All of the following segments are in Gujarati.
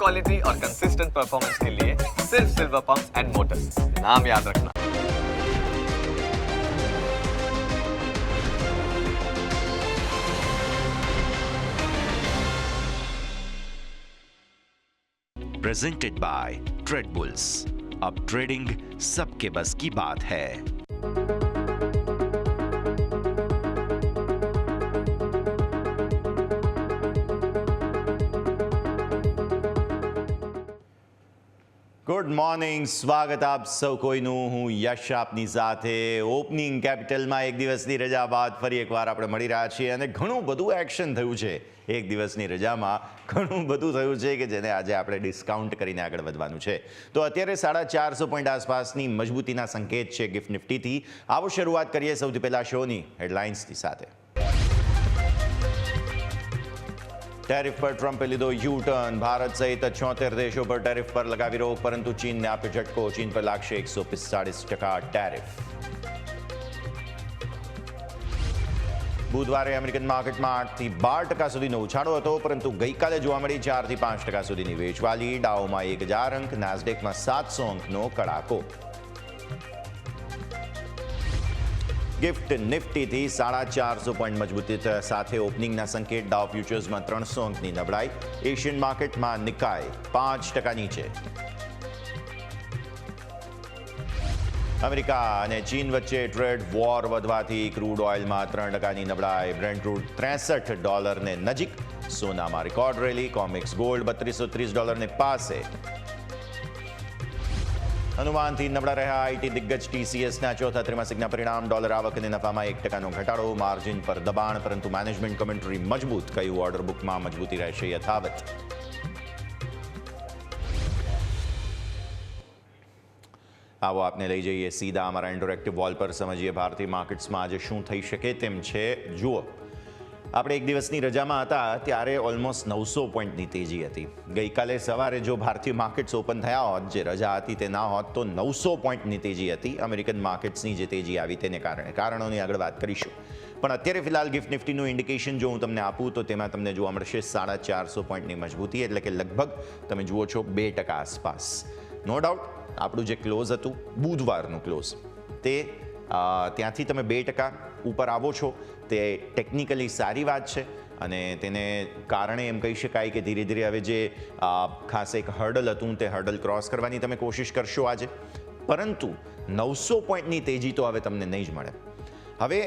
क्वालिटी और कंसिस्टेंट परफॉर्मेंस के लिए सिर्फ सिल्वर पंप्स एंड मोटर्स, नाम याद रखना। Presented by trade bulls. अब ट्रेडिंग सबके बस की बात है। ગુડ મોર્નિંગ, સ્વાગત આપ સૌ કોઈનું। હું યશ આપની સાથે ઓપનિંગ કેપિટલમાં એક દિવસની રજા બાદ ફરી એકવાર આપણે મળી રહ્યા છીએ અને ઘણું બધું એક્શન થયું છે એક દિવસની રજામાં, ઘણું બધું થયું છે કે જેને આજે આપણે ડિસ્કાઉન્ટ કરીને આગળ વધવાનું છે। તો અત્યારે 450 પોઈન્ટ આસપાસની મજબૂતીના સંકેત છે ગિફ્ટ નિફ્ટીથી। આવો શરૂઆત કરીએ સૌથી પહેલા શોની હેડલાઇન્સની સાથે। ટેરિફ પર ટ્રમ્પે લીધો યુ ટર્ન। ભારત સહિત 76 દેશો પર ટેરિફ પર લગાવી રોક, પરંતુ ચીનને આપ્યો ઝટકો। ચીન પર લાગશે 145% ટેરિફ। બુધવારે અમેરિકન માર્કેટમાં 8 થી 12% સુધીનો ઉછાળો હતો, પરંતુ ગઈકાલે જોવા મળી 4 થી 5% સુધીની વેચવાલી। ડાઉમાં 1000 અંક, નાસ્ડેકમાં 700 અંકનો કડાકો। ગિફ્ટ નિફ્ટીથી 450 પોઈન્ટ મજબૂતી સાથે ઓપનિંગના સંકેત। ડાઉ ફ્યુચર્સમાં 300 અંકની નબળાઈ। એશિયન માર્કેટમાં નિકાય 5% નીચે। અમેરિકા અને ચીન વચ્ચે ટ્રેડ વોર વધવાથી ક્રૂડ ઓઇલમાં 3%ની નબળાઈ। બ્રેન્ટ ક્રૂડ $63 નજીક। સોનામાં રેકોર્ડ રેલી। કોમેક્સ ગોલ્ડ $3230 પાસે। અનુમાનથી નબળા રહ્યા આઈટી દિગ્ગજ ટીસીએસના ચોથા ત્રિમાસિકના પરિણામ। ડોલર આવક અને નફામાં 1%નો ઘટાડો। માર્જિન પર દબાણ, પરંતુ મેનેજમેન્ટ કમેન્ટરી મજબૂત। કહ્યું ઓર્ડર બુકમાં મજબૂતી રહેશે યથાવત। આવો આપને લઈ જઈએ સીધા અમારા ઇન્ટરેક્ટિવ વોલ પર, સમજીએ ભારતીય માર્કેટ્સમાં આજે શું થઈ શકે તેમ છે। જુઓ, આપણે એક દિવસની રજામાં હતા ત્યારે ઓલમોસ્ટ 900 પોઈન્ટની તેજી હતી। ગઈકાલે સવારે જો ભારતીય માર્કેટ્સ ઓપન થયા હોત, જે રજા હતી તે ના હોત, તો 900 પોઈન્ટની તેજી હતી। અમેરિકન માર્કેટ્સની જે તેજી આવી તેને કારણે, કારણોની આગળ વાત કરીશું, પણ અત્યારે ફિલહાલ ગિફ્ટ નિફ્ટીનું ઇન્ડિકેશન જો હું તમને આપું તો તેમાં તમને જોવા મળશે 450 પોઈન્ટની મજબૂતી, એટલે કે લગભગ તમે જુઓ છો 2% આસપાસ। નો ડાઉટ આપણું જે ક્લોઝ હતું બુધવારનું ક્લોઝ, તે ત્યાંથી તમે 2% ઉપર આવો છો, તે ટેકનિકલી સારી વાત છે અને તેને કારણે એમ કહી શકાય કે ધીરે ધીરે હવે જે ખાસ એક હર્ડલ હતું તે હર્ડલ ક્રોસ કરવાની તમે કોશિશ કરશો આજે, પરંતુ 900 પોઈન્ટની તેજી તો હવે તમને નહીં જ મળે। હવે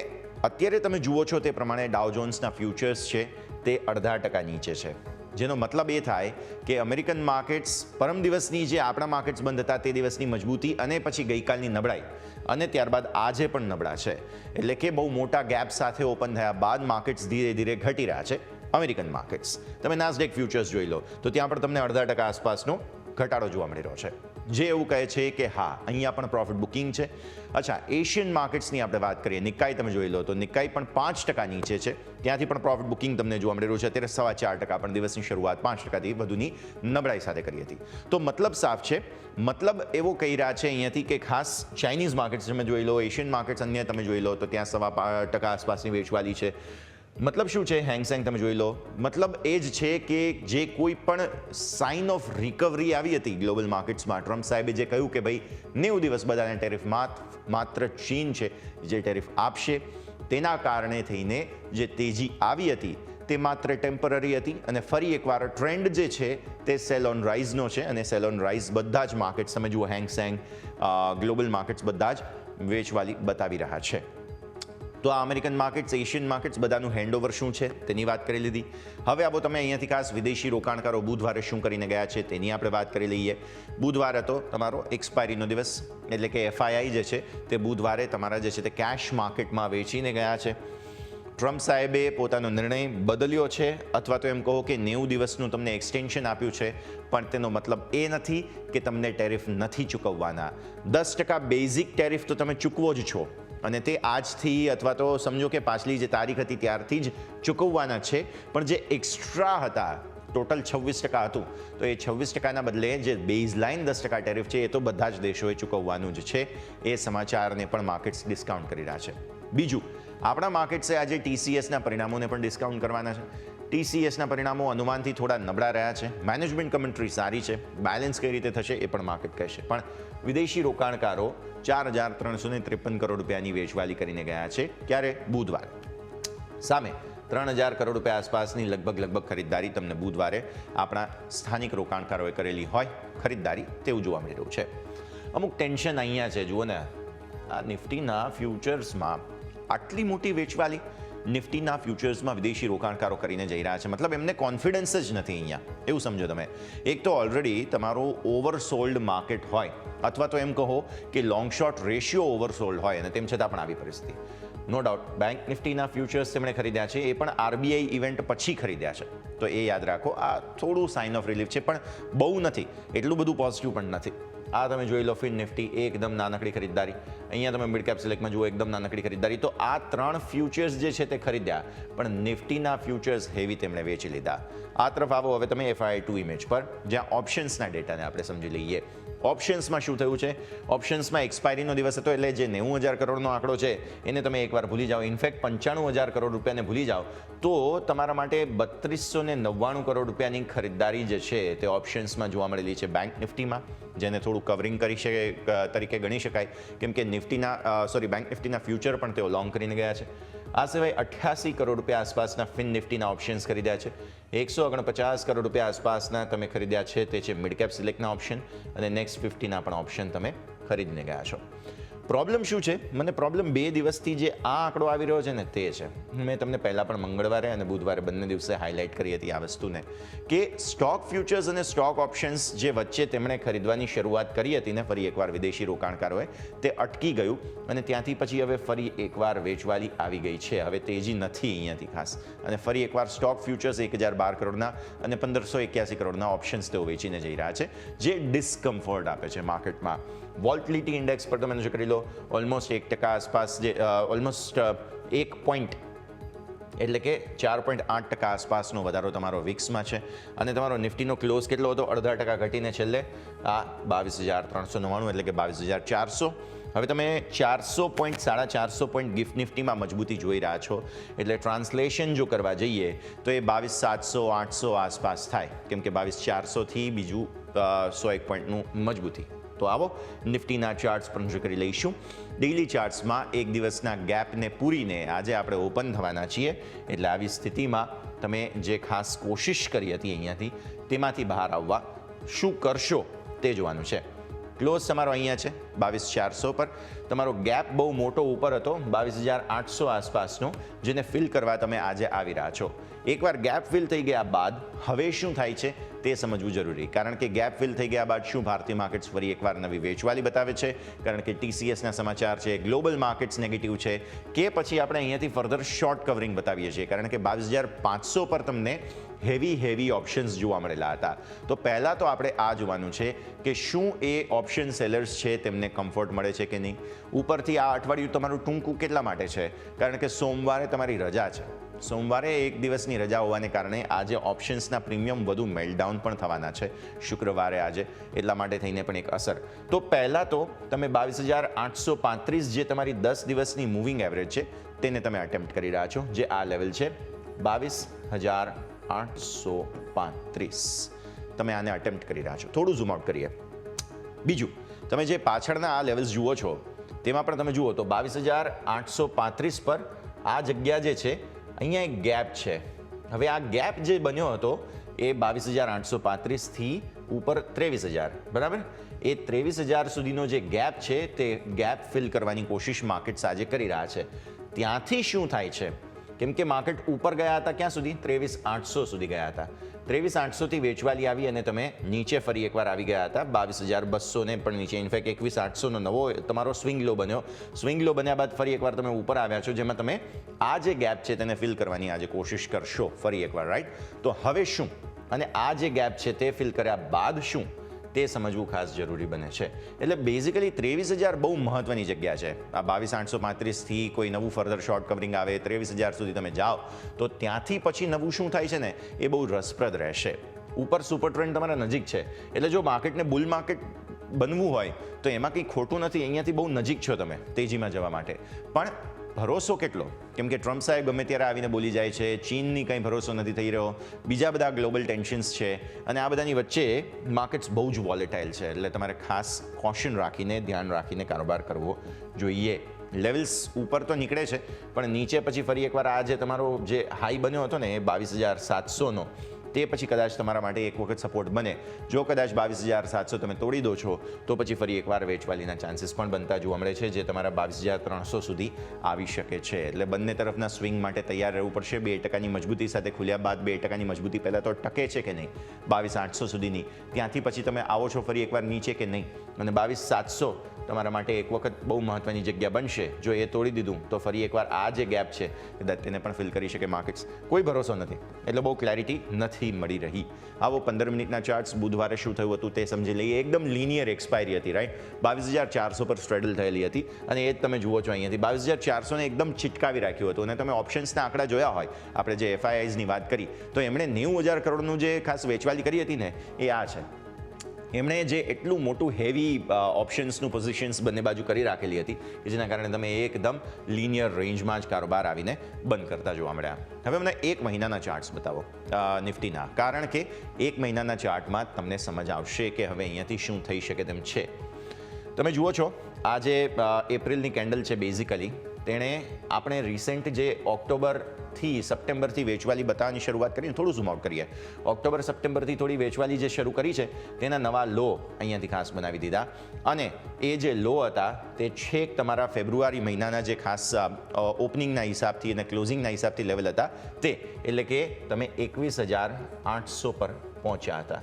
અત્યારે તમે જુઓ છો તે પ્રમાણે ડાઉ જોન્સના ફ્યુચર્સ છે તે 0.5% નીચે છે, જેનો મતલબ એ થાય કે અમેરિકન માર્કેટ્સ પરમ દિવસની જે આપણા માર્કેટ્સ બંધ હતા તે દિવસની મજબૂતી અને પછી ગઈકાલની નબળાઈ અને ત્યારબાદ આજે પણ નબળા છે, એટલે કે બહુ મોટા ગેપ સાથે ઓપન થયા બાદ માર્કેટ્સ ધીરે ધીરે ઘટી રહ્યા છે અમેરિકન માર્કેટ્સ। તમે નાસ્ડેક ફ્યુચર્સ જોઈ લો તો ત્યાં પણ તમને 0.5% આસપાસનો ઘટાડો જોવા મળી રહ્યો છે, જે એવું કહે છે કે હા, અહીંયા પણ પ્રોફિટ બુકિંગ છે। અચ્છા, એશિયન માર્કેટ્સની આપણે વાત કરીએ, નિકાઈ તમે જોઈ લો તો નિકાઈ પણ 5% નીચે છે, ત્યાંથી પણ પ્રોફિટ બુકિંગ તમને જોવા મળી રહ્યું છે। અત્યારે 4.25%, પણ દિવસની શરૂઆત 5%થી વધુની નબળાઈ સાથે કરી હતી। તો મતલબ સાફ છે, મતલબ એવો કહી રહ્યા છે અહીંયાથી કે ખાસ ચાઇનીઝ માર્કેટ્સ તમે જોઈ લો, એશિયન માર્કેટ્સ અન્ય તમે જોઈ લો તો ત્યાં 2.25% આસપાસની વેચવાલી છે। મતલબ શું છે, હેંગસેંગ તમે જોઈ લો, મતલબ એ જ છે કે જે કોઈ પણ સાઇન ઓફ રિકવરી આવી હતી ગ્લોબલ માર્કેટ્સમાં, ટ્રમ્પ સાહેબે જે કહ્યું કે ભાઈ 90 દિવસ બધાને ટેરિફ માત્ર ચીન છે જે ટેરિફ આપશે, તેના કારણે થઈને જે તેજી આવી હતી તે માત્ર ટેમ્પરરી હતી અને ફરી એકવાર ટ્રેન્ડ જે છે તે સેલ ઓન રાઇઝનો છે અને સેલ ઓન રાઇઝ બધા જ માર્કેટ્સ તમે જુઓ, હેંગસેંગ, ગ્લોબલ માર્કેટ્સ બધા જ વેચવાલી બતાવી રહ્યા છે। તો આ અમેરિકન માર્કેટ્સ, એશિયન માર્કેટ્સ બધાનું હેન્ડઓવર શું છે તેની વાત કરી લીધી। હવે આવો તમે અહીંયાથી ખાસ વિદેશી રોકાણકારો બુધવારે શું કરીને ગયા છે તેની આપણે વાત કરી લઈએ। બુધવાર હતો તમારો એક્સપાયરીનો દિવસ, એટલે કે એફઆઈઆઈ જે છે તે બુધવારે તમારા જે છે તે કેશ માર્કેટમાં વેચીને ગયા છે। ટ્રમ્પ સાહેબે પોતાનો નિર્ણય બદલ્યો છે, અથવા તો એમ કહો કે 90 દિવસનું તમને એક્સટેન્શન આપ્યું છે, પણ તેનો મતલબ એ નથી કે તમને ટેરિફ નથી ચૂકવવાના। 10% બેઝિક ટેરિફ તો તમે ચૂકવો જ છો અને તે આજથી અથવા તો સમજો કે પાછલી જે તારીખ હતી ત્યારથી જ ચૂકવવાના છે, પણ જે એક્સ્ટ્રા હતા ટોટલ 26% હતું, તો એ 26%ના બદલે જે બેઝલાઇન 10% ટેરિફ છે એ તો બધા જ દેશોએ ચૂકવવાનું જ છે। એ સમાચારને પણ માર્કેટ્સ ડિસ્કાઉન્ટ કરી રહ્યા છે। બીજું, આપણા માર્કેટ્સે આજે ટીસીએસના પરિણામોને પણ ડિસ્કાઉન્ટ કરવાના છે। TCSના પરિણામો અનુમાનથી થોડા નબળા રહ્યા છે. મેનેજમેન્ટ કમેન્ટ્રી સારી છે. બેલેન્સ કઈ રીતે થશે એ પણ માર્કેટ કહેશે. પણ વિદેશી રોકાણકારો 4,353 કરોડ રૂપિયાની વેચવાલી કરીને ગયા છે. ક્યારે? બુધવારે. સામે 3,000 કરોડ રૂપિયા આસપાસની લગભગ ખરીદદારી તમને બુધવારે આપણા સ્થાનિક રોકાણકારોએ કરેલી હોય ખરીદદારી તેવું જોવા મળી રહ્યું છે. અમુક ટેન્શન અહીંયા છે. જુઓ ને, આ નિફ્ટીના ફ્યુચર્સમાં આટલી મોટી વેચવાલી નિફ્ટીના ફ્યુચર્સમાં વિદેશી રોકાણકારો કરીને જઈ રહ્યા છે. મતલબ એમને કોન્ફિડન્સ જ નથી અહીંયા, એવું સમજો તમે. એક તો ઓલરેડી તમારું ઓવરસોલ્ડ માર્કેટ હોય, અથવા તો એમ કહો કે લોંગ શોર્ટ રેશિયો ઓવરસોલ્ડ હોય, અને તેમ છતાં પણ આવી પરિસ્થિતિ. નો ડાઉટ બેંક નિફ્ટીના ફ્યુચર્સ તેમણે ખરીદ્યા છે, એ પણ RBI ઇવેન્ટ પછી ખરીદ્યા છે. તો એ યાદ રાખો. આ થોડું સાઇન ઓફ રિલીફ છે, પણ બહુ નથી, એટલું બધું પોઝિટિવ પણ નથી. આ તમે જોઈ લો ફિન નિફ્ટી, એકદમ નાનકડી ખરીદદારી. અહીંયા તમે મિડ કેપ સિલેક્ટમાં જુઓ, એકદમ નાનકડી ખરીદદારી. તો આ 3 ફ્યુચર્સ જે છે તે ખરીદ્યા, પણ નિફ્ટીના ફ્યુચર્સ હેવી તેમણે વેચી લીધા. આ તરફ આવો હવે તમે FI2 ઇમેજ પર, જ્યાં ઓપ્શન્સના ડેટાને આપણે સમજી લઈએ. ઓપ્શન્સમાં શું થયું છે? ઓપ્શન્સમાં એક્સપાયરીનો દિવસ હતો, એટલે જે 90,000 કરોડનો આંકડો છે એને તમે એકવાર ભૂલી જાઓ. ઇનફેક્ટ 95,000 કરોડ રૂપિયાને ભૂલી જાઓ તો તમારા માટે 3299 કરોડ રૂપિયાની ખરીદદારી જે છે તે ઓપ્શન્સમાં જોવા મળેલી છે બેંક નિફ્ટીમાં, જેને થોડું કવરિંગ કરી શકે તરીકે ગણી શકાય, કેમ કે બેંક નિફ્ટીના ફ્યુચર પણ તેઓ લોંગ કરીને ગયા છે. આ સિવાય 88 કરોડ રૂપિયા આસપાસના ફિન નિફ્ટીના ઓપ્શન્સ ખરીદ્યા છે. 149 કરોડ રૂપિયા આસપાસના તમે ખરીદ્યા છે તે છે મિડ કેપ સિલેક્ટના ઓપ્શન, અને નેક્સ્ટ 50ના પણ ઓપ્શન તમે ખરીદીને ગયા છો. પ્રોબ્લેમ શું છે? મને પ્રોબ્લેમ 2 દિવસથી જે આ આંકડો આવી રહ્યો છે ને તે છે. મેં તમને પહેલાં પણ મંગળવારે અને બુધવારે બંને દિવસે હાઇલાઇટ કરી હતી આ વસ્તુને, કે સ્ટોક ફ્યુચર્સ અને સ્ટોક ઓપ્શન્સ જે વચ્ચે તેમણે ખરીદવાની શરૂઆત કરી હતી ને ફરી એકવાર વિદેશી રોકાણકારોએ, તે અટકી ગયું, અને ત્યાંથી પછી હવે ફરી એકવાર વેચવાલી આવી ગઈ છે. હવે તેજી નથી અહીંયાથી ખાસ, અને ફરી એકવાર સ્ટોક ફ્યુચર્સ 1,012 કરોડના અને 1,581 કરોડના ઓપ્શન્સ તેઓ વેચીને જઈ રહ્યા છે, જે ડિસ્કમ્ફર્ટ આપે છે માર્કેટમાં. વોલ્ટિલિટી ઇન્ડેક્સ પર તમે નજર કરી લો, ઓલમોસ્ટ 1% આસપાસ, જે ઓલમોસ્ટ 1 પોઈન્ટ એટલે કે 4.8% આસપાસનો વધારો તમારો વિક્સમાં છે. અને તમારો નિફ્ટીનો ક્લોઝ કેટલો હતો? 0.5% ઘટીને છેલ્લે આ 22,399 એટલે કે 22,400. હવે તમે 400 પોઈન્ટ, 450 પોઈન્ટ ગિફ્ટ નિફ્ટીમાં મજબૂતી જોઈ રહ્યા છો, એટલે ટ્રાન્સલેશન જો કરવા જઈએ તો એ 22,700, 800 આસપાસ થાય, કેમ કે 22,400થી બીજું 101 પોઈન્ટનું મજબૂતી. તો આવો નિફ્ટીના ચાર્ટ્સ પર નજર કરી લઈશું. ડેઇલી ચાર્ટ્સમાં એક દિવસના ગેપને પૂરીને આજે આપણે ઓપન થવાના છીએ, એટલે આવી સ્થિતિમાં તમે જે ખાસ કોશિશ કરી હતી અહીંયાથી, તેમાંથી બહાર આવવા શું કરશો તે જોવાનું છે. ક્લોઝ તમારો અહીંયા છે 22,400 પર. તમારો ગેપ બહુ મોટો ઉપર હતો 22,800 આસપાસનો, જેને ફિલ કરવા તમે આજે આવી રહ્યા છો. એકવાર ગેપ ફિલ થઈ ગયા બાદ હવે શું થાય છે તે સમજવું જરૂરી, કારણ કે ગેપ ફિલ થઈ ગયા બાદ શું ભારતીય માર્કેટ્સ ફરી એકવાર નવી વેચવાલી બતાવે છે, કારણ કે TCSના સમાચાર છે, ગ્લોબલ માર્કેટ્સ નેગેટિવ છે, કે પછી આપણે અહીંયાથી ફર્ધર શોર્ટ કવરિંગ બતાવીએ છીએ, કારણ કે 22,500 પર તમને હેવી ઓપ્શન્સ જોવા મળેલા હતા. તો પહેલાં તો આપણે આ જોવાનું છે કે શું એ ઓપ્શન સેલર્સ છે તેમને કમ્ફર્ટ મળે છે કે નહીં. ઉપરથી આ અઠવાડિયું તમારું ટૂંકું કેટલા માટે છે? કારણ કે સોમવારે તમારી રજા છે. સોમવારે એક દિવસની રજા હોવાને કારણે આજે ઓપ્શન્સના પ્રીમિયમ વધુ મેલ્ટડાઉન પણ થવાના છે શુક્રવારે આજે, એટલા માટે થઈને પણ એક અસર. તો પહેલાં તો તમે 22,835 જે તમારી 10 દિવસની મૂવિંગ એવરેજ છે તેને તમે અટેમ્પ્ટ કરી રહ્યા છો, જે આ લેવલ છે 22,835. તમે આને અટેમ્પ્ટ કરી રહ્યા છો. થોડું ઝૂમ આઉટ કરીએ. બીજું, તમે જે પાછળના આ લેવલ્સ જુઓ છો તેમાં પણ તમે જુઓ તો 22,835 પર આ જગ્યા જે છે, અહીંયા એક ગેપ છે. હવે આ ગેપ જે બન્યો હતો એ 22,835થી ઉપર 23,000, બરાબર? એ 23,000 સુધીનો જે ગેપ છે તે ગેપ ફિલ કરવાની કોશિશ માર્કેટ્સ આજે કરી રહ્યા છે. ત્યાંથી શું થાય છે? કેમ કે માર્કેટ ઉપર ગયા હતા ક્યાં સુધી? 23,800 સુધી ગયા હતા. 23,800થી વેચવાલી આવી અને તમે નીચે ફરી એકવાર આવી ગયા હતા 22,200 ને પણ નીચે. ઇનફેક્ટ 21,800નો નવો તમારો સ્વિંગ લો બન્યો. સ્વિંગ લો બન્યા બાદ ફરી એકવાર તમે ઉપર આવ્યા છો, જેમાં તમે આ જે ગેપ છે તેને ફિલ કરવાની આજે કોશિશ કરશો ફરી એકવાર, રાઈટ? તો હવે શું, અને આ જે ગેપ છે તે ફિલ કર્યા બાદ શું, તે સમજવું ખાસ જરૂરી બને છે. એટલે બેઝિકલી 23,000 બહુ મહત્વની જગ્યા છે. આ 22,835થી કોઈ નવું ફર્ધર શોર્ટ કવરિંગ આવે, 23,000 સુધી તમે જાઓ, તો ત્યાંથી પછી નવું શું થાય છે ને એ બહુ રસપ્રદ રહેશે. ઉપર સુપર ટ્રેન્ડ તમારા નજીક છે, એટલે જો માર્કેટને બુલ માર્કેટ બનવું હોય તો એમાં કંઈ ખોટું નથી, અહીંયાથી બહુ નજીક છો તમે તેજીમાં જવા માટે. પણ ભરોસો કેટલો? કેમ કે ટ્રમ્પ સાહેબ ગમે ત્યારે આવીને બોલી જાય છે, ચીનની કંઈ ભરોસો નથી થઈ રહ્યો, બીજા બધા ગ્લોબલ ટેન્શન્સ છે, અને આ બધાની વચ્ચે માર્કેટ્સ બહુ જ વોલેટાઇલ છે. એટલે તમારે ખાસ કોશન રાખીને, ધ્યાન રાખીને કારોબાર કરવો જોઈએ. લેવલ્સ ઉપર તો નીકળે છે, પણ નીચે પછી ફરી એકવાર આ જે તમારો જે હાઈ બન્યો હતો ને એ 22,700નો, તે પછી કદાચ તમારા માટે એક વખત સપોર્ટ બને. જો કદાચ 22,700 તમે તોડી દો છો તો પછી ફરી એકવાર વેચવાલીના ચાન્સીસ પણ બનતા જોવા મળે છે, જે તમારા 22,300 સુધી આવી શકે છે. એટલે બંને તરફના સ્વિંગ માટે તૈયાર રહેવું પડશે. 2%ની મજબૂતી સાથે ખુલ્યા બાદ 2%ની મજબૂતી પહેલાં તો ટકે છે કે નહીં 22,800 સુધીની, ત્યાંથી પછી તમે આવો છો ફરી એકવાર નીચે કે નહીં, અને 22,700 તમારા માટે એક વખત બહુ મહત્ત્વની જગ્યા બનશે. જો એ તોડી દીધું તો ફરી એકવાર આ જે ગેપ છે કદાચ તેને પણ ફિલ કરી શકે માર્કેટ્સ. કોઈ ભરોસો નથી, એટલે બહુ ક્લેરિટી નથી મળી રહી. આવો 15 મિનિટના ચાર્ટ્સ બુધવારે શું થયું હતું તે સમજી લઈએ. એકદમ લિનિયર એક્સપાયરી હતી, રાઈટ. 22,400 પર સ્ટ્રેડલ થયેલી હતી, અને એ જ તમે જુઓ છો અહીંયાથી 22,400ને એકદમ ચિટકાવી રાખ્યું હતું. અને તમે ઓપ્શન્સના આંકડા જોયા હોય, આપણે જે FIIsની વાત કરી, તો એમણે 90,000 કરોડનું જે ખાસ વેચવાલી કરી હતી ને એ આ છે. એમણે જે એટલું મોટું હેવી ઓપ્શન્સનું પોઝિશન્સ બંને બાજુ કરી રાખેલી હતી કે જેના કારણે તમે એકદમ લિનિયર રેન્જમાં જ કારોબાર આવીને બંધ કરતા જોવા મળ્યા. હવે મને 1 મહિનાના ચાર્ટ્સ બતાવો નિફ્ટીના, કારણ કે 1 મહિનાના ચાર્ટમાં તમને સમજ આવશે કે હવે અહીંયાથી શું થઈ શકે તેમ છે. તમે જુઓ છો આ જે એપ્રિલની કેન્ડલ છે, બેઝિકલી તેણે આપણે રિસેન્ટ જે ઓક્ટોબરથી સપ્ટેમ્બરથી વેચવાલી બતાવવાની શરૂઆત કરીને, થોડું ઝૂમ આઉટ કરીએ, ઓક્ટોબર સપ્ટેમ્બરથી થોડી વેચવાલી જે શરૂ કરી છે તેના નવા લો અહીંયાથી ખાસ બનાવી દીધા. અને એ જે લો હતા તે છેક તમારા ફેબ્રુઆરી મહિનાના જે ખાસ ઓપનિંગના હિસાબથી અને ક્લોઝિંગના હિસાબથી લેવલ હતા તે, એટલે કે તમે 21,800 પર પહોંચ્યા હતા.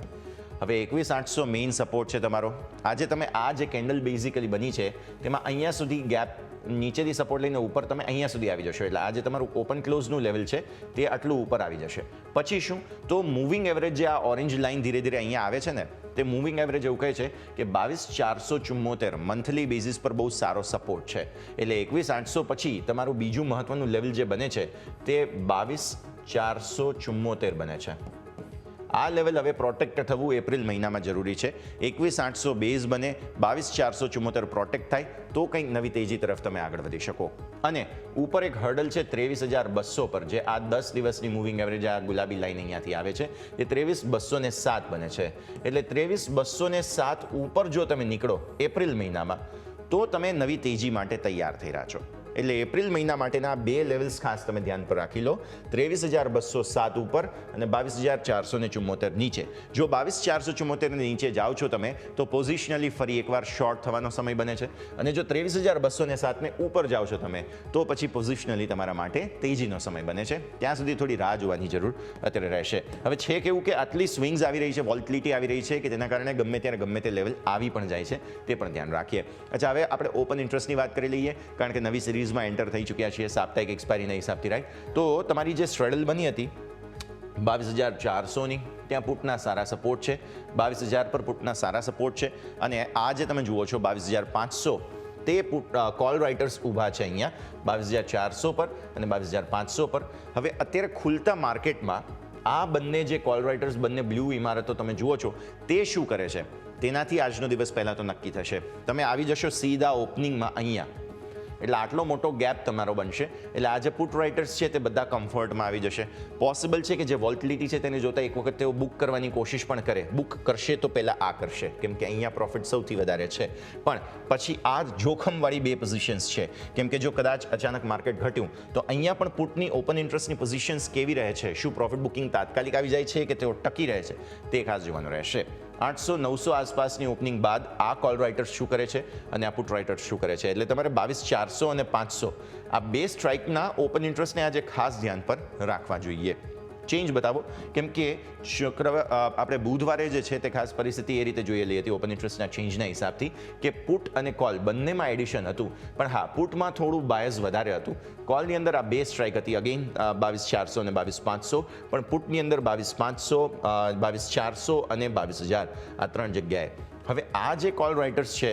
હવે 21,800 મેઇન સપોર્ટ છે તમારો. આજે તમે આ જે કેન્ડલ બેઝિકલી બની છે તેમાં અહીંયા સુધી ગેપ, નીચેથી સપોર્ટ લઈને ઉપર તમે અહીંયા સુધી આવી જશો. એટલે આજે તમારું ઓપન ક્લોઝનું લેવલ છે તે આટલું ઉપર આવી જશે. પછી શું, તો મૂવિંગ એવરેજ જે આ ઓરેન્જ લાઇન ધીરે ધીરે અહીંયા આવે છે ને, તે મૂવિંગ એવરેજ એવું કહે છે કે 22,474 મંથલી બેઝિસ પર બહુ સારો સપોર્ટ છે. એટલે 21,800 પછી તમારું બીજું મહત્વનું લેવલ જે બને છે તે 22,474 બને છે. આ લેવલ હવે પ્રોટેક્ટ થવું એપ્રિલ મહિનામાં જરૂરી છે. 21,800 બેઝ બને, 22,474 પ્રોટેક્ટ થાય તો કંઈક નવી તેજી તરફ તમે આગળ વધી શકો. અને ઉપર એક હર્ડલ છે 23,200 પર, જે આ 10 દિવસની મૂવિંગ એવરેજ આ ગુલાબી લાઈન અહીંયાથી આવે છે, એ 23,207 બને છે. એટલે 23,207 ઉપર જો તમે નીકળો એપ્રિલ મહિનામાં તો તમે નવી તેજી માટે તૈયાર થઈ રહ્યા છો. એટલે એપ્રિલ મહિના માટેના 2 લેવલ્સ ખાસ તમે ધ્યાન પર રાખી લો, 23,207 ઉપર અને 22,474 નીચે. જો 22,474 નીચે જાઓ છો તમે તો પોઝિશનલી ફરી એકવાર શોર્ટ થવાનો સમય બને છે, અને જો 23,207ને ઉપર જાઓ છો તમે તો પછી પોઝિશનલી તમારા માટે તેજીનો સમય બને છે. ત્યાં સુધી થોડી રાહ જોવાની જરૂર અત્યારે રહેશે. હવે છે કેવું કે આટલી સ્વિંગ્સ આવી રહી છે, વોલ્ટિલિટી આવી રહી છે કે તેના કારણે ગમે ત્યારે ગમે તે લેવલ આવી પણ જાય છે, તે પણ ધ્યાન રાખીએ. અચ્છા, હવે આપણે ઓપન ઇન્ટરેસ્ટની વાત કરી લઈએ, કારણ કે નવી સિરીઝ માં એન્ટર થઈ ચૂક્યા છીએ સાપ્તાહિક એક્સપાયરીના હિસાબથી, રાઈટ. તો તમારી જે સ્ટ્રેડલ બની હતી 22,400ની, ત્યાં પુટના સારા સપોર્ટ છે. 22,000 પર પુટના સારા સપોર્ટ છે. અને આ જે તમે જુઓ છો 22,500, તે કોલ રાઇટર્સ ઊભા છે અહીંયા 22,400 પર અને 22,500 પર. હવે અત્યારે ખુલતા માર્કેટમાં આ બંને જે કોલ રાઇટર્સ, બંને બ્લુ ઇમારતો તમે જુઓ છો, તે શું કરે છે તેનાથી આજનો દિવસ પહેલાં તો નક્કી થશે. તમે આવી જશો સીધા ઓપનિંગમાં અહીંયા, એટલે આટલો મોટો ગેપ તમારો બનશે. એટલે આ જે પુટ રાઇટર્સ છે તે બધા કમ્ફર્ટમાં આવી જશે. પોસિબલ છે કે જે વોલ્ટિલિટી છે તેને જોતા એક વખત તેઓ બુક કરવાની કોશિશ પણ કરે. બુક કરશે તો પહેલાં આ કરશે, કેમ કે અહીંયા પ્રોફિટ સૌથી વધારે છે. પણ પછી આ જોખમવાળી 2 પોઝિશન્સ છે, કેમ કે જો કદાચ અચાનક માર્કેટ ઘટ્યું તો અહીંયા પણ પુટની ઓપન ઇન્ટરેસ્ટની પોઝિશન્સ કેવી રહે છે, શું પ્રોફિટ બુકિંગ તાત્કાલિક આવી જાય છે કે તેઓ ટકી રહે છે, તે ખાસ જોવાનું રહેશે. 800-900 આસપાસની ઓપનિંગ બાદ આ કોલ રાઇટર્સ શું કરે છે અને આ પુટ રાઇટર્સ શું કરે છે. એટલે તમારે 22,400 અને 500 આ 2 સ્ટ્રાઇકના ઓપન ઇન્ટરેસ્ટને આજે ખાસ ધ્યાન પર રાખવા જોઈએ. ચેન્જ બતાવો, કેમ કે આપણે બુધવારે જે છે તે ખાસ પરિસ્થિતિ એ રીતે જોયેલી હતી ઓપન ઇન્ટરેસ્ટના ચેન્જના હિસાબથી કે પુટ અને કોલ બંનેમાં એડિશન હતું, પણ હા, પુટમાં થોડું બાયસ વધારે હતું. કોલની અંદર આ 2 સ્ટ્રાઇક હતી, અગેન 22,400 અને 22,500, પણ પુટની અંદર 22,500, 22,400 અને 22,000 આ 3 જગ્યાએ. હવે આ જે કોલ રાઇટર્સ છે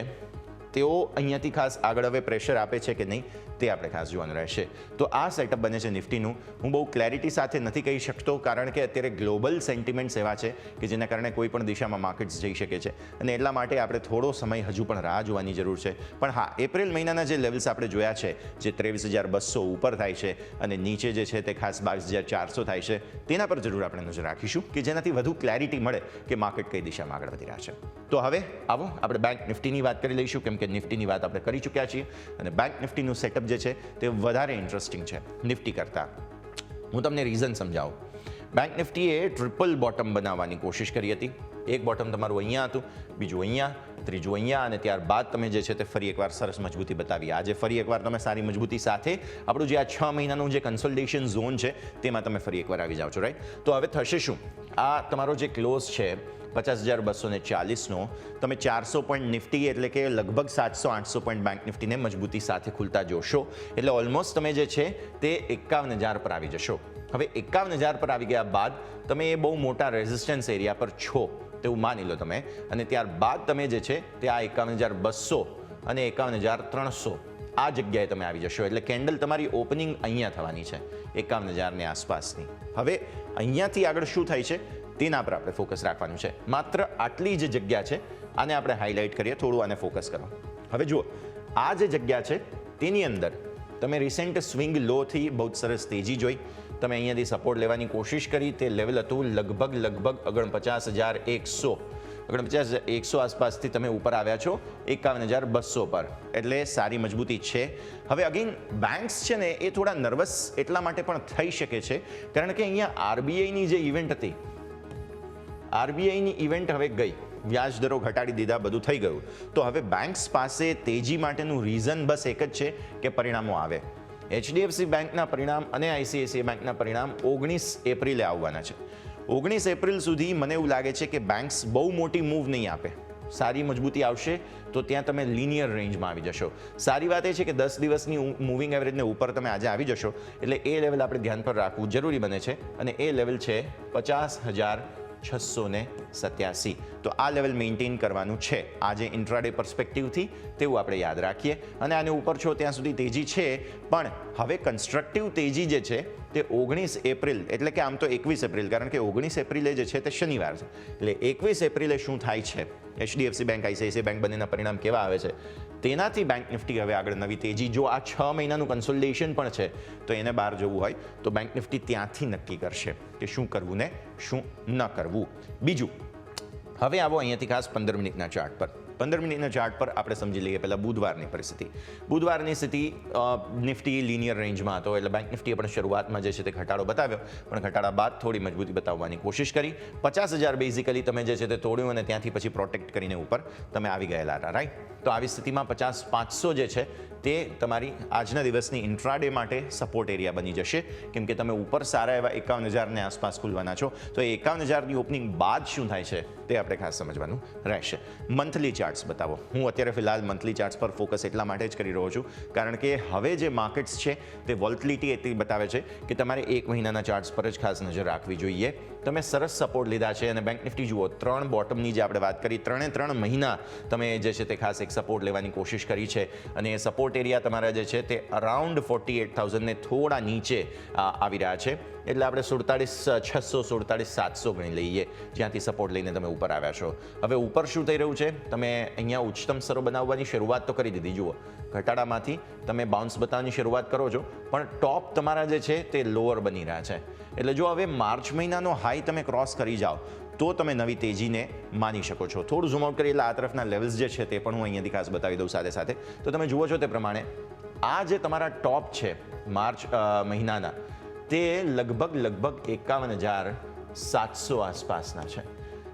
તેઓ અહીંયાથી ખાસ આગળ હવે પ્રેશર આપે છે કે નહીં તે આપણે ખાસ જોવાનું રહેશે. તો આ સેટઅપ બને છે નિફ્ટીનું. હું બહુ ક્લેરિટી સાથે નથી કહી શકતો કારણ કે અત્યારે ગ્લોબલ સેન્ટિમેન્ટ્સ એવા છે કે જેના કારણે કોઈ પણ દિશામાં માર્કેટ્સ જઈ શકે છે અને એટલા માટે આપણે થોડો સમય હજુ પણ રાહ જોવાની જરૂર છે. પણ હા, એપ્રિલ મહિનાના જે લેવલ્સ આપણે જોયા છે, જે 23,200 ઉપર થાય છે અને નીચે જે છે તે ખાસ 22,400 થાય છે, તેના પર જરૂર આપણે નજર રાખીશું કે જેનાથી વધુ ક્લેરિટી મળે કે માર્કેટ કઈ દિશામાં આગળ વધી રહ્યા છે. તો હવે આવો આપણે બેંક નિફ્ટીની વાત કરી લઈશું, કેમ કે નિફ્ટીની વાત આપણે કરી ચૂક્યા છીએ અને બેંક નિફ્ટીનું સેટઅપ જે છે તે વધારે ઇન્ટરેસ્ટિંગ છે નિફ્ટી કરતાં. હું તમને રીઝન સમજાવું. બેંક નિફ્ટીએ ટ્રિપલ બોટમ બનાવવાની કોશિશ કરી હતી. એક બોટમ તમારું અહીંયા હતું, બીજું અહીંયા, ત્રીજું અહીંયા અને ત્યારબાદ તમે જે છે તે ફરી એકવાર સરસ મજબૂતી બતાવી. આજે ફરી એકવાર તમે સારી મજબૂતી સાથે આપણું જે આ 6 મહિનાનું જે કન્સોલિડેશન ઝોન છે તેમાં તમે ફરી એકવાર આવી જાઓ છો, રાઈટ? તો હવે થશે શું? આ તમારો જે ક્લોઝ છે 50,240નો, તમે 400 પોઈન્ટ નિફ્ટી એટલે કે લગભગ 700-800 પોઈન્ટ બેંક નિફ્ટીને મજબૂતી સાથે ખુલતા જોશો એટલે ઓલમોસ્ટ તમે જે છે તે 51,000 પર આવી જશો. હવે 51,000 પર આવી ગયા બાદ તમે એ બહુ મોટા રેઝિસ્ટન્સ એરિયા પર છો તેવું માની લો તમે, અને ત્યારબાદ તમે જે છે તે આ 51,200 અને 51,300 આ જગ્યાએ તમે આવી જશો. એટલે કેન્ડલ તમારી ઓપનિંગ અહીંયા થવાની છે 51,000ની આસપાસની. હવે અહીંયાથી આગળ શું થાય છે તેના પર આપણે ફોકસ રાખવાનું છે. માત્ર આટલી જ જગ્યા છે, આને આપણે હાઇલાઇટ કરીએ, થોડું આને ફોકસ કરો. હવે જુઓ, આ જે જગ્યા છે તેની અંદર તમે રિસેન્ટ સ્વિંગ લોથી બહુ સરસ તેજી જોઈ. તમે અહીંયાથી સપોર્ટ લેવાની કોશિશ કરી, તે લેવલ હતું લગભગ 49,100 49,100 આસપાસથી તમે ઉપર આવ્યા છો 51,200 પર, એટલે સારી મજબૂતી છે. હવે અગેન બેંક્સ છે ને એ થોડા નર્વસ એટલા માટે પણ થઈ શકે છે કારણ કે અહીંયા આરબીઆઈની જે ઇવેન્ટ હતી, આરબીઆઈની ઇવેન્ટ હવે ગઈ, વ્યાજ દરો ઘટાડી દીધા, બધું થઈ ગયું. તો હવે બેંક્સ પાસે તેજી માટેનું રીઝન બસ એક જ છે કે પરિણામો આવે. એચડીએફસી બેંકના પરિણામ અને આઈસીઆઈસીઆઈ બેંકના પરિણામ 19 એપ્રિલે આવવાના છે. 19 એપ્રિલ સુધી મને એવું લાગે છે કે બેંક્સ બહુ મોટી મૂવ નહીં આપે. સારી મજબૂતી આવશે તો ત્યાં તમે લિનિયર રેન્જમાં આવી જશો. સારી વાત એ છે કે 10 દિવસની મૂવિંગ એવરેજને ઉપર તમે આજે આવી જશો એટલે એ લેવલ આપણે ધ્યાન પર રાખવું જરૂરી બને છે અને એ લેવલ છે 50,687. તો આ લેવલ મેન્ટેન કરવાનું છે આજે ઇન્ટ્રાડે પર્સપેક્ટિવથી, તેવું આપણે યાદ રાખીએ. અને આને ઉપર છો ત્યાં સુધી તેજી છે, પણ હવે કન્સ્ટ્રક્ટિવ તેજી જે છે તે 19 એપ્રિલ એટલે કે આમ તો 21 એપ્રિલ, કારણ કે 19 એપ્રિલે જે છે તે શનિવાર છે, એટલે 21 એપ્રિલે શું થાય છે, એચડીએફસી બેંક, આઈસીઆઈસીઆઈ બેંક બંનેના પરિણામ કેવા આવે છે તેનાથી બેંક નિફ્ટી હવે આગળ નવી તેજી. જો આ 6 મહિનાનું કન્સોલિડેશન પણ છે તો એને બહાર જવું હોય તો બેંક નિફ્ટી ત્યાંથી નક્કી કરશે કે શું કરવું ને શું ન કરવું. બીજું, હવે આવો અહીંયાથી ખાસ 15 મિનિટના ચાર્ટ પર. 15 મિનિટના ચાર્ટ પર આપણે સમજી લઈએ પહેલાં બુધવારની પરિસ્થિતિ. બુધવારની સ્થિતિ નિફ્ટી લિનિયર રેન્જમાં હતો, એટલે બેંક નિફ્ટીએ પણ શરૂઆતમાં જે છે તે ઘટાડો બતાવ્યો, પણ ઘટાડા બાદ થોડી મજબૂતી બતાવવાની કોશિશ કરી. 50,000 બેઝિકલી તમે જે છે તે તોડ્યું અને ત્યાંથી પછી પ્રોટેક્ટ કરીને ઉપર તમે આવી ગયેલા હતા, રાઈટ? તો આવી સ્થિતિમાં 50,500 જે છે તે તમારી આજના દિવસની ઇન્ટ્રાડે માટે સપોર્ટ એરિયા બની જશે, કેમ કે તમે ઉપર સારા એવા 51,000ને આસપાસ ખુલવાના છો. તો એ 51,000ની ઓપનિંગ બાદ શું થાય છે તે આપણે ખાસ સમજવાનું રહેશે. મંથલી ચાર્ટ્સ બતાવો. હું અત્યારે ફિલહાલ મંથલી ચાર્ટ્સ પર ફોકસ એટલા માટે જ કરી રહ્યો છું કારણ કે હવે જે માર્કેટ્સ છે તે વોલ્ટિલિટી એટલી બતાવે છે કે તમારે 1 મહિનાના ચાર્ટ્સ પર જ ખાસ નજર રાખવી જોઈએ. તમે સરસ સપોર્ટ લીધા છે અને બેંક નિફ્ટી જુઓ, 3 બોટમની જે આપણે વાત કરી, 3 મહિના તમે જે છે તે ખાસ એક સપોર્ટ લેવાની કોશિશ કરી છે અને એ સપોર્ટ એરિયા તમારા જે છે તે અરાઉન્ડ 48,000ને થોડા નીચે આવી રહ્યા છે. એટલે આપણે 47,600 47,700 ગણી લઈએ જ્યાંથી સપોર્ટ લઈને તમે ઉપર આવ્યા છો. હવે ઉપર શું થઈ રહ્યું છે, તમે અહીંયા ઉચ્ચતમ સ્તરો બનાવવાની શરૂઆત તો કરી દીધી. જુઓ, ઘટાડામાંથી તમે બાઉન્સ બતાવવાની શરૂઆત કરો છો, પણ ટોપ તમારા જે છે તે લોઅર બની રહ્યા છે. એટલે જો હવે માર્ચ મહિનાનો હાઈ તમે ક્રોસ કરી જાઓ તો તમે નવી તેજીને માની શકો છો. થોડું ઝૂમ આઉટ કરીએ એટલે આ તરફના લેવલ્સ જે છે તે પણ હું અહીંયાથી ખાસ બતાવી દઉં સાથે સાથે. તો તમે જુઓ છો તે પ્રમાણે આ જે તમારા ટોપ છે માર્ચ મહિનાના, તે લગભગ 51,700 આસપાસના છે.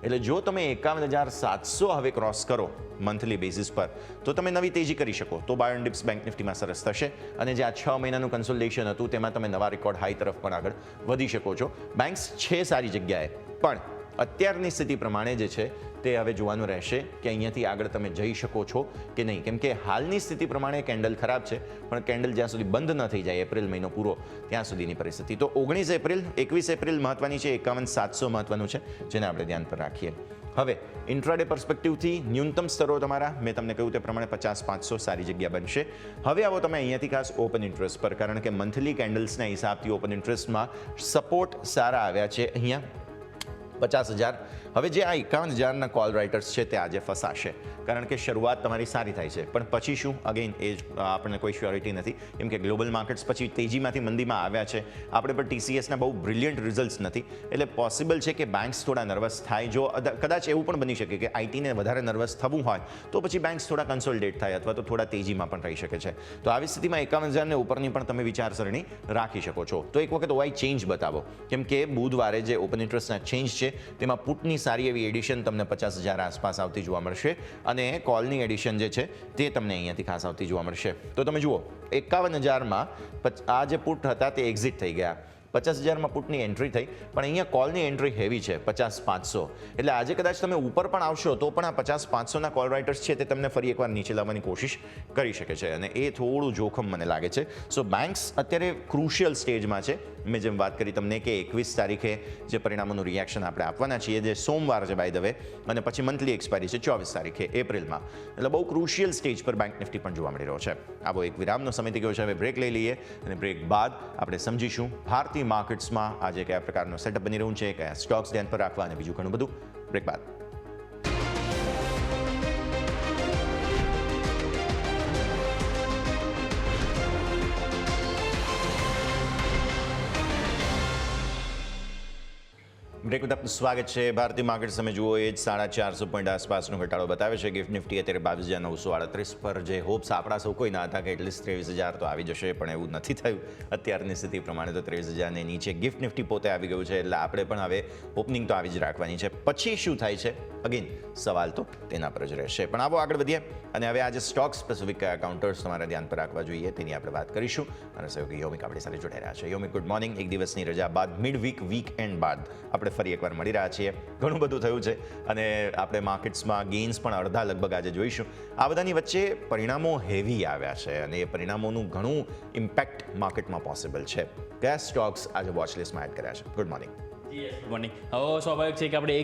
એટલે જો તમે 51,700 હવે ક્રોસ કરો મંથલી બેઝિસ પર તો તમે નવી તેજી કરી શકો. તો બાય ઓન ડિપ્સ બેંક નિફ્ટીમાં સરસ થશે અને જે આ 6 મહિનાનું કન્સોલિડેશન હતું તેમાં તમે નવા રેકોર્ડ હાઈ તરફ પણ આગળ વધી શકો છો. બેંક્સ છે સારી જગ્યાએ, પણ અત્યારની સ્થિતિ પ્રમાણે જે છે તે હવે જોવાનું રહેશે કે અહીંયાથી આગળ તમે જઈ શકો છો કે નહીં, કેમ કે હાલની સ્થિતિ પ્રમાણે કેન્ડલ ખરાબ છે, પણ કેન્ડલ જ્યાં સુધી બંધ ન થઈ જાય એપ્રિલ મહિનો પૂરો ત્યાં સુધીની પરિસ્થિતિ. તો 19 એપ્રિલ 21 એપ્રિલ મહત્વની છે, 51,700 મહત્વનું છે, જેને આપણે ધ્યાન પર રાખીએ. હવે ઇન્ટ્રાડે પર્સપેક્ટિવથી ન્યૂનતમ સ્તરો તમારા મેં તમને કહ્યું તે પ્રમાણે 50-500 સારી જગ્યા બનશે. હવે આવો તમે અહીંયાથી ખાસ ઓપન ઇન્ટરેસ્ટ પર, કારણ કે મંથલી કેન્ડલ્સના હિસાબથી ઓપન ઇન્ટરેસ્ટમાં સપોર્ટ સારા આવ્યા છે અહીંયા 50,000. હવે જે આ 51,000ના કોલ રાઇટર્સ છે તે આજે ફસાશે, કારણ કે શરૂઆત તમારી સારી થાય છે, પણ પછી શું અગેન એ જ આપણને કોઈ શ્યોરિટી નથી, કેમ કે ગ્લોબલ માર્કેટ્સ પછી તેજીમાંથી મંદીમાં આવ્યા છે. આપણે પણ TCSના બહુ બ્રિલિયન્ટ રિઝલ્ટ્સ નથી, એટલે પોસિબલ છે કે બેન્ક્સ થોડા નર્વસ થાય. જો કદાચ એવું પણ બની શકે કે આઈટીને વધારે નર્વસ થવું હોય તો પછી બેન્ક્સ થોડા કન્સોલિડેટ થાય અથવા તો થોડા તેજીમાં પણ રહી શકે છે. તો આવી સ્થિતિમાં 51,000ને ઉપરની પણ તમે વિચારસરણી રાખી શકો છો. તો એક વખત ઓવાઈ ચેન્જ બતાવો, કેમ કે બુધવારે જે ઓપન ઇન્ટરેસ્ટના ચેન્જ છે તેમાં પુટની સારી એવી એડિશન તમને 50,000 આસપાસ આવતી જોવા મળશે, અને કોલની એડિશન જે છે તે તમને અહીંયાથી ખાસ આવતી જોવા મળશે. તો તમે જુઓ 51,000માં આ જે પુટ હતા તે એક્ઝિટ થઈ ગયા, 50,000માં પુટની એન્ટ્રી થઈ, પણ અહીંયા કોલની એન્ટ્રી હેવી છે 50-500. એટલે આજે કદાચ તમે ઉપર પણ આવશો તો પણ આ 50-500ના કોલ રાઇટર્સ છે તે તમને ફરી એકવાર નીચે લાવવાની કોશિશ કરી શકે છે, અને એ થોડું જોખમ મને લાગે છે. સો બેન્ક્સ અત્યારે ક્રુશિયલ સ્ટેજમાં છે. મેં જેમ વાત કરી તમને કે 21 તારીખે જે પરિણામોનું રિએક્શન આપણે આપવાના છીએ, જે સોમવાર છે બાય ધ વે, અને પછી મંથલી એક્સપાયરી છે 24 તારીખે એપ્રિલમાં, એટલે બહુ ક્રુશિયલ સ્ટેજ પર બેંક નિફ્ટી પણ જોવા મળી રહ્યો છે. આવો એક વિરામનો સમય થઈ ગયો છે, હવે બ્રેક લઈ લઈએ, અને બ્રેક બાદ આપણે સમજીશું ભારતીય માર્કેટ્સમાં આજે કયા પ્રકારનો સેટઅપ બની રહ્યું છે, કયા સ્ટોક્સ ધ્યાન પર રાખવા, અને બીજું ઘણું બધું. બ્રેક બાદ. બ્રેક બાદ આપનું સ્વાગત છે. ભારતીય માર્કેટ તમે જુઓ એ જ 450 પોઈન્ટ આસપાસનો ઘટાડો બતાવે છે. ગિફ્ટ નિફ્ટી અત્યારે 22,938 પર, જે હોપ્સ આપણા સૌ કોઈના હતા કે એટલીસ્ટ 23,000 તો આવી જશે, પણ એવું નથી થયું. અત્યારની સ્થિતિ પ્રમાણે તો 23,000ની નીચે ગિફ્ટ નિફ્ટી પોતે આવી ગયું છે, એટલે આપણે પણ હવે ઓપનિંગ તો આવી જ રાખવાની છે. પછી શું થાય છે અગેન સવાલ તો તેના પર જ રહેશે. પણ આવો આગળ વધીએ, અને હવે આજે સ્ટોક સ્પેસિફિક કયા કાઉન્ટર્સ તમારે ધ્યાન પર રાખવા જોઈએ તેની આપણે વાત કરીશું, અને સહયોગી યોમિક આપણી સાથે જોડાઈ રહ્યા છે. યોમિક, ગુડ મોર્નિંગ. એક દિવસની રજા બાદ, મિડ વીક એન્ડ બાદ આપણે ફરી એકવાર મળી રહ્યા છીએ. ઘણું બધું થયું છે, અને આપણે માર્કેટ્સમાં ગેઇન્સ પણ અડધા લગભગ આજે જોઈશું. આ બધાની વચ્ચે પરિણામો હેવી આવ્યા છે, અને એ પરિણામોનું ઘણું ઇમ્પેક્ટ માર્કેટમાં પોસિબલ છે. કયા સ્ટોક્સ આજે વોચ લિસ્ટમાં એડ કર્યા છે? Good morning. Good morning. હવે સ્વાભાવિક છે કે આપણે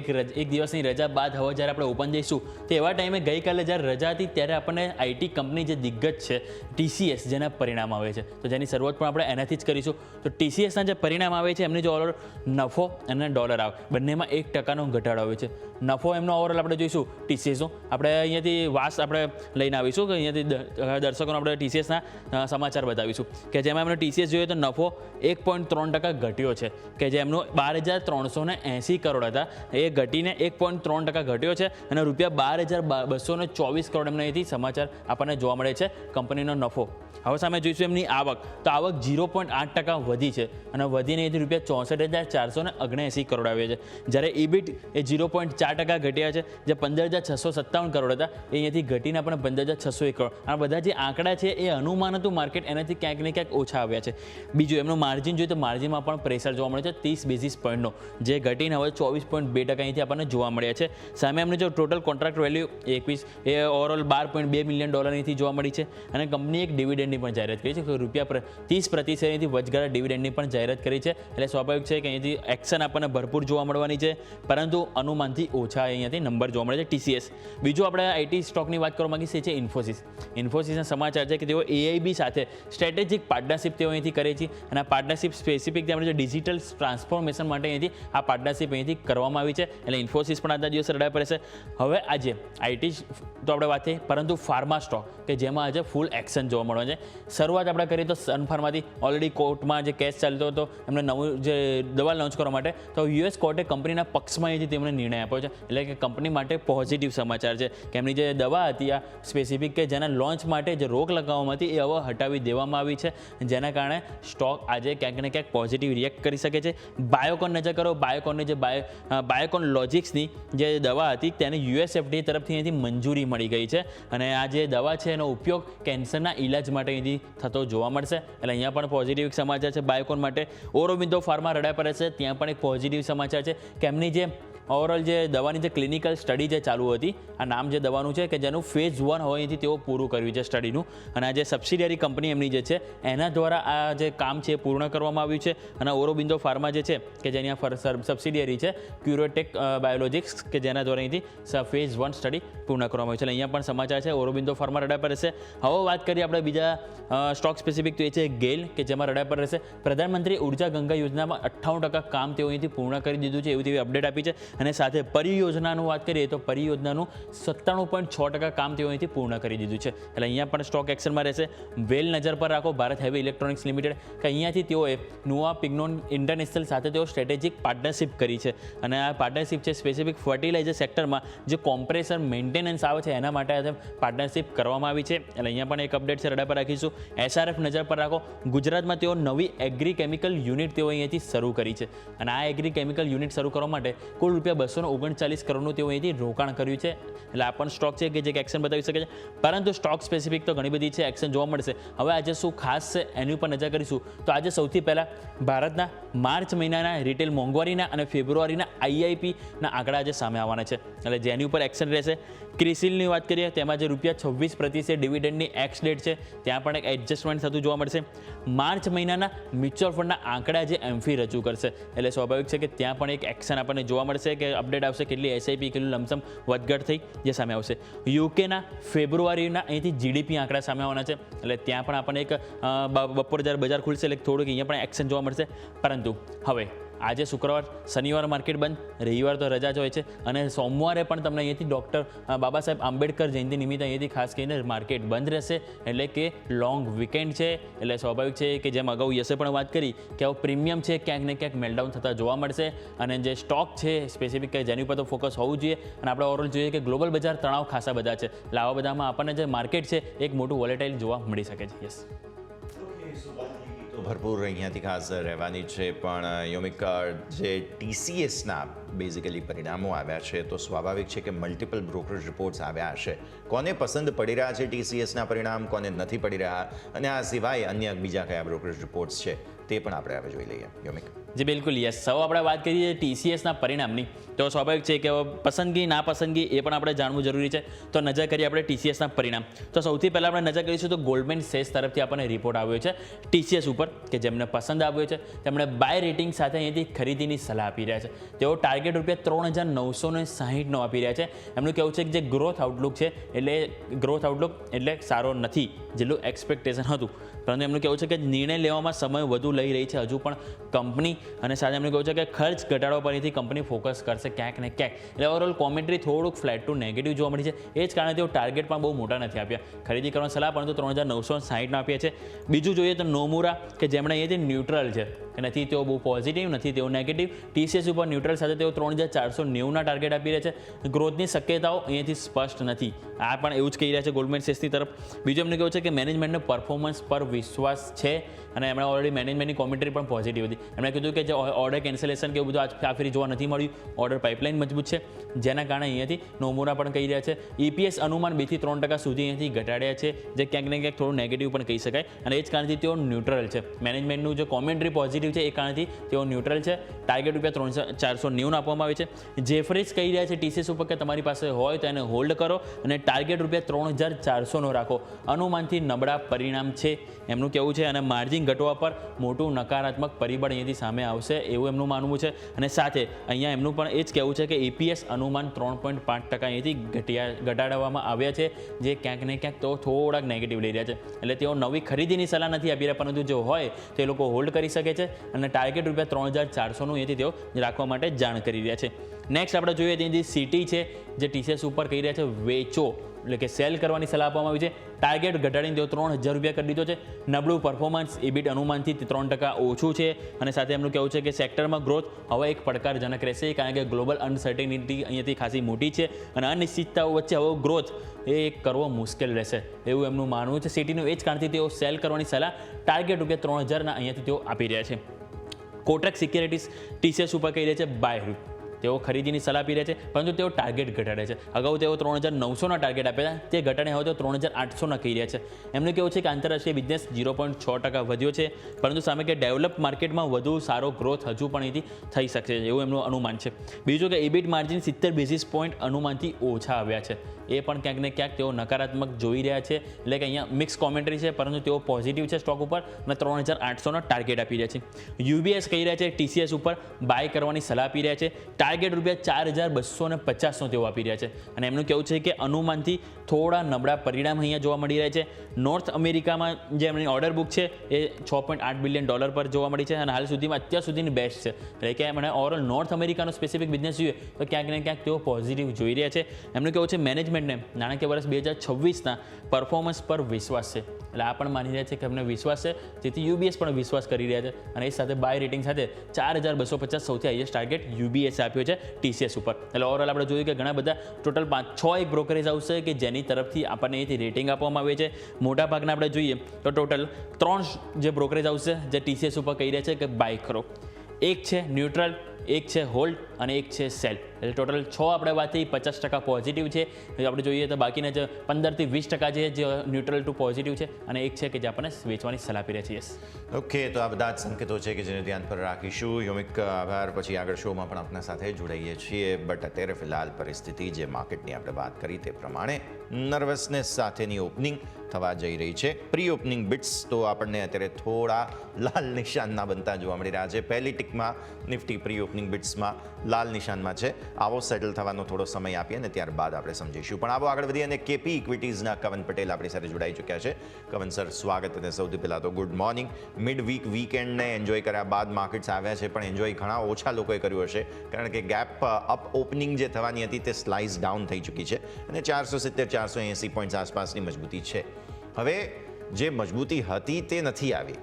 એક દિવસની રજા બાદ હવે જ્યારે આપણે ઓપન જઈશું તો એવા ટાઈમે ગઈકાલે જ્યારે રજા હતી ત્યારે આપણને આઈટી કંપની જે દિગ્ગજ છે TCS, જેના પરિણામ આવે છે, તો જેની શરૂઆત પણ આપણે એનાથી જ કરીશું. તો TCSના જે પરિણામ આવે છે એમની જો ઓવરઓલ નફો અને ડોલર આવે બંનેમાં 1% ઘટાડો આવે છે. નફો એમનો ઓવરઓલ આપણે જોઈશું TCSનો, આપણે અહીંયાથી વાસ આપણે લઈને આવીશું કે અહીંયાથી દર્શકોને આપણે TCSના સમાચાર બતાવીશું કે જેમાં એમનો TCS જોઈએ તો નફો 1.3% ઘટ્યો છે, કે જે એમનો 12,380 કરોડ હતા એ ઘટીને 1.3% ઘટ્યો છે, અને રૂપિયા 12,224 કરોડ એમને અહીંથી સમાચાર આપણને જોવા મળે છે કંપનીનો નફો. હવે સામે જોઈશું એમની આવક, તો આવક 0.8% વધી છે, અને વધીને અહીંથી રૂપિયા 64,479 કરોડ આવે છે. જ્યારે EBIT એ 0.4% ઘટ્યા છે, જે 15,657 કરોડ હતા એ અહીંયાથી ઘટીને આપણે 15,601 કરોડ. આ બધા જે આંકડા છે એ અનુમાન હતું માર્કેટ એનાથી ક્યાંક ને ક્યાંક ઓછા આવ્યા છે. બીજું એમનું માર્જિન જોઈએ તો માર્જિનમાં પણ પ્રેશર જોવા મળે છે 30 બેઝિસ પોઈન્ટનો, જે ઘટીને હવે 24.2% અહીંથી આપણને જોવા મળ્યા છે. સામે એમને જો ટોટલ કોન્ટ્રાક્ટ વેલ્યુ 21 એ ઓવરઓલ $12.2 મિલિયન અહીંથી જોવા મળી છે, અને કંપની એક ડિવિડન્ડની પણ જાહેરાત કરી છે કે ₹30% અહીંથી વચગાળા ડિવિડન્ડની પણ જાહેરાત કરી છે. એટલે સ્વાભાવિક છે કે અહીંથી એક્શન આપણને ભરપૂર જોવા મળવાની છે, પરંતુ અનુમાનથી ઓછા અહીંયાથી નંબર જોવા મળે છે TCS. બીજું આપણે આઈટી સ્ટોકની વાત કરવા માંગીએ છીએ ઇન્ફોસિસ. ઇન્ફોસિસના સમાચાર છે કે તેઓ AIB સાથે સ્ટ્રેટેજિક પાર્ટનરશિપ તેઓ અહીંથી કરે છે, અને આ પાર્ટનરશિપ સ્પેસિફિક આપણે જે ડિજિટલ ટ્રાન્સફોર્મેશન માટે અહીંથી આ પાર્ટનરશિપ અહીંથી કરવામાં આવી છે. એટલે ઇન્ફોસિસ પણ આજના દિવસે રડાઈ પડે છે. હવે આજે આઈટી તો આપણે વાત થઈ, પરંતુ ફાર્મા સ્ટોક કે જેમાં આજે ફૂલ એક્શન જોવા મળે છે. શરૂઆત આપણે કરીએ તો સન ફાર્માથી. ઓલરેડી કોર્ટમાં જે કેસ ચાલતો હતો એમને નવું જે દવા લોન્ચ કરવા માટે, તો US કોર્ટે કંપનીના પક્ષમાં અહીંથી તેમણે નિર્ણય આપ્યો છે. એટલે કે કંપની માટે પોઝિટિવ સમાચાર છે કે એમની જે દવા હતી આ સ્પેસિફિક કે જેના લોન્ચ માટે જે રોક લગાવવામાં હતી એ હવે હટાવી દેવામાં આવી છે, જેના કારણે સ્ટોક આજે ક્યાંક ને ક્યાંક પોઝિટિવ રિએક્ટ કરી શકે છે. બાયોકોન નજર કરો, બાયોકોનની જે બાયોકોન લોજિક્સની જે દવા હતી તેને US FDA તરફથી અહીંથી મંજૂરી મળી ગઈ છે, અને આ જે દવા છે એનો ઉપયોગ કેન્સરના ઇલાજ માટે અહીંથી થતો જોવા મળશે. એટલે અહીંયા પણ પોઝિટિવ સમાચાર છે બાયોકોન માટે. ઓરોબિંદો ફાર્મા રડાઈ પડે છે, ત્યાં પણ એક પોઝિટિવ સમાચાર છે કે એમની જે ઓવરઓલ જે દવાની જે ક્લિનિકલ સ્ટડી જે ચાલુ હતી, આ નામ જે દવાનું છે કે જેનું ફેઝ 1 હોય એથી તેઓ પૂરું કર્યું છે સ્ટડીનું, અને આ જે સબસિડિયરી કંપની એમની જે છે એના દ્વારા આ જે કામ છે એ પૂર્ણ કરવામાં આવ્યું છે. અને ઓરોબિંદો ફાર્મા જે છે કે જેની આ સબસિડિયરી છે ક્યુરોટેક બાયોલોજિક્સ કે જેના દ્વારા અહીંથી ફેઝ 1 સ્ટડી પૂર્ણ કરવામાં આવી છે. અહીંયા પણ સમાચાર છે ઓરોબિંદો ફાર્મા રડા પર રહેશે. હવે વાત કરીએ આપણે બીજા સ્ટોક સ્પેસિફિક, તો એ છે ગેલ કે જેમાં રડા પર રહેશે. પ્રધાનમંત્રી ઉર્જા ગંગા યોજનામાં 98% કામ તેઓ અહીંથી પૂર્ણ કરી દીધું છે એવી તેવી અપડેટ આપી છે. અને સાથે પરિયોજનાનું વાત કરીએ તો પરિયોજનાનું 97.6% કામ તેઓ અહીંથી પૂર્ણ કરી દીધું છે. એટલે અહીંયા પણ સ્ટોક એક્શનમાં રહેશે. વેલ નજર પર રાખો ભારત હેવી ઇલેક્ટ્રોનિક્સ લિમિટેડ, કે અહીંયાથી તેઓએ નુઆ પિગ્નોન ઇન્ટરનેશનલ સાથે તેઓ સ્ટ્રેટેજિક પાર્ટનરશિપ કરી છે. અને આ પાર્ટનરશિપ છે સ્પેસિફિક ફર્ટિલાઇઝર સેક્ટરમાં જે કોમ્પ્રેસર મેન્ટેનન્સ આવે છે એના માટે પાર્ટનરશિપ કરવામાં આવી છે. એટલે અહીંયા પણ એક અપડેટ છે, રડા પર રાખીશું. SRF નજર પર રાખો. ગુજરાતમાં તેઓ નવી એગ્રી કેમિકલ યુનિટ તેઓ અહીંયાથી શરૂ કરી છે. અને આ એગ્રી કેમિકલ યુનિટ શરૂ કરવા માટે કુલ ₹239 કરોડનું તેઓ અહીંથી રોકાણ કર્યું છે. એટલે આ પણ સ્ટોક છે કે જે એક્શન બતાવી શકે છે. પરંતુ સ્ટોક સ્પેસિફિક તો ઘણી બધી છે, એક્શન જોવા મળશે. હવે આજે શું ખાસ છે એની ઉપર નજર કરીશું. તો આજે સૌથી પહેલાં ભારતના માર્ચ મહિનાના રિટેલ મોંઘવારીના અને ફેબ્રુઆરીના IIPના આંકડા આજે સામે આવવાના છે. એટલે જેની ઉપર એક્શન રહેશે. ક્રિસિલની વાત કરીએ તેમાં જે ₹26% ડિવિડન્ડની એક્સ ડેટ છે ત્યાં પણ એક એડજસ્ટમેન્ટ થતું જોવા મળશે. માર્ચ મહિનાના મ્યુચ્યુઅલ ફંડના આંકડા જે એમ્ફી રજૂ કરશે, એટલે સ્વાભાવિક છે કે ત્યાં પણ એક એક્શન આપણને જોવા મળશે કે અપડેટ આવશે કેટલી SIP કેટલું લમસમ વધઘટ થઈ જે સામે આવશે. યુકેના ફેબ્રુઆરીના અહીંથી GDP આંકડા સામે આવવાના છે. એટલે ત્યાં પણ આપણને એક બપોર જ્યારે બજાર ખુલશે એટલે થોડુંક અહીંયા પણ એક્શન જોવા મળશે. પરંતુ હવે આજે શુક્રવાર, શનિવાર માર્કેટ બંધ, રવિવાર તો રજા જ હોય છે. અને સોમવારે પણ તમને અહીંયાથી ડૉક્ટર બાબા સાહેબ આંબેડકર જયંતિ નિમિત્તે અહીંયાથી ખાસ કરીને માર્કેટ બંધ રહેશે. એટલે કે લોંગ વીકેન્ડ છે. એટલે સ્વાભાવિક છે કે જેમ અગાઉ યશે પણ વાત કરી કે આવું પ્રીમિયમ છે ક્યાંક ને ક્યાંક મેલડાઉન થતા જોવા મળશે. અને જે સ્ટોક છે સ્પેસિફિક કે જેની ઉપર તો ફોકસ હોવું જોઈએ. અને આપણે ઓવરઓલ જોઈએ કે ગ્લોબલ બજાર તણાવ ખાસા બધા છે. એટલે આવા બધામાં આપણને જે માર્કેટ છે એક મોટું વોલેટાઇલ જોવા મળી શકે છે. યસ, તો ભરપૂર અહીંયાથી ખાસ રહેવાની છે. પણ યોમિક, જે TCSના બેઝિકલી પરિણામો આવ્યા છે તો સ્વાભાવિક છે કે મલ્ટિપલ બ્રોકરેજ રિપોર્ટ્સ આવ્યા હશે. કોને પસંદ પડી રહ્યા છે TCSના પરિણામ, કોને નથી પડી રહ્યા, અને આ સિવાય અન્ય બીજા કયા બ્રોકરેજ રિપોર્ટ્સ છે તે પણ આપણે હવે જોઈ લઈએ. યોમિક જી બિલકુલ, યસ. સૌ આપણે વાત કરીએ TCSના પરિણામની તો સ્વાભાવિક છે કે પસંદગી નાપસંદગી એ પણ આપણે જાણવું જરૂરી છે. તો નજર કરીએ આપણે TCSના પરિણામ. તો સૌથી પહેલાં આપણે નજર કરીશું તો ગોલ્ડમેન સેસ તરફથી આપણને રિપોર્ટ આવ્યો છે TCS ઉપર કે જેમને પસંદ આવ્યો છે તેમણે બાય રેટિંગ સાથે અહીંયાથી ખરીદીની સલાહ આપી રહ્યા છે. તેઓ ટાર્ગેટ ₹3,960 આપી રહ્યા છે. એમનું કહેવું છે કે જે ગ્રોથ આઉટલુક છે એટલે સારો નથી જેટલું એક્સપેક્ટેશન હતું. પરંતુ એમનું કહેવું છે કે નિર્ણય લેવામાં સમય વધુ લઈ રહી છે હજુ પણ કંપની. અને સાથે એમનું કહેવું છે કે ખર્ચ ઘટાડવા પરથી કંપની ફોકસ કરશે ક્યાંક ને ક્યાંક. એટલે ઓવરઓલ કોમેન્ટ્રી થોડુંક ફ્લેટ ટુ નેગેટિવ જોવા મળી છે. એ જ કારણે તેઓ ટાર્ગેટ પણ બહુ મોટા નથી આપ્યા. ખરીદી કરવાની સલાહ પરંતુ ₹3,960 આપ્યા છે. બીજું જોઈએ તો નોમુરા કે જેમણે અહીંયાથી ન્યુટ્રલ છે, નથી તેઓ બહુ પોઝિટિવ નથી તેઓ નેગેટિવ. TCS ઉપર ન્યુટ્રલ સાથે તેઓ 3,490ના ટાર્ગેટ આપી રહ્યા છે. ગ્રોથની શક્યતાઓ અહીંયાથી સ્પષ્ટ નથી. આ પણ એવું જ કહી રહ્યા છે ગોલ્ડમેન સેસની તરફ. બીજું એમને કહ્યું છે કે મેનેજમેન્ટનો પરફોર્મન્સ પર વિશ્વાસ છે. અને એમણે ઓલરેડી મેનેજમેન્ટની કોમેન્ટરી પણ પોઝિટિવ હતી. એમણે કીધું કે જે ઓર્ડર કેન્સલેશન કે એવું બધું આ ફેરી જોવા નથી મળ્યું. ઓર્ડર પાઇપલાઇન મજબૂત છે જેના કારણે અહીંયાથી નોમુરા પણ કહી રહ્યા છે. EPS અનુમાન 2 થી 3% સુધી અહીંયાથી ઘટાડ્યા છે જે ક્યાંક ને ક્યાંક થોડું નેગેટિવ પણ કહી શકાય. અને એ જ કારણથી તેઓ ન્યુટ્રલ છે. મેનેજમેન્ટનું જે કોમેન્ટ્રી પોઝિટિવ છે એ કારણથી તેઓ ન્યુટ્રલ છે. ટાર્ગેટ ₹3,490 આપવામાં આવે છે. જેફરીસ કહી રહ્યા છે TCS ઉપર કે તમારી પાસે હોય તો એને હોલ્ડ કરો અને ટાર્ગેટ ₹3,400 રાખો. અનુમાનથી નબળા પરિણામ છે એમનું કહેવું છે. અને માર્જિન ઘટવા પર મોટું નકારાત્મક પરિબળ અહીંયાથી સામે આવશે એવું એમનું માનવું છે. અને સાથે અહીંયા એમનું પણ એ જ કહેવું છે કે EPS અનુમાન 3.5% અહીંયાથી ઘટાડવામાં આવ્યા છે જે ક્યાંક ને ક્યાંક તો થોડાક નેગેટિવ લઈ રહ્યા છે. એટલે તેઓ નવી ખરીદીની સલાહ નથી આપી રહ્યા પરંતુ જો હોય તો એ લોકો હોલ્ડ કરી શકે છે. અને ટાર્ગેટ ₹3,400 અહીંયાથી તેઓ રાખવા માટે જાણ કરી રહ્યા છે. નેક્સ્ટ આપણે જોઈએ ત્યાંથી સિટી છે જે TCS ઉપર કહી રહ્યા છે વેચો એટલે કે સેલ કરવાની સલાહ આપવામાં આવી છે. ટાર્ગેટ ઘટાડીને તેઓ ₹3,000 કરી દીધો છે. નબળું પરફોર્મન્સ EBIT અનુમાનથી 3% ઓછું છે. અને સાથે એમનું કહેવું છે કે સેક્ટરમાં ગ્રોથ હવે એક પડકારજનક રહેશે કારણ કે ગ્લોબલ અનસર્ટેનિટી અહીંયાથી ખાસી મોટી છે અને અનિશ્ચિતતાઓ વચ્ચે હવે ગ્રોથ એ કરવો મુશ્કેલ રહેશે એવું એમનું માનવું છે. સિટીનું એ જ કારણથી તેઓ સેલ કરવાની સલાહ ટાર્ગેટ ₹3,000 અહીંયાથી તેઓ આપી રહ્યા છે. કોટક સિક્યોરિટીઝ TCS ઉપર કહી રહ્યા છે બાય. તેઓ ખરીદીની સલાહ આપી રહ્યા છે, પરંતુ તેઓ ટાર્ગેટ ઘટાડે છે. અગાઉ તેઓ 3,900ના ટાર્ગેટ આપ્યા હતા, તે ઘટાડે હવે તો 3,800ના કહી રહ્યા છે. એમનું કહેવું છે કે આંતરરાષ્ટ્રીય બિઝનેસ 0.6% વધ્યો છે, પરંતુ સામે કે ડેવલપ માર્કેટમાં વધુ સારો ગ્રોથ હજુ પણ અહીંથી થઈ શકશે એવું એમનું અનુમાન છે. બીજું કે EBIT માર્જિન 70 બેઝિસ પોઈન્ટ અનુમાનથી ઓછા આવ્યા છે. એ પણ ક્યાંક ને ક્યાંક તેઓ નકારાત્મક જોઈ રહ્યા છે, એટલે કે અહીંયા મિક્સ કોમેન્ટરી છે, પરંતુ તેઓ પોઝિટિવ છે સ્ટોક ઉપર અને 3,800નો ટાર્ગેટ આપી રહ્યા છે. UBS કહી રહ્યા છે TCS ઉપર બાય કરવાની સલાહ આપી રહ્યા છે. ટાર્ગેટ ₹4,250નો તેઓ આપી રહ્યા છે અને એમનું કહેવું છે કે અનુમાનથી થોડા નબળા પરિણામ અહીંયા જોવા મળી રહ્યા છે. નોર્થ અમેરિકામાં જે એમની ઓર્ડર બુક છે એ $6.8 બિલિયન પર જોવા મળી છે અને હાલ સુધીમાં અત્યાર સુધીની બેસ્ટ છે. એટલે કે મને ઓવરઓલ નોર્થ અમેરિકાનો સ્પેસિફિક બિઝનેસ જોઈએ તો ક્યાંક ને ક્યાંક તેઓ પોઝિટિવ જોઈ રહ્યા છે. એમનું કહેવું છે મેનેજમેન્ટને નાણાકીય વર્ષ 2026ના પરફોર્મન્સ પર વિશ્વાસ છે. એટલે આ પણ માની રહ્યા છે કે અમને વિશ્વાસ છે, જેથી UBS પણ વિશ્વાસ કરી રહ્યા છે અને એ સાથે બાય રેટિંગ સાથે 4,250 સૌથી હાઈએસ્ટ ટાર્ગેટ UBS આપ્યો છે TCS ઉપર. એટલે ઓવરઓલ આપણે જોયું કે ઘણા બધા ટોટલ 5-6 એક બ્રોકરેજ હાઉસ છે કે જેની તરફથી આપણને અહીંથી રેટિંગ આપવામાં આવે છે. મોટા ભાગના આપણે જોઈએ તો ટોટલ 3 જે બ્રોકરેજ હાઉસ છે જે TCS ઉપર કહી રહ્યા છે કે બાય કરો. એક છે ન્યુટ્રલ, એક છે હોલ્ડ અને એક છે સેલ. એટલે ટોટલ 6 આપણે વાત થઈ, 50% પોઝિટિવ છે. આપણે જોઈએ તો બાકીના જે 15-20% છે જે ન્યુટ્રલ ટુ પોઝિટિવ છે અને એક છે કે જે આપણને વેચવાની સલાહ આપી રહ્યા છે. ઓકે, તો આ બધા જ સંકેતો છે કે જેને ધ્યાન પર રાખીશું. યોમિક, આભાર. પછી આગળ શોમાં પણ આપણા સાથે જોડાઈએ છીએ, બટ અત્યારે ફિલહાલ પરિસ્થિતિ જે માર્કેટની આપણે વાત કરી તે પ્રમાણે નર્વસનેસ સાથેની ઓપનિંગ થવા જઈ રહી છે. પ્રી ઓપનિંગ બિટ્સ તો આપણને અત્યારે થોડા લાલ નિશાનના બનતા જોવા મળી રહ્યા છે. પહેલી ટિકમાં નિફ્ટી પ્રી ઓપનિંગ બિટ્સમાં લાલ નિશાનમાં છે. આવો સેટલ થવાનો થોડો સમય આપીએ અને ત્યારબાદ આપણે સમજીશું. પણ આવો આગળ વધીએ અને કેપી ઇક્વિટીઝના કવન પટેલ આપણી સાથે જોડાઈ ચૂક્યા છે. કવન સર, સ્વાગત. અને સૌથી પહેલાં તો ગુડ મોર્નિંગ. મિડ વીક વીકેન્ડને એન્જોય કર્યા બાદ માર્કેટ્સ આવ્યા છે, પણ એન્જોય ઘણા ઓછા લોકોએ કર્યું હશે, કારણ કે ગેપ અપ ઓપનિંગ જે થવાની હતી તે સ્લાઇસ ડાઉન થઈ ચૂકી છે અને 470-480 પોઈન્ટ્સ આસપાસની મજબૂતી છે. હવે જે મજબૂતી હતી તે નથી આવી,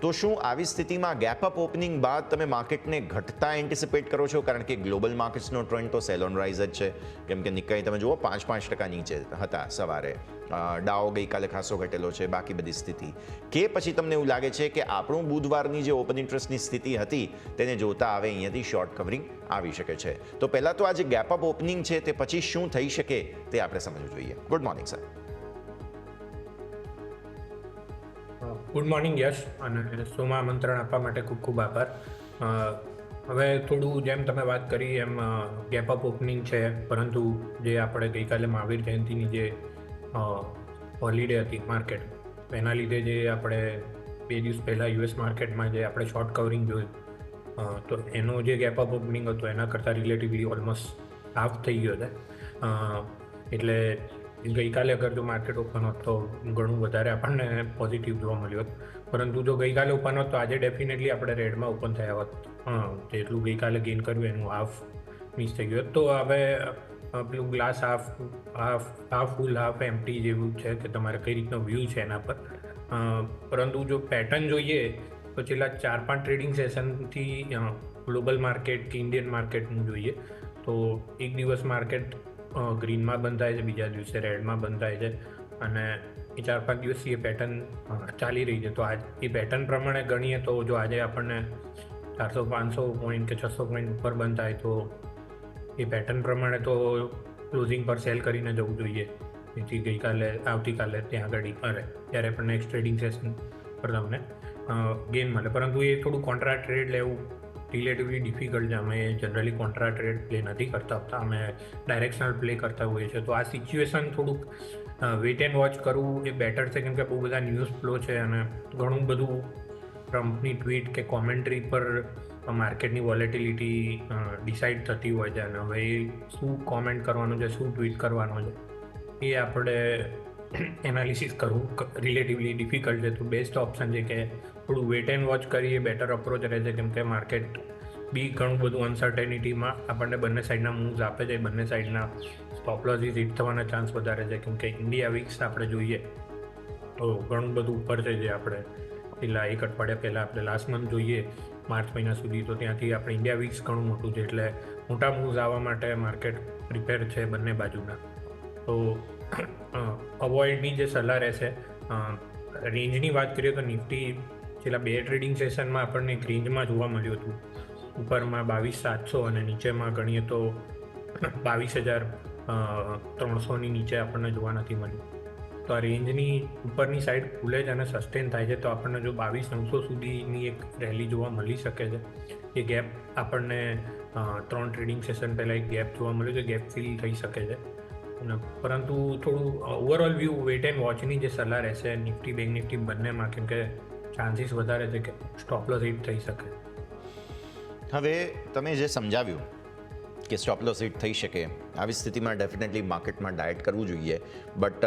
તો શું આવી સ્થિતિમાં ગેપ અપ ઓપનિંગ બાદ તમે માર્કેટને ઘટતા એન્ટિસિપેટ કરો છો? કારણ કે ગ્લોબલ માર્કેટ્સનો ટ્રેન્ડ તો સેલ ઓન રાઇઝ જ છે. કેમ કે નિક્કાઈ તમે જુઓ 5% નીચે હતા સવારે, ડાઓ ગઈકાલે ખાસો ઘટેલો છે, બાકી બધી સ્થિતિ. કે પછી તમને એવું લાગે છે કે આપણું બુધવારની જે ઓપન ઇન્ટરેસ્ટની સ્થિતિ હતી તેને જોતા હવે અહીંયાથી શોર્ટ કવરિંગ આવી શકે છે? તો પહેલાં તો આ જે ગેપ અપ ઓપનિંગ છે તે પછી શું થઈ શકે તે આપણે સમજવું જોઈએ. Good morning sir. Good morning Yash, અને શોમાં આમંત્રણ આપવા માટે ખૂબ ખૂબ આભાર. હવે થોડું જેમ તમે વાત કરી એમ ગેપ અપ ઓપનિંગ છે, પરંતુ જે આપણે ગઈકાલે મહાવીર જયંતિની જે હોલિડે હતી માર્કેટ, એના લીધે જે આપણે 2 દિવસ પહેલાં US માર્કેટમાં જે આપણે શોર્ટ કવરિંગ જોયું, તો એનો જે ગેપ અપ ઓપનિંગ હતો એના કરતાં રિલેટિવલી ઓલમોસ્ટ હાફ થઈ ગયો છે. એટલે ગઈકાલે અગર જો માર્કેટ ઓપન હોત તો ઘણું વધારે આપણને પોઝિટિવ જોવા મળ્યું હોત, પરંતુ જો ગઈકાલે ઓપન હોત તો આજે ડેફિનેટલી આપણે રેડમાં ઓપન થયા હોત. જેટલું ગઈકાલે ગેઇન કર્યું એનું હાફ મિસ થઈ ગયું. તો હવે પેલું ગ્લાસ હાફ ફૂલ હાફ એમ્પ્ટી જેવું છે કે તમારે કઈ રીતનો વ્યૂ છે એના પર. પરંતુ જો પેટર્ન જોઈએ તો છેલ્લા 4-5 ટ્રેડિંગ સેશનથી ગ્લોબલ માર્કેટ કે ઇન્ડિયન માર્કેટનું જોઈએ તો એક દિવસ માર્કેટ ગ્રીનમાં બંધ થાય છે, બીજા દિવસે રેડમાં બંધ થાય છે, અને એ 4-5 દિવસથી એ પેટર્ન ચાલી રહી છે. તો આજ એ પેટર્ન પ્રમાણે ગણીએ તો જો આજે આપણને 400-500 પોઈન્ટ કે 600 પોઈન્ટ ઉપર બંધ થાય તો એ પેટર્ન પ્રમાણે તો ક્લોઝિંગ પર સેલ કરીને જવું જોઈએ, જેથી ગઈકાલે આવતીકાલે ત્યાં આગળ કરે ત્યારે પણ નેક્સ્ટ ટ્રેડિંગ સેશન પર તમને ગેઇન મળે. પરંતુ એ થોડું કોન્ટ્રા ટ્રેડ લેવું રિલેટિવલી ડિફિકલ્ટ છે. અમે જનરલી કોન્ટ્રા ટ્રેડ પ્લે નથી કરતા હોતા, અમે ડાયરેક્શનલ પ્લે કરતા હોઈએ છીએ. તો આ સિચ્યુએશન થોડુંક વેઇટ એન્ડ વોચ કરવું એ બેટર છે, કેમ કે બહુ બધા ન્યૂઝ ફ્લો છે અને ઘણું બધું ટ્રમ્પની ટ્વીટ કે કોમેન્ટ્રી પર માર્કેટની વોલેટિલિટી ડિસાઇડ થતી હોય છે. અને હવે એ શું કોમેન્ટ કરવાનું છે, શું ટ્વીટ કરવાનું છે, એ આપણે એનાલિસિસ કરવું રિલેટિવલી ડિફિકલ્ટ છે. તો બેસ્ટ ઓપ્શન છે કે થોડું વેટ એન્ડ વોચ કરીએ, બેટર અપ્રોચ રહે છે, કેમ કે માર્કેટ બી ઘણું બધું અનસર્ટેનિટીમાં આપણને બંને સાઈડના મૂવ્સ આપે છે. બંને સાઈડના સ્ટોપ લોસીસ હિટ થવાના ચાન્સ વધારે છે, કેમ કે ઇન્ડિયા વીક્સ આપણે જોઈએ તો ઘણું બધું ઉપર છે. જે આપણે છેલ્લા 1 અઠવાડિયા પહેલાં આપણે લાસ્ટ મંથ જોઈએ માર્ચ મહિના સુધી, તો ત્યાંથી આપણે ઇન્ડિયા વીક્સ ઘણું મોટું છે. એટલે મોટા મૂવ્સ આવવા માટે માર્કેટ પ્રિપેર છે બંને બાજુના. તો અવોઇડની જે સલાહ રહેશે, રેન્જની વાત કરીએ તો નિફ્ટી છેલ્લા 2 ટ્રેડિંગ સેશનમાં આપણને એક રેન્જમાં જોવા મળ્યું હતું. ઉપરમાં 22,700 અને નીચેમાં ગણીએ તો 22,300ની નીચે આપણને જોવા નથી મળ્યું. તો આ રેન્જની ઉપરની સાઈડ ખુલે છે અને સસ્ટેન થાય છે તો આપણને જો 22,900 સુધીની એક રેલી જોવા મળી શકે છે. એ ગેપ આપણને 3 ટ્રેડિંગ સેશન પહેલાં એક ગેપ જોવા મળ્યો છે, ગેપ ફિલ થઈ શકે છે. અને પરંતુ થોડું ઓવરઓલ વ્યૂ વેટ એન્ડ વોચની જે સલાહ રહેશે નિફ્ટી બેંક નિફ્ટી બંનેમાં, કેમ કે ચાન્સીસ વધારે છે કે સ્ટોપ લોસ હિટ થઈ શકે. હવે તમે જે સમજાવ્યું કે સ્ટોપ લોસ હિટ થઈ શકે, આવી સ્થિતિમાં ડેફિનેટલી માર્કેટમાં ડાયટ કરવું જોઈએ. બટ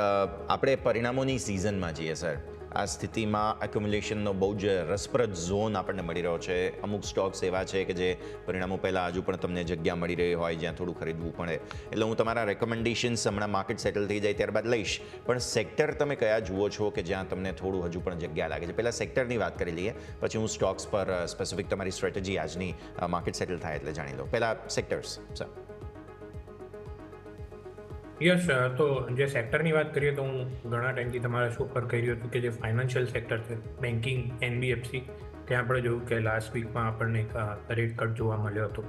આપણે પરિણામોની સિઝનમાં છીએ સર. આ સ્થિતિમાં એક્યુમ્યુલેશનનો બહુ જ રસપ્રદ ઝોન આપણને મળી રહ્યો છે. અમુક સ્ટોક્સ એવા છે કે જે પરિણામો પહેલાં હજુ પણ તમને જગ્યા મળી રહી હોય જ્યાં થોડું ખરીદવું પડે. એટલે હું તમારા રેકમેન્ડેશન્સ હમણાં માર્કેટ સેટલ થઈ જાય ત્યારબાદ લઈશ, પણ સેક્ટર તમે કયા જુઓ છો કે જ્યાં તમને થોડું હજુ પણ જગ્યા લાગે છે? પહેલાં સેક્ટરની વાત કરી લઈએ, પછી હું સ્ટોક્સ પર સ્પેસિફિક તમારી સ્ટ્રેટેજી આજની માર્કેટ સેટલ થાય એટલે જાણી લો. પહેલાં સેક્ટર્સ સર. યસ, તો જે સેક્ટરની વાત કરીએ તો હું ઘણા ટાઈમથી તમારા શો પર કહી રહ્યો હતું કે જે ફાઇનાન્શિયલ સેક્ટર છે, બેન્કિંગ, NBFC, ત્યાં આપણે જોયું કે લાસ્ટ વીકમાં આપણને એક રેટ કટ જોવા મળ્યો હતો.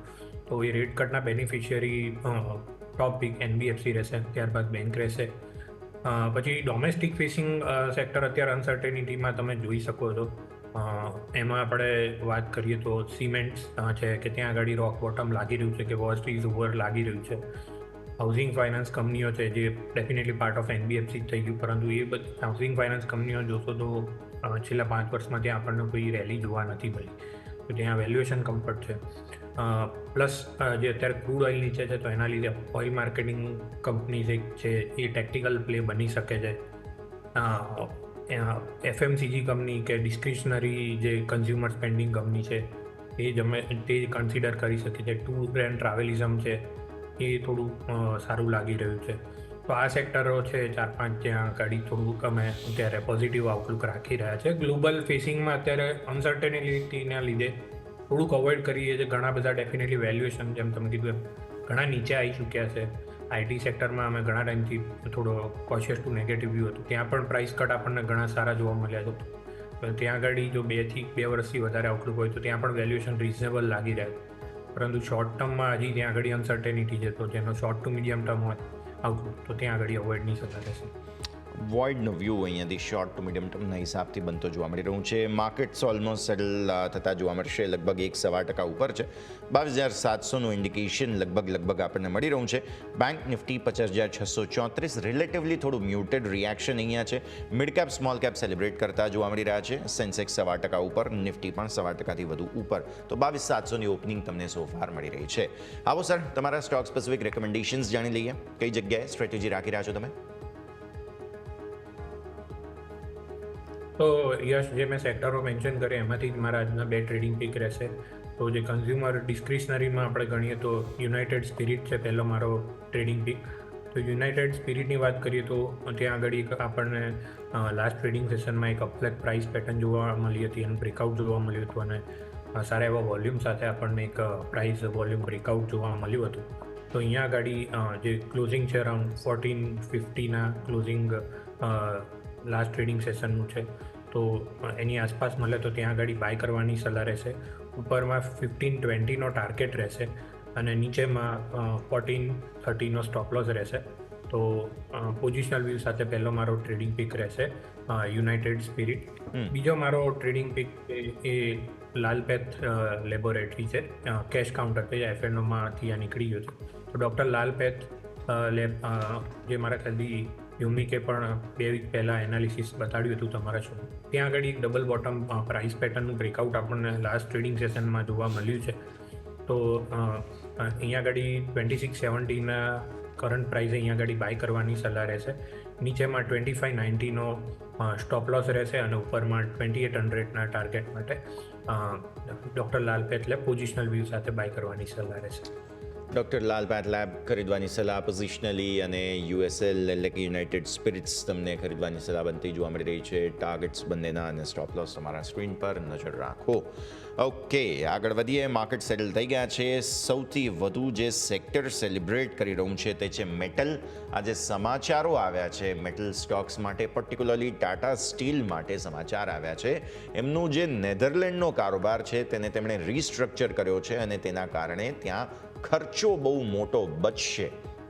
તો એ રેટ કટના બેનિફિશિયરી ટોપ વીક NBFC રહેશે, ત્યારબાદ બેંક રહેશે. પછી ડોમેસ્ટિક ફેસિંગ સેક્ટર અત્યારે અનસર્ટેનિટીમાં તમે જોઈ શકો છો. એમાં આપણે વાત કરીએ તો સિમેન્ટ્સ છે કે ત્યાં આગળ રોક બોટમ લાગી રહ્યું છે કે વર્સ્ટ ઇઝ ઓવર લાગી રહ્યું છે. હાઉસિંગ ફાઇનાન્સ કંપનીઓ છે જે ડેફિનેટલી પાર્ટ ઓફ NBFC થઈ ગયું, પરંતુ એ બધી હાઉસિંગ ફાઇનાન્સ કંપનીઓ જોશો તો છેલ્લા 5 વર્ષમાં ત્યાં આપણને કોઈ રેલી જોવા નથી મળી. તો ત્યાં વેલ્યુએશન કમ્ફર્ટ છે. પ્લસ જે અત્યારે ક્રૂડ ઓઇલ નીચે છે તો એના લીધે ઓઇલ માર્કેટિંગ કંપનીઝ છે એ ટેક્ટિકલ પ્લે બની શકે છે. FMCG કંપની કે ડિસ્ક્રિશનરી જે કન્ઝ્યુમર સ્પેન્ડિંગ કંપની છે તે કન્સિડર કરી શકે છે. ટૂર એન્ડ ટ્રાવેલિઝમ છે એ થોડું સારું લાગી રહ્યું છે. તો આ સેક્ટરો છે 4-5 જ્યાં ગાડી થોડુંક અમે અત્યારે પોઝિટિવ આઉટલુક રાખી રહ્યા છે. ગ્લોબલ ફેસિંગમાં અત્યારે અનસર્ટેનિટીના લીધે થોડુંક અવોઇડ કરીએ છીએ. ઘણા બધા ડેફિનેટલી વેલ્યુએશન જેમ તમે કીધું એમ ઘણા નીચે આવી ચૂક્યા છે. IT સેક્ટરમાં અમે ઘણા ટાઈમથી થોડો કોશિયસ ટુ નેગેટિવ વ્યૂ હતું, ત્યાં પણ પ્રાઇસ કટ આપણને ઘણા સારા જોવા મળ્યા છે. ત્યાં આગળ જો 2 વર્ષથી વધારે આઉટલુક હોય તો ત્યાં પણ વેલ્યુએશન રિઝનેબલ લાગી રહ્યા છે. પરંતુ શોર્ટ ટર્મમાં હજી ત્યાં આગળ અનસર્ટેનિટી છે, તો જેનો શોર્ટ ટુ મીડિયમ ટર્મ હોય આઉટલુક તો ત્યાં આગળ અવોઇડની સલાહ રહેશે. વોઇડનો વ્યૂ અહીંયાથી શોર્ટ ટુ મીડિયમ ટર્મના હિસાબથી બનતો જોવા મળી રહ્યું છે. માર્કેટ્સ ઓલમોસ્ટ સેટલ થતાં જોવા મળશે, લગભગ 1.25% ઉપર છે. 22,700નું ઇન્ડિકેશન લગભગ આપણને મળી રહ્યું છે. બેંક નિફ્ટી 50,634, રિલેટિવલી થોડું મ્યુટેડ રિએક્શન અહીંયા છે. Mid cap small cap celebrate કરતા જોવા મળી રહ્યા છે. સેન્સેક્સ 1.25% ઉપર, નિફ્ટી પણ 1.25%થી વધુ ઉપર. તો 22,700ની ઓપનિંગ તમને સોફાર મળી રહી છે. આવો સર, તમારા સ્ટોક સ્પેસિફિક રેકમેન્ડેશન્સ જાણી લઈએ. કઈ જગ્યાએ સ્ટ્રેટેજી રાખી રહ્યા છો તમે? તો યશ, જે મેં સેક્ટરો મેન્શન કર્યા એમાંથી જ મારા આજના 2 ટ્રેડિંગ પીક રહેશે. તો જે કન્ઝ્યુમર ડિસ્ક્રિશનરીમાં આપણે ગણીએ તો યુનાઇટેડ સ્પિરિટ છે પહેલો મારો ટ્રેડિંગ પીક. તો યુનાઇટેડ સ્પિરિટની વાત કરીએ તો ત્યાં આગળ આપણને લાસ્ટ ટ્રેડિંગ સેશનમાં એક અપલેક પ્રાઇસ પેટર્ન જોવા મળી હતી અને બ્રેકઆઉટ જોવા મળ્યું હતું, અને સારા એવા વોલ્યુમ સાથે આપણને એક પ્રાઇસ વોલ્યુમ બ્રેકઆઉટ જોવા મળ્યું હતું. તો અહીંયા આગળ જે ક્લોઝિંગ છે અરાઉન્ડ 1450ના ક્લોઝિંગ લાસ્ટ ટ્રેડિંગ સેશનનું છે. તો એની આસપાસ મળે તો ત્યાં આગળ બાય કરવાની સલાહ રહેશે. ઉપરમાં 1520નો ટાર્ગેટ રહેશે અને નીચેમાં 1430નો સ્ટોપ લોસ રહેશે. તો પોઝિશનલ વ્યૂ સાથે પહેલો મારો ટ્રેડિંગ પીક રહેશે યુનાઇટેડ સ્પિરિટ. બીજો મારો ટ્રેડિંગ પીક એ લાલપેથ લેબોરેટરી છે, કેશ કાઉન્ટર છે, FNOમાંથી આ નીકળી ગયું છે. તો ડૉક્ટર લાલપેથ લેબ જે મારા ખ્યાલથી યુમિકે પણ 2 વીક પહેલાં એનાલિસિસ બતાડ્યું હતું તમારા શો. ત્યાં આગળ એક ડબલ બોટમ પ્રાઇસ પેટર્નનું બ્રેકઆઉટ આપણને લાસ્ટ ટ્રેડિંગ સેશનમાં જોવા મળ્યું છે. તો અહીંયા આગળ 2670ના કરંટ પ્રાઇસ અહીંયા આગળ બાય કરવાની સલાહ રહેશે. નીચેમાં 2590નો સ્ટોપ લોસ રહેશે અને ઉપરમાં 2800ના ટાર્ગેટ માટે ડૉક્ટર લાલપેથ લેબ પોઝિશનલ વ્યૂ સાથે બાય કરવાની સલાહ રહેશે. ડૉક્ટર લાલ પેથલેબ ખરીદવાની સલાહ પોઝિશનલી અને યુએસએલ એટલે કે યુનાઇટેડ સ્પિરિટ્સ તમને ખરીદવાની સલાહ બનતી જોવા મળી રહી છે. ટાર્ગેટ્સ બંનેના અને સ્ટોપ લોસ તમારા સ્ક્રીન પર નજર રાખો. ઓકે, આગળ વધીએ. માર્કેટ સેટલ થઈ ગયા છે. સૌથી વધુ જે સેક્ટર સેલિબ્રેટ કરી રહ્યું છે તે છે મેટલ. આજે સમાચારો આવ્યા છે મેટલ સ્ટોક્સ માટે, પર્ટિક્યુલરલી ટાટા સ્ટીલ માટે સમાચાર આવ્યા છે. એમનું જે નેધરલેન્ડનો કારોબાર છે તેને તેમણે રીસ્ટ્રક્ચર કર્યો છે અને તેના કારણે ત્યાં ખર્ચો બહુ મોટો બચશે.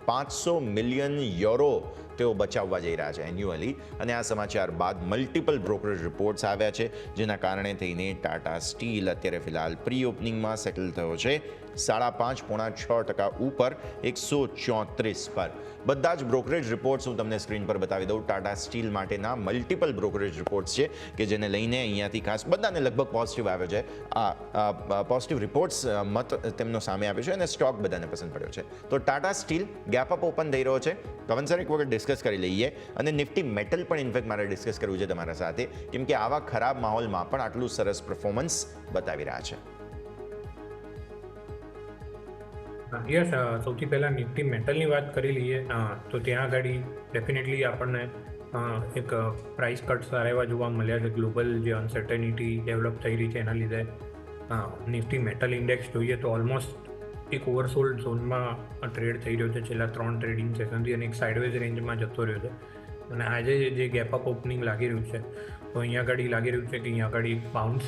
500 મિલિયન યુરો તેઓ બચાવવા જઈ રહ્યા છે એન્યુઅલી. અને આ સમાચાર બાદ મલ્ટિપલ બ્રોકરેજ રિપોર્ટ્સ આવ્યા છે જેના કારણે થઈને ટાટા સ્ટીલ અત્યારે ફિલહાલ પ્રી ઓપનિંગમાં સેટલ થયો છે 5.5-6% ઉપર 134 પર. બધા જ બ્રોકરેજ રિપોર્ટ્સ હું તમને સ્ક્રીન પર બતાવી દઉં. ટાટા સ્ટીલ માટેના મલ્ટિપલ બ્રોકરેજ રિપોર્ટ્સ છે કે જેને લઈને અહીંયાથી ખાસ બધાને લગભગ પોઝિટિવ આવ્યો છે. આ પોઝિટિવ રિપોર્ટ્સ મત તેમનો સામે આવ્યો છે અને સ્ટોક બધાને પસંદ પડ્યો છે. તો Tata steel gap up open થઈ રહ્યો છે. કવન સર એક વખત ડિસ્કસ કરી લઈએ અને નિફ્ટી મેટલ પણ ઇનફેક્ટ મારે ડિસ્કસ કરવું છે તમારા સાથે, કેમ કે આવા ખરાબ માહોલમાં પણ આટલું સરસ પરફોર્મન્સ બતાવી રહ્યા છે. યસ, સૌથી પહેલાં નિફ્ટી મેટલની વાત કરી લઈએ તો ત્યાં આગળ ડેફિનેટલી આપણને એક પ્રાઇસ કટ સારા એવા જોવા મળ્યા છે. ગ્લોબલ જે અનસર્ટેનિટી ડેવલપ થઈ રહી છે એના લીધે નિફ્ટી મેટલ ઇન્ડેક્સ જોઈએ તો ઓલમોસ્ટ એક ઓવરસોલ્ડ ઝોનમાં ટ્રેડ થઈ રહ્યો છે છેલ્લા 3 ટ્રેડિંગ સેશનથી અને એક સાઇડવેઝ રેન્જમાં જતો રહ્યો છે. અને આજે જે ગેપ અપ ઓપનિંગ લાગી રહ્યું છે તો અહીંયા આગળ લાગી રહ્યું છે કે અહીંયા આગળ બાઉન્સ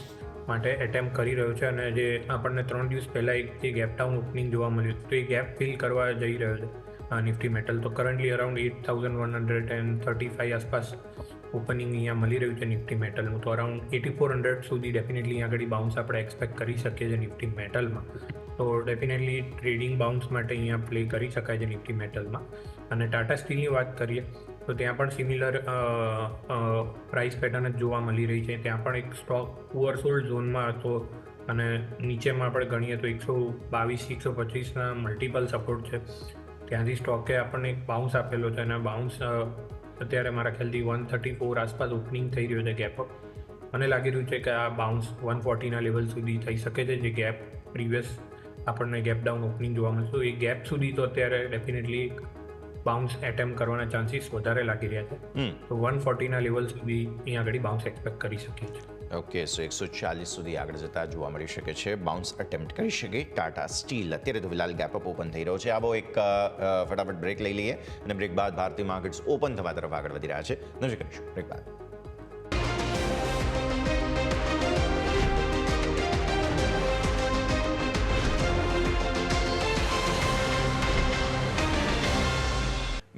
માટે એટેમ્પ કરી રહ્યો છે. અને જે આપણને 3 દિવસ પહેલાં એક જે ગેપ ડાઉન ઓપનિંગ જોવા મળ્યું તો એ ગેપ ફિલ કરવા જઈ રહ્યો છે નિફ્ટી મેટલ. તો કરન્ટલી અરાઉન્ડ 8,135 આસપાસ ઓપનિંગ અહીંયા મળી રહ્યું છે નિફ્ટી મેટલનું. તો અરાઉન્ડ 8,400 સુધી ડેફિનેટલી અહીંયા આગળ બાઉન્સ આપણે એક્સપેક્ટ કરી શકીએ છીએ નિફ્ટી મેટલમાં. તો ડેફિનેટલી ટ્રેડિંગ બાઉન્સ માટે અહીંયા પ્લે કરી શકાય છે નિફ્ટી મેટલમાં. અને ટાટા સ્ટીલની વાત કરીએ તો ત્યાં પણ સિમિલર પ્રાઇસ પેટર્ન જ જોવા મળી રહી છે. ત્યાં પણ એક સ્ટોક ઓવરસોલ્ડ ઝોનમાં હતો અને નીચેમાં આપણે ગણીએ તો 122-125ના મલ્ટિપલ સપોર્ટ છે. ત્યાંથી સ્ટોકે આપણને એક બાઉન્સ આપેલો છે અને બાઉન્સ અત્યારે મારા ખ્યાલથી 134 આસપાસ ઓપનિંગ થઈ રહ્યો છે ગેપ અપ. મને લાગી રહ્યું છે કે આ બાઉન્સ 140ના લેવલ સુધી થઈ શકે છે જે ગેપ પ્રીવિયસ આપણને ગેપ ડાઉન ઓપનિંગ જોવા મળશે. એ ગેપ સુધી તો અત્યારે ડેફિનેટલી બાઉન્સ એટેમ્પ કરવાના ચાન્સીસ વધારે લાગી રહ્યા છે. તો 140ના લેવલ સુધી અહીંયા આગળ બાઉન્સ એક્સપેક્ટ કરી શકીએ છીએ. ઓકે, સો 140 સુધી આગળ જતા જોવા મળી શકે છે. બાઉન્સ અટેમ્પ્ટ કરી શકે ટાટા સ્ટીલ. અત્યારે તો ફિલહાલ ગેપ અપ ઓપન થઈ રહ્યો છે. આવો એક ફટાફટ બ્રેક લઈ લઈએ અને બ્રેક બાદ ભારતીય માર્કેટ્સ ઓપન થવા તરફ આગળ વધી રહ્યા છે. નજર કરીશું બ્રેક બાદ.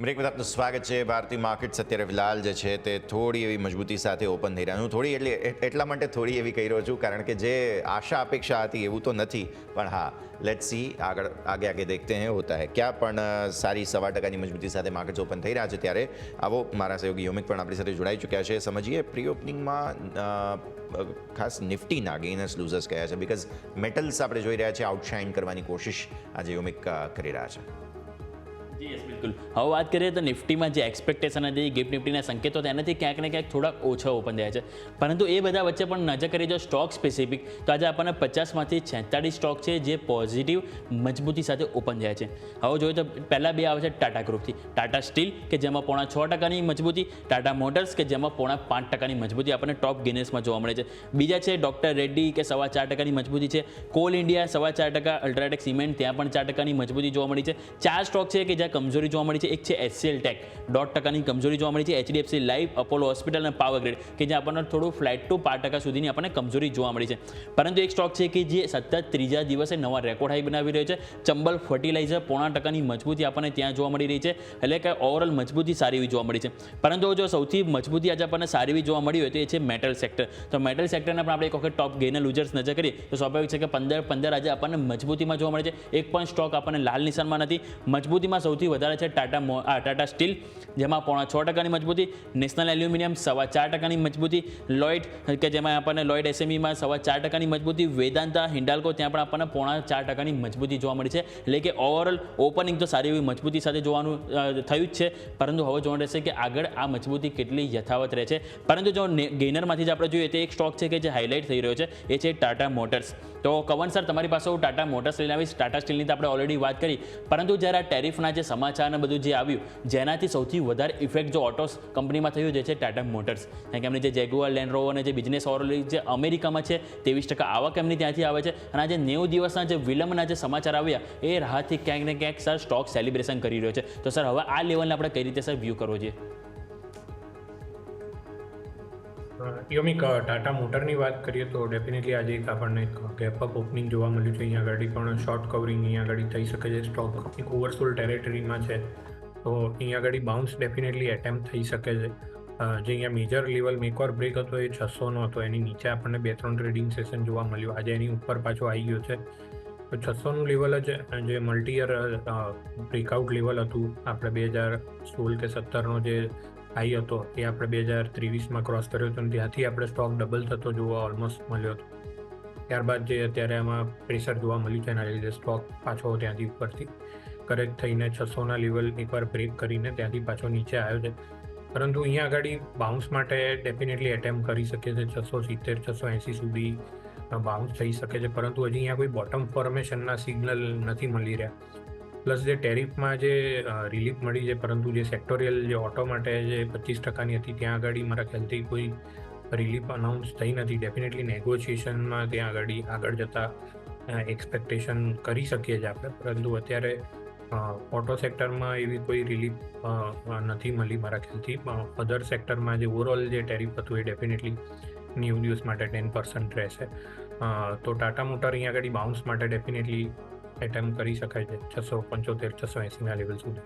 બ્રેક બાદ આપનું સ્વાગત છે. ભારતીય માર્કેટ્સ અત્યારે ફિલહાલ જે છે તે થોડી એવી મજબૂતી સાથે ઓપન થઈ રહ્યા. હું થોડી એટલા માટે થોડી એવી કહી રહ્યો છું કારણ કે જે આશા અપેક્ષા હતી એવું તો નથી, પણ હા લેટ્સ સી આગળ આગે દેખતે હૈ હોતા હૈ ક્યાં. પણ સારી 1.25%ની મજબૂતી સાથે માર્કેટ્સ ઓપન થઈ રહ્યા છે. ત્યારે આવો મારા સહયોગી યોમિત પણ આપણી સાથે જોડાઈ ચૂક્યા છે. સમજીએ પ્રી ઓપનિંગમાં ખાસ નિફ્ટીના ગેઇનર્સ લૂઝર્સ કયા છે, બિકોઝ મેટલ્સ આપણે જોઈ રહ્યા છીએ આઉટશાઇન કરવાની કોશિશ આજે યોમિક કરી રહ્યા છે. યસ, બિલકુલ. હવે વાત કરીએ તો નિફ્ટીમાં જે એક્સપેક્ટેશન હતી ગિફ્ટ નિફ્ટીના સંકેતો તેનાથી ક્યાંક ને ક્યાંક થોડાક ઓછા ઓપન થયા છે. પરંતુ એ બધા વચ્ચે પણ નજર કરીએ જો સ્ટોક સ્પેસિફિક તો આજે આપણને 50માંથી 46 સ્ટોક છે જે પોઝિટિવ મજબૂતી સાથે ઓપન થયા છે. હવે જોઈએ તો પહેલાં બે આવે છે ટાટા ગ્રુપથી. ટાટા સ્ટીલ કે જેમાં 0.6%ની મજબૂતી, ટાટા મોટર્સ કે જેમાં 0.5%ની મજબૂતી આપણને ટોપ ગેનર્સમાં જોવા મળે છે. બીજા છે ડોક્ટર રેડ્ડી કે 4.25%ની મજબૂતી છે. કોલ ઇન્ડિયા 4.25%, અલ્ટ્રાટેક સિમેન્ટ ત્યાં પણ 4%ની મજબૂતી જોવા મળી છે. 4 સ્ટોક છે કે જ્યાં કમજોરી જોવા મળી છે. એક છે HCL ટેક 1.5%ની કમજોરી જોવા મળી છે. HDFC લાઈફ, અપોલો હોસ્પિટલ અને પાવર ગ્રીડ કે જ્યાં આપણને થોડું ફ્લેટ ટુ 5% સુધીની આપણને કમજોરી જોવા મળી છે. પરંતુ એક સ્ટોક છે કે જે સતત ત્રીજા દિવસે નવા રેકોર્ડ હાઈ બનાવી રહ્યો છે. ચંબલ ફર્ટિલાઇઝર 0.5%ની મજબૂતી આપણને ત્યાં જોવા મળી રહી છે. એટલે કે ઓવરઓલ મજબૂતી સારી એવી જોવા મળી છે. પરંતુ જો સૌથી મજબૂતી આજે આપણને સારી એવી જોવા મળી હોય તો એ છે મેટલ સેક્ટર. તો મેટલ સેક્ટરના પણ આપણે એક વખત ટોપ ગેનર લૂઝર્સ નજર કરીએ તો સ્વાભાવિક છે કે 15 આજે આપણને મજબૂતીમાં જોવા મળે છે. એક પણ સ્ટોક આપણને લાલ નિશાનમાં નથી. મજબૂતીમાં સૌથી વધારે છે છે ટાટા સ્ટીલ, જેમાં 6.5% મજબૂતી, નેશનલ એલ્યુમિનિયમ 4.25% મજબૂતી, લોઇડ કે જેમાં આપણને લોઇડ એસએમઈમાં 4.25% મજબૂતી, વેદાંતા, હિન્ડાલ્કો ત્યાં પણ આપણને 4.5% મજબૂતી જોવા મળી છે. એટલે કે ઓવરઓલ ઓપનિંગ તો સારી એવી મજબૂતી સાથે જોવાનું થયું જ છે, પરંતુ હવે જોવાનું રહેશે કે આગળ આ મજબૂતી કેટલી યથાવત રહે છે. પરંતુ જો ગેઇનરમાંથી જ આપણે જોઈએ તો એક સ્ટોક છે કે જે હાઇલાઇટ થઈ રહ્યો છે એ છે ટાટા મોટર્સ. તો કવન સર, તમારી પાસે હું ટાટા મોટર્સ લઈને આવીશ. ટાટા સ્ટીલની તો આપણે ઓલરેડી વાત કરી, પરંતુ જ્યારે આ ટેરિફના જે સમાચાર અને બધું જે આવ્યું, જેનાથી સૌથી વધારે ઇફેક્ટ જો ઓટો કંપનીમાં થયું જે છે ટાટા મોટર્સ. કારણ કે એમની જે જેગુઆર, લેન્ડ રોવર અને જે બિઝનેસ ઓવરઓલ જે અમેરિકામાં છે 23% આવક એમની ત્યાંથી આવે છે. અને આ જે 90 દિવસના જે વિલંબના જે સમાચાર આવ્યા એ રાહતથી ક્યાંક ને ક્યાંક સર સ્ટોક સેલિબ્રેશન કરી રહ્યો છે. તો સર હવે આ લેવલને આપણે કઈ રીતે સર વ્યૂ કરવો જોઈએ? યોમિક, ટાટા મોટરની વાત કરીએ તો ડેફિનેટલી આજે એક આપણને ગેપ અપ ઓપનિંગ જોવા મળ્યું છે. અહીંયા આગળ પણ શોર્ટ કવરિંગ અહીંયા આગળ થઈ શકે છે. સ્ટોક એક ઓવરસોલ્ડ ટેરેટરીમાં છે, તો અહીંયા આગળ બાઉન્સ ડેફિનેટલી એટેમ્પ થઈ શકે છે. જે અહીંયા મેજર લેવલ મેક ઓર બ્રેક હતો એ 600નો હતો. એની નીચે આપણને 2-3 ટ્રેડિંગ સેશન જોવા મળ્યું. આજે એની ઉપર પાછો આવી ગયો છે. તો 600નું લેવલ જ જે મલ્ટી યર બ્રેકઆઉટ લેવલ હતું, આપણે 2016 કે 17નો જે હાઈ હતો એ આપણે 2023માં ક્રોસ કર્યો હતો, અને ત્યાંથી આપણે સ્ટોક ડબલ થતો જોવા ઓલમોસ્ટ મળ્યો હતો. ત્યારબાદ જે અત્યારે આમાં પ્રેશર જોવા મળ્યું છે, એના લીધે સ્ટોક પાછો ત્યાંથી ઉપરથી કરેક્ટ થઈને 600ના લેવલ એકવાર બ્રેક કરીને ત્યાંથી પાછો નીચે આવ્યો છે. પરંતુ અહીંયા આગળ બાઉન્સ માટે ડેફિનેટલી એટેમ્પ કરી શકે છે. 670, 680 સુધી બાઉન્સ થઈ શકે છે, પરંતુ હજી અહીંયા કોઈ બોટમ ફોર્મેશનના સિગ્નલ નથી મળી રહ્યા. પ્લસ જે ટેરિફમાં જે રિલીફ મળી છે, પરંતુ જે સેક્ટોરિયલ જે ઓટો માટે જે 25%ની હતી ત્યાં આગળ મારા ખ્યાલથી કોઈ રિલીફ અનાઉન્સ થઈ નથી. ડેફિનેટલી નેગોશિએશનમાં ત્યાં આગળ જતાં એક્સપેક્ટેશન કરી શકીએ છીએ આપણે, પરંતુ અત્યારે ઓટો સેક્ટરમાં એવી કોઈ રિલીફ નથી મળી મારા ખ્યાલથી. અધર સેક્ટરમાં જે ઓવરઓલ જે ટેરિફ હતું એ ડેફિનેટલી 90 દિવસ માટે 10% રહેશે. તો ટાટા મોટર અહીંયા આગળ બાઉન્સ માટે ડેફિનેટલી એટેમ્પ કરી શકાય છે 675, 680ના લેવલ સુધી.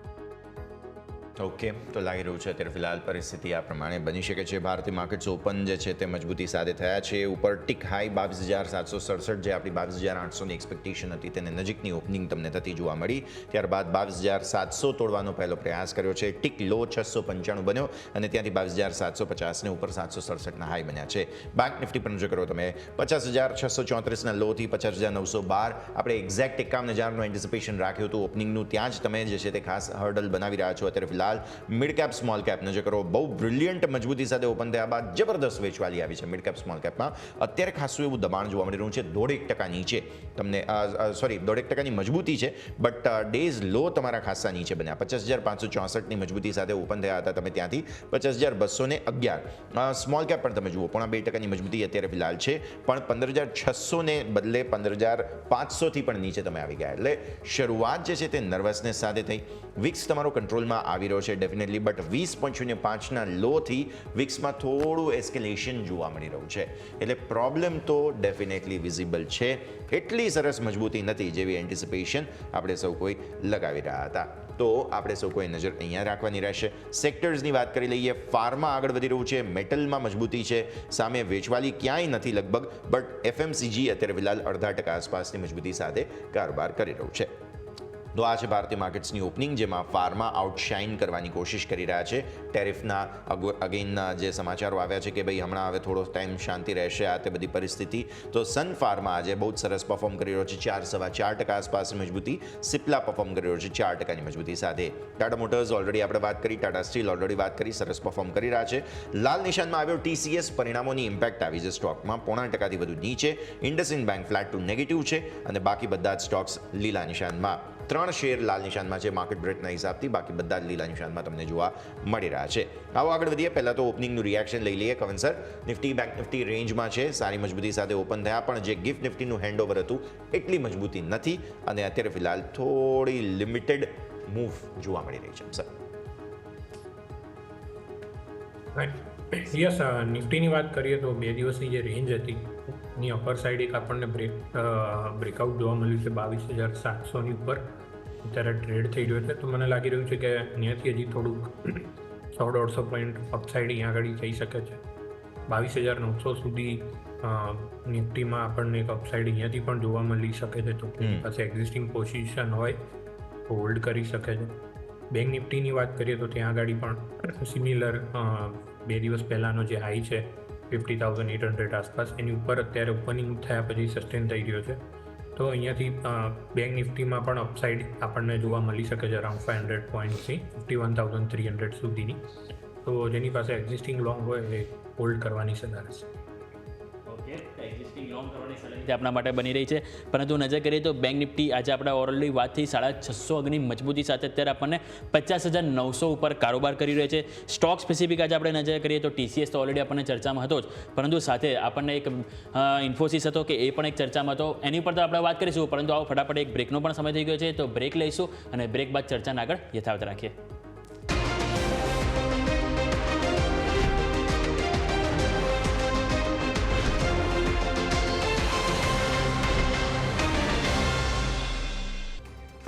ઓકે, તો લાગી રહ્યું છે અત્યારે ફિલહાલ પરિસ્થિતિ આ પ્રમાણે બની શકે છે. ભારતીય માર્કેટ્સ ઓપન જે છે તે મજબૂતી સાથે થયા છે. ઉપર ટિક હાઈ 22,767, જે આપણી 22,800ની એક્સપેક્ટેશન હતી તેને નજીકની ઓપનિંગ તમને થતી જોવા મળી. ત્યારબાદ 22,700 તોડવાનો પહેલો પ્રયાસ કર્યો છે. ટિક લો 695 બન્યો અને ત્યાંથી 22,750ને ઉપર 767ના હાઈ બન્યા છે. બેંક નિફ્ટી પર નજર કરો તમે 50,634ના લોથી 50,912. આપણે એક્ઝેક્ટ 51,000નું એન્ટિસિપેશન રાખ્યું હતું ઓપનિંગનું, ત્યાં જ તમે જે છે તે ખાસ હર્ડલ બનાવી રહ્યા છો. અત્યારે મિડ કેપ સ્મોલ કેપ નજર કરો, બહુ બ્રિલિયન્ટ મજબૂતી સાથે ઓપન થયા બાદ જબરદસ્ત વેચવાલી આવી છે મિડ કેપ સ્મોલ કેપમાં. અત્યારે ખાસું એવું દબાણ જોવા મળી રહ્યું છે. 1.5% નીચે તમને 1.5%ની મજબૂતી છે, બટ ડેઝ લો તમારા ખાસા નીચે બન્યા. 50,564ની મજબૂતી સાથે ઓપન થયા હતા તમે, ત્યાંથી 50,211. સ્મોલ કેપ પણ તમે જુઓ 0.5%ની મજબૂતી અત્યારે ફિલહાલ છે, પણ 15,600ને બદલે 15,500થી પણ નીચે તમે આવી ગયા. એટલે શરૂઆત જે છે તે નર્વસનેસ સાથે થઈ. વિક્સ તમારો કંટ્રોલમાં આવી રહ્યો છે ડેફિનેટલી, બટ 20.05ના લોથી વિક્સમાં થોડું એસ્કેલેશન જોવા મળી રહ્યું છે. એટલે પ્રોબ્લેમ તો ડેફિનેટલી વિઝિબલ છે. એટલી સરસ મજબૂતી નથી જેવી એન્ટિસિપેશન આપણે સૌ કોઈ લગાવી રહ્યા હતા. તો આપણે સૌ કોઈ નજર અહીંયા રાખવાની રહેશે. સેક્ટર્સની વાત કરી લઈએ. ફાર્મા આગળ વધી રહ્યું છે, મેટલમાં મજબૂતી છે, સામે વેચવાલી ક્યાંય નથી લગભગ, બટ એફએમસીજી અત્યારે ફિલહાલ 0.5% આસપાસની મજબૂતી સાથે કારોબાર કરી રહ્યું છે. તો આ છે ભારતીય માર્કેટ્સની ઓપનિંગ, જેમાં ફાર્મા આઉટશાઇન કરવાની કોશિશ કરી રહ્યા છે. ટેરિફના અગેનના જે સમાચારો આવ્યા છે કે ભાઈ હમણાં હવે થોડો ટાઈમ શાંતિ રહેશે, આ તે બધી પરિસ્થિતિ. તો સન ફાર્મા આજે બહુ જ સરસ પરફોર્મ કરી રહ્યો છે, 4.25% આસપાસની મજબૂતી. સિપ્લા પરફોર્મ કરી રહ્યો છે 4%ની મજબૂતી સાથે. ટાટા મોટર્સ ઓલરેડી આપણે વાત કરી, ટાટા સ્ટીલ ઓલરેડી વાત કરી, સરસ પરફોર્મ કરી રહ્યા છે. લાલ નિશાનમાં આવ્યો TCS, પરિણામોની ઇમ્પેક્ટ આવી છે સ્ટોકમાં 0.5%થી વધુ નીચે. IndusInd bank flat to negative છે અને બાકી બધા જ સ્ટોક્સ લીલા નિશાનમાં. 3 શેર લાલ નિશાનમાં છે માર્કેટ બ્રેડના હિસાબથી, બાકી બધા જ લીલા નિશાનમાં તમને જોવા મળી રહ્યા છે. આવો આગળ વધીએ. પહેલાં તો ઓપનિંગનું રિએક્શન લઈ લઈએ કવન સર. નિફ્ટી બેંક નિફ્ટી રેન્જમાં છે, સારી મજબૂતી સાથે ઓપન થયા, પણ જે ગિફ્ટ નિફ્ટીનું હેન્ડઓવર હતું એટલી મજબૂતી નથી અને અત્યારે ફિલહાલ થોડી લિમિટેડ મૂવ જોવા મળી રહી છે સર. યસ, નિફ્ટીની વાત કરીએ તો 2 દિવસની જે રેન્જ હતી એની અપર સાઈડ એક આપણને બ્રેકઆઉટ જોવા મળ્યું છે 22,700ની ઉપર અત્યારે ટ્રેડ થઈ રહ્યો છે. તો મને લાગી રહ્યું છે કે અહીંયાથી હજી થોડુંક 100-150 પોઈન્ટ અપસાઇડ અહીંયા આગળ થઈ શકે છે. 22,900 સુધી નિફ્ટીમાં આપણને એક અપસાઇડ અહીંયાથી પણ જોવા મળી શકે છે. તો પાસે એક્ઝિસ્ટિંગ પોઝિશન હોય તો હોલ્ડ કરી શકે છે. બેંક નિફ્ટીની વાત કરીએ તો ત્યાં આગળ પણ સિમિલર 2 દિવસ પહેલાંનો જે હાઈ છે 50,800 આસપાસ, એની ઉપર અત્યારે ઓપનિંગ થયા પછી સસ્ટેન થઈ રહ્યો છે. તો અહીંયાથી બેંક નિફ્ટીમાં પણ અપસાઇડ આપણને જોવા મળી શકે છે અરાઉન્ડ 500 પોઈન્ટ્સથી 51,300 સુધીની. તો જેની પાસે એક્ઝિસ્ટિંગ લોંગ હોય એ હોલ્ડ કરવાની સલાહ રહેશે. આપણા માટે બની રહી છે. પરંતુ નજર કરીએ તો બેંક નિફ્ટી આજે આપણે ઓવરઓલની વાત થઈ 650 અંકની મજબૂતી સાથે અત્યારે આપણને 50,900 ઉપર કારોબાર કરી રહ્યો છે. સ્ટોક સ્પેસિફિક આજે આપણે નજર કરીએ તો TCS તો ઓલરેડી આપણને ચર્ચામાં હતો જ, પરંતુ સાથે આપણને એક ઇન્ફોસિસ હતો કે એ પણ એક ચર્ચામાં હતો, એની પર તો આપણે વાત કરીશું. પરંતુ આવો ફટાફટ એક બ્રેકનો પણ સમય થઈ ગયો છે, તો બ્રેક લઈશું અને બ્રેક બાદ ચર્ચાને આગળ યથાવત રાખીએ.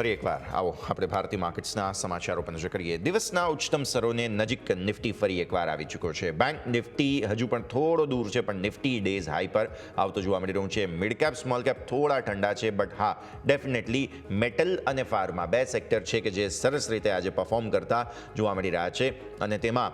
ફરી એકવાર આવો આપણે ભારતીય માર્કેટ્સના સમાચારો પર નજર કરીએ. દિવસના ઉચ્ચતમ સ્તરોને નજીક નિફ્ટી ફરી એકવાર આવી ચૂક્યો છે. બેંક નિફ્ટી હજુ પણ થોડો દૂર છે, પણ નિફ્ટી ડેઝ હાઈ પર આવતો જોવા મળી રહ્યું છે. મિડ કેપ સ્મોલ કેપ થોડા ઠંડા છે, બટ હા ડેફિનેટલી મેટલ અને ફાર્મા 2 સેક્ટર છે કે જે સરસ રીતે આજે પરફોર્મ કરતા જોવા મળી રહ્યા છે, અને તેમાં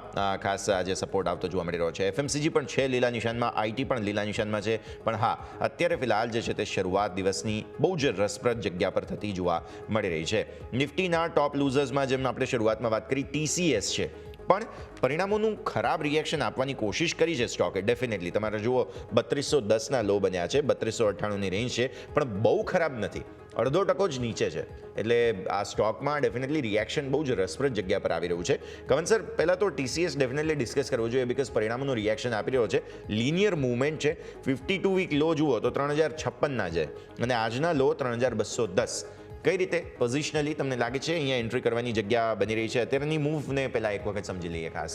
ખાસ આજે સપોર્ટ આવતો જોવા મળી રહ્યો છે. FMCG પણ છે લીલા નિશાનમાં, IT પણ લીલા નિશાનમાં છે, પણ હા અત્યારે ફિલહાલ જે છે તે શરૂઆત દિવસની બહુ જ રસપ્રદ જગ્યા પર થતી જોવા મળી રહી છે. નિફ્ટીના ટોપ લૂઝર્સમાં જેમ આપણે શરૂઆતમાં વાત કરી TCS છે, પણ પરિણામોનું ખરાબ રિએક્શન આપવાની કોશિશ કરી છે સ્ટોકે. ડેફિનેટલી તમારે જુઓ 3210ના લો બન્યા છે, 3298ની રેન્જ છે, પણ બહુ ખરાબ નથી, 0.5% જ નીચે છે. એટલે આ સ્ટોકમાં ડેફિનેટલી રિએક્શન બહુ જ રસપ્રદ જગ્યા પર આવી રહ્યું છે. કવન સર, પહેલાં તો TCS ડેફિનેટલી ડિસ્કસ કરવું જોઈએ, બિકોઝ પરિણામોનું રિએક્શન આપી રહ્યો છે, લિનિયર મૂવમેન્ટ છે. 52 વીક લો જુઓ તો 3056ના છે, અને આજના લો 3210. કઈ રીતે પોઝિશનલી તમને લાગે છે અહીંયા એન્ટ્રી કરવાની જગ્યા બની રહી છે? અત્યારની મૂવને પહેલા એક વખત સમજી લઈએ ખાસ.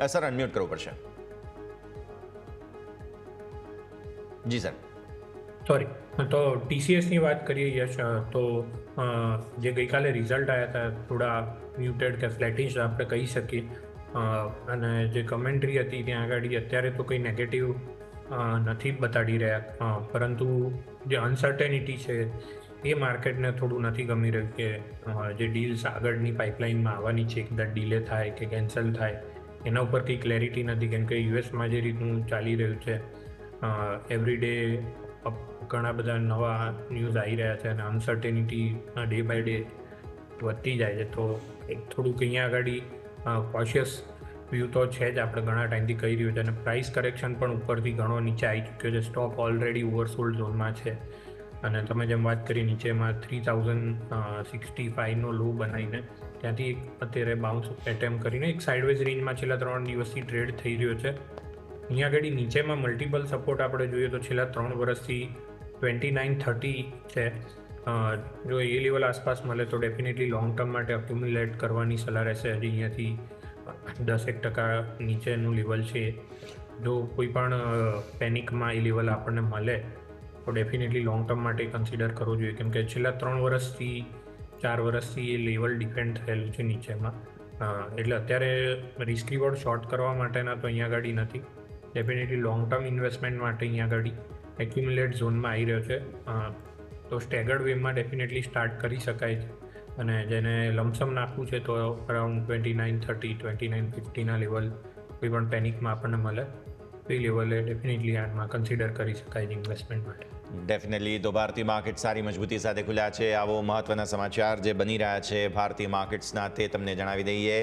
સર અનમ્યુટ કરવું પડશે. જી સર. સોરી. તો TCSની વાત કરીએ યશ, તો જે ગઈકાલે રિઝલ્ટ આવ્યા હતા થોડા મ્યુટેડ કે ફ્લેટિશ આપણે કહી શકીએ, અને જે કમેન્ટ્રી હતી ત્યાં આગળ અત્યારે તો કંઈ નેગેટિવ નથી બતાડી રહ્યા, પરંતુ જે અનસર્ટેનિટી છે એ માર્કેટને થોડું નથી ગમી રહ્યું કે જે ડીલ્સ આગળની પાઇપલાઇનમાં આવવાની છે કદાચ ડીલે થાય કે કેન્સલ થાય, એના ઉપર કંઈ ક્લેરિટી નથી. કેમ કે યુએસમાં જે રીતનું ચાલી રહ્યું છે, એવરી ડે ઘણા બધા નવા ન્યૂઝ આવી રહ્યા છે અને અનસર્ટેનિટી ડે બાય ડે વધતી જાય છે. તો થોડુંક અહીંયા આગળ કોશિયસ વ્યૂ તો છે જ, આપણે ઘણા ટાઈમથી કહી રહ્યું છે, અને પ્રાઇસ કરેક્શન પણ ઉપરથી ઘણો નીચે આવી ચૂક્યો છે. સ્ટોક ઓલરેડી ઓવરસોલ્ડ ઝોનમાં છે, અને તમે જેમ વાત કરી નીચેમાં 3065નો લો બનાવીને ત્યાંથી અત્યારે બાઉન્સ એટેમ્પ કરીને એક સાઇડવેઝ રેન્જમાં છેલ્લા 3 દિવસથી ટ્રેડ થઈ રહ્યો છે. અહીંયા આગળ નીચેમાં મલ્ટિપલ સપોર્ટ આપણે જોઈએ તો છેલ્લા 3 વર્ષથી 2930 છે. જો એ લેવલ આસપાસ મળે તો ડેફિનેટલી લોંગ ટર્મ માટે અક્યુમ્યુલેટ કરવાની સલાહ રહેશે. હજી અહીંયાથી 10% નીચેનું લેવલ છે. જો કોઈ પણ પેનિકમાં એ લેવલ આપણને મળે તો ડેફિનેટલી લોંગ ટર્મ માટે કન્સિડર કરવો જોઈએ, કેમ કે છેલ્લા 3 વર્ષથી 4 વર્ષથી એ લેવલ ડિપેન્ડ થયેલું છે નીચેમાં. એટલે અત્યારે રિસ્ક રિવોર્ડ શોર્ટ કરવા માટેના તો અહીંયા આગળ નથી. ડેફિનેટલી લોંગ ટર્મ ઇન્વેસ્ટમેન્ટ માટે અહીંયા આગળ એક્યુમ્યુલેટ ઝોનમાં આવી રહ્યો છે. તો સ્ટેગર્ડ વેમાં ડેફિનેટલી સ્ટાર્ટ કરી શકાય છે, અને જેને લમસમ નાખવું છે તો અરાઉન્ડ 2930 2950ના લેવલ કોઈ પણ પેનિકમાં આપણને મળે તો એ લેવલે ડેફિનેટલી આમાં કન્સિડર કરી શકાય છે ઇન્વેસ્ટમેન્ટ માટે. ડેફિનેટલી. તો ભારતીય માર્કેટ સારી મજબૂતી સાથે ખુલ્યા છે. આવો મહત્વના સમાચાર જે બની રહ્યા છે ભારતીય માર્કેટ્સના તે તમને જણાવી દઈએ.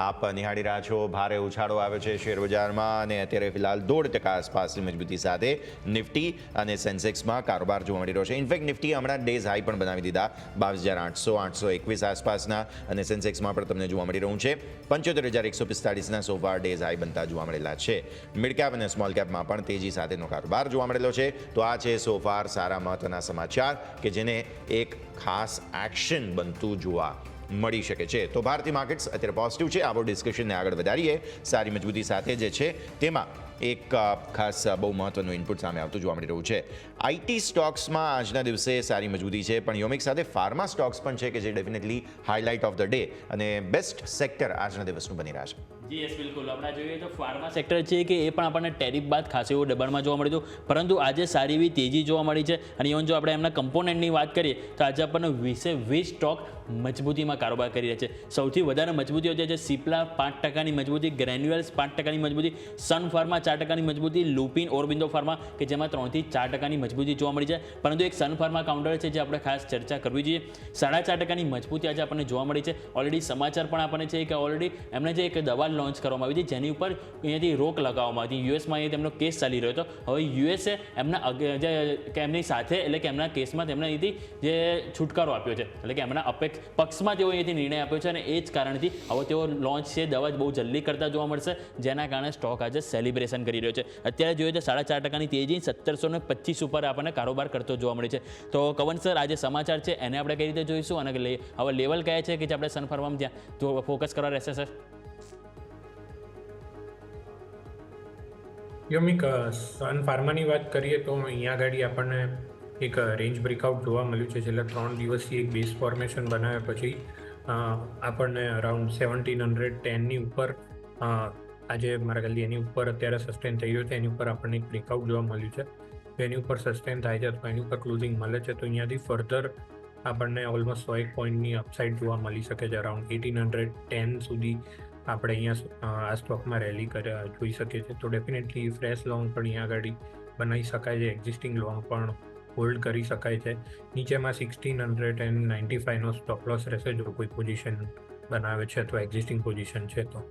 આપ નિહાળી રહ્યા છો ભારે ઉછાળો આવ્યો છે શેર બજારમાં, અને અત્યારે ફિલહાલ 1.5% આસપાસની મજબૂતી સાથે નિફ્ટી અને સેન્સેક્સમાં કારોબાર જોવા મળી રહ્યો છે. ઇનફેક્ટ નિફ્ટી હમણાં ડેઝ હાઈ પણ બનાવી દીધા 22,800 821 આસપાસના, અને સેન્સેક્સમાં પણ તમને જોવા મળી રહ્યું છે 75,145ના સોફાર ડેઝ હાઈ બનતા જોવા મળેલા છે. મિડ કેપ અને સ્મોલ કેપમાં પણ તેજી સાથેનો કારોબાર જોવા મળેલો છે. તો આ છે સોફાર સારા મહત્વના સમાચાર કે જેને એક ખાસ એક્શન બનતું જોવા મળી શકે છે. તો ભારતીય માર્કેટ્સ અત્યારે પોઝિટિવ છે. આવો ડિસ્કશનને આગળ વધારીએ. સારી મજબૂતી સાથે જે છે તેમાં એક ખાસ બહુ મહત્વનું ઇનપુટ સામે આવતું જોવા મળી રહ્યું છે. IT સ્ટોક્સમાં આજના દિવસે સારી મજબૂતી છે, પણ યોમિક સાથે ફાર્મા સ્ટોક્સ પણ છે કે જે definitely highlight of the day અને બેસ્ટ સેક્ટર આજના દિવસનું બની રહ્યા છે. જી યસ બિલકુલ આપણે જોઈએ તો ફાર્મા સેક્ટર છે કે એ પણ આપણને ટેરિફ બાદ ખાસ એવું દબાણમાં જોવા મળ્યું હતું, પરંતુ આજે સારી એવી તેજી જોવા મળી છે. અને ઇવન જો આપણે એમના કમ્પોનન્ટની વાત કરીએ તો આજે આપણને 20 સ્ટોક મજબૂતીમાં કારોબાર કરી રહ્યા છે. સૌથી વધારે મજબૂતીઓ જે છે સિપ્લા 5%ની મજબૂતી, ગ્રેન્યુઅલ્સ 5%ની મજબૂતી, સન ફાર્મા 4%ની મજબૂતી, લુપિન ઓરબિંદો ફાર્મા કે જેમાં 3થી 4%ની મજબૂતી જોવા મળી છે. પરંતુ એક સન ફાર્મા કાઉન્ટર છે જે આપણે ખાસ ચર્ચા કરવી જોઈએ. 4.5%ની મજબૂતી આજે આપણને જોવા મળી છે. ઓલરેડી સમાચાર પણ આપણને છે કે ઓલરેડી એમણે જે એક દવા લોન્ચ કરવામાં આવી હતી જેની ઉપર અહીંયાથી રોક લગાવવામાં હતી. યુએસમાં એ તેમનો કેસ ચાલી રહ્યો હતો. હવે યુએસએ એમની સાથે એટલે કે એમના કેસમાં તેમણે અહીંથી જે છુટકારો આપ્યો છે, એટલે કે એમના પક્ષમાં તેઓ અહીંયાથી નિર્ણય આપ્યો છે અને એ જ કારણથી હવે તેઓ લોન્ચ છે દવા બહુ જલ્દી કરતા જોવા મળશે, જેના કારણે સ્ટોક આજે સેલિબ્રેશન કરી રહ્યો છે. અત્યારે જોઈએ તો 4.5%ની તેજી 1725 ઉપર આપણને કારોબાર કરતો જોવા મળે છે. તો કવન સર આજે સમાચાર છે એને આપણે કઈ રીતે જોઈશું અને હવે લેવલ કયા છે કે જે આપણે સન ફાર્મામાં ત્યાં ફોકસ કરવા રહેશે સર? યમિક, સન ફાર્માની વાત કરીએ તો અહીંયા આગળ આપણને એક રેન્જ બ્રેકઆઉટ જોવા મળ્યું છે. છેલ્લા 3 દિવસથી એક બેઝ ફોર્મેશન બનાવ્યા પછી આપણને અરાઉન્ડ 1710ની ઉપર આજે મારા ખ્યાલથી એની ઉપર અત્યારે સસ્ટેન થઈ ગયો છે. એની ઉપર આપણને એક બ્રેકઆઉટ જોવા મળ્યું છે. એની ઉપર સસ્ટેન થાય છે અથવા એની ઉપર ક્લોઝિંગ મળે છે તો અહીંયાથી ફર્ધર આપણને ઓલમોસ્ટ 100 પોઈન્ટની અપસાઇડ જોવા મળી શકે છે. અરાઉન્ડ 1810 સુધી આપણે અહીંયા આ સ્ટોકમાં રેલી જોઈ શકીએ છીએ. તો ડેફિનેટલી ફ્રેશ લોંગ પણ અહીંયા આગળ બનાવી શકાય છે, એક્ઝિસ્ટિંગ લોંગ પણ હોલ્ડ કરી શકાય છે. નીચેમાં 1695નો સ્ટોપ લોસ રહેશે જો કોઈ પોઝિશન બનાવે છે અથવા એક્ઝિસ્ટિંગ પોઝિશન છે તો.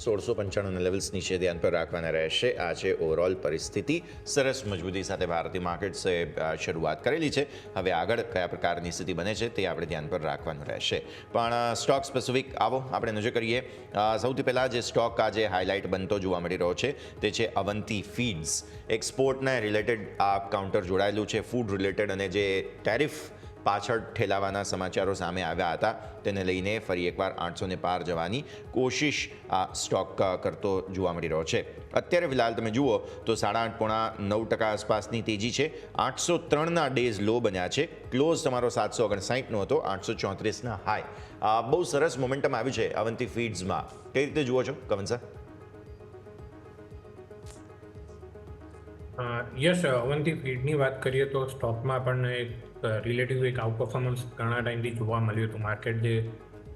1695 લેવલ્સ નીચે ધ્યાન પર રાખવાના રહેશે. આ છે ઓવરઓલ પરિસ્થિતિ. સરસ મજબૂતી સાથે ભારતીય માર્કેટ્સે શરૂઆત કરેલી છે. હવે આગળ કયા પ્રકારની સ્થિતિ બને છે તે આપણે ધ્યાન પર રાખવાનું રહેશે. પણ સ્ટોક સ્પેસિફિક આવો આપણે નજર કરીએ. સૌથી પહેલાં જે સ્ટોક આજે હાઇલાઇટ બનતો જોવા મળી રહ્યો છે તે છે અવંતી ફીડ્સ. એક્સપોર્ટને રિલેટેડ આ કાઉન્ટર જોડાયેલું છે. ફૂડ રિલેટેડ અને જે ટેરિફ પાછળ ઠેલાવાના સમાચારો સામે આવ્યા હતા તેને લઈને ફરી એકવાર 800ને પાર જવાની કોશિશ આ સ્ટોક કરતો જોવા મળી રહ્યો છે. અત્યારે ફિલહાલ તમે જુઓ તો 8.5-9% આસપાસની તેજી છે. 803ના ડેઝ લો બન્યા છે. ક્લોઝ તમારો 759નો હતો, 834ના હાઈ. બહુ સરસ મોમેન્ટમ આવ્યું છે અવંતી ફીડ્સમાં. કઈ રીતે જુઓ છો કવન સર? યસ, અવંતી ફીડની વાત કરીએ તો સ્ટોકમાં આપણને એક રિલેટિવ એક આઉટ પરફોર્મન્સ ઘણા ટાઈમથી જોવા મળ્યું હતું. માર્કેટ જે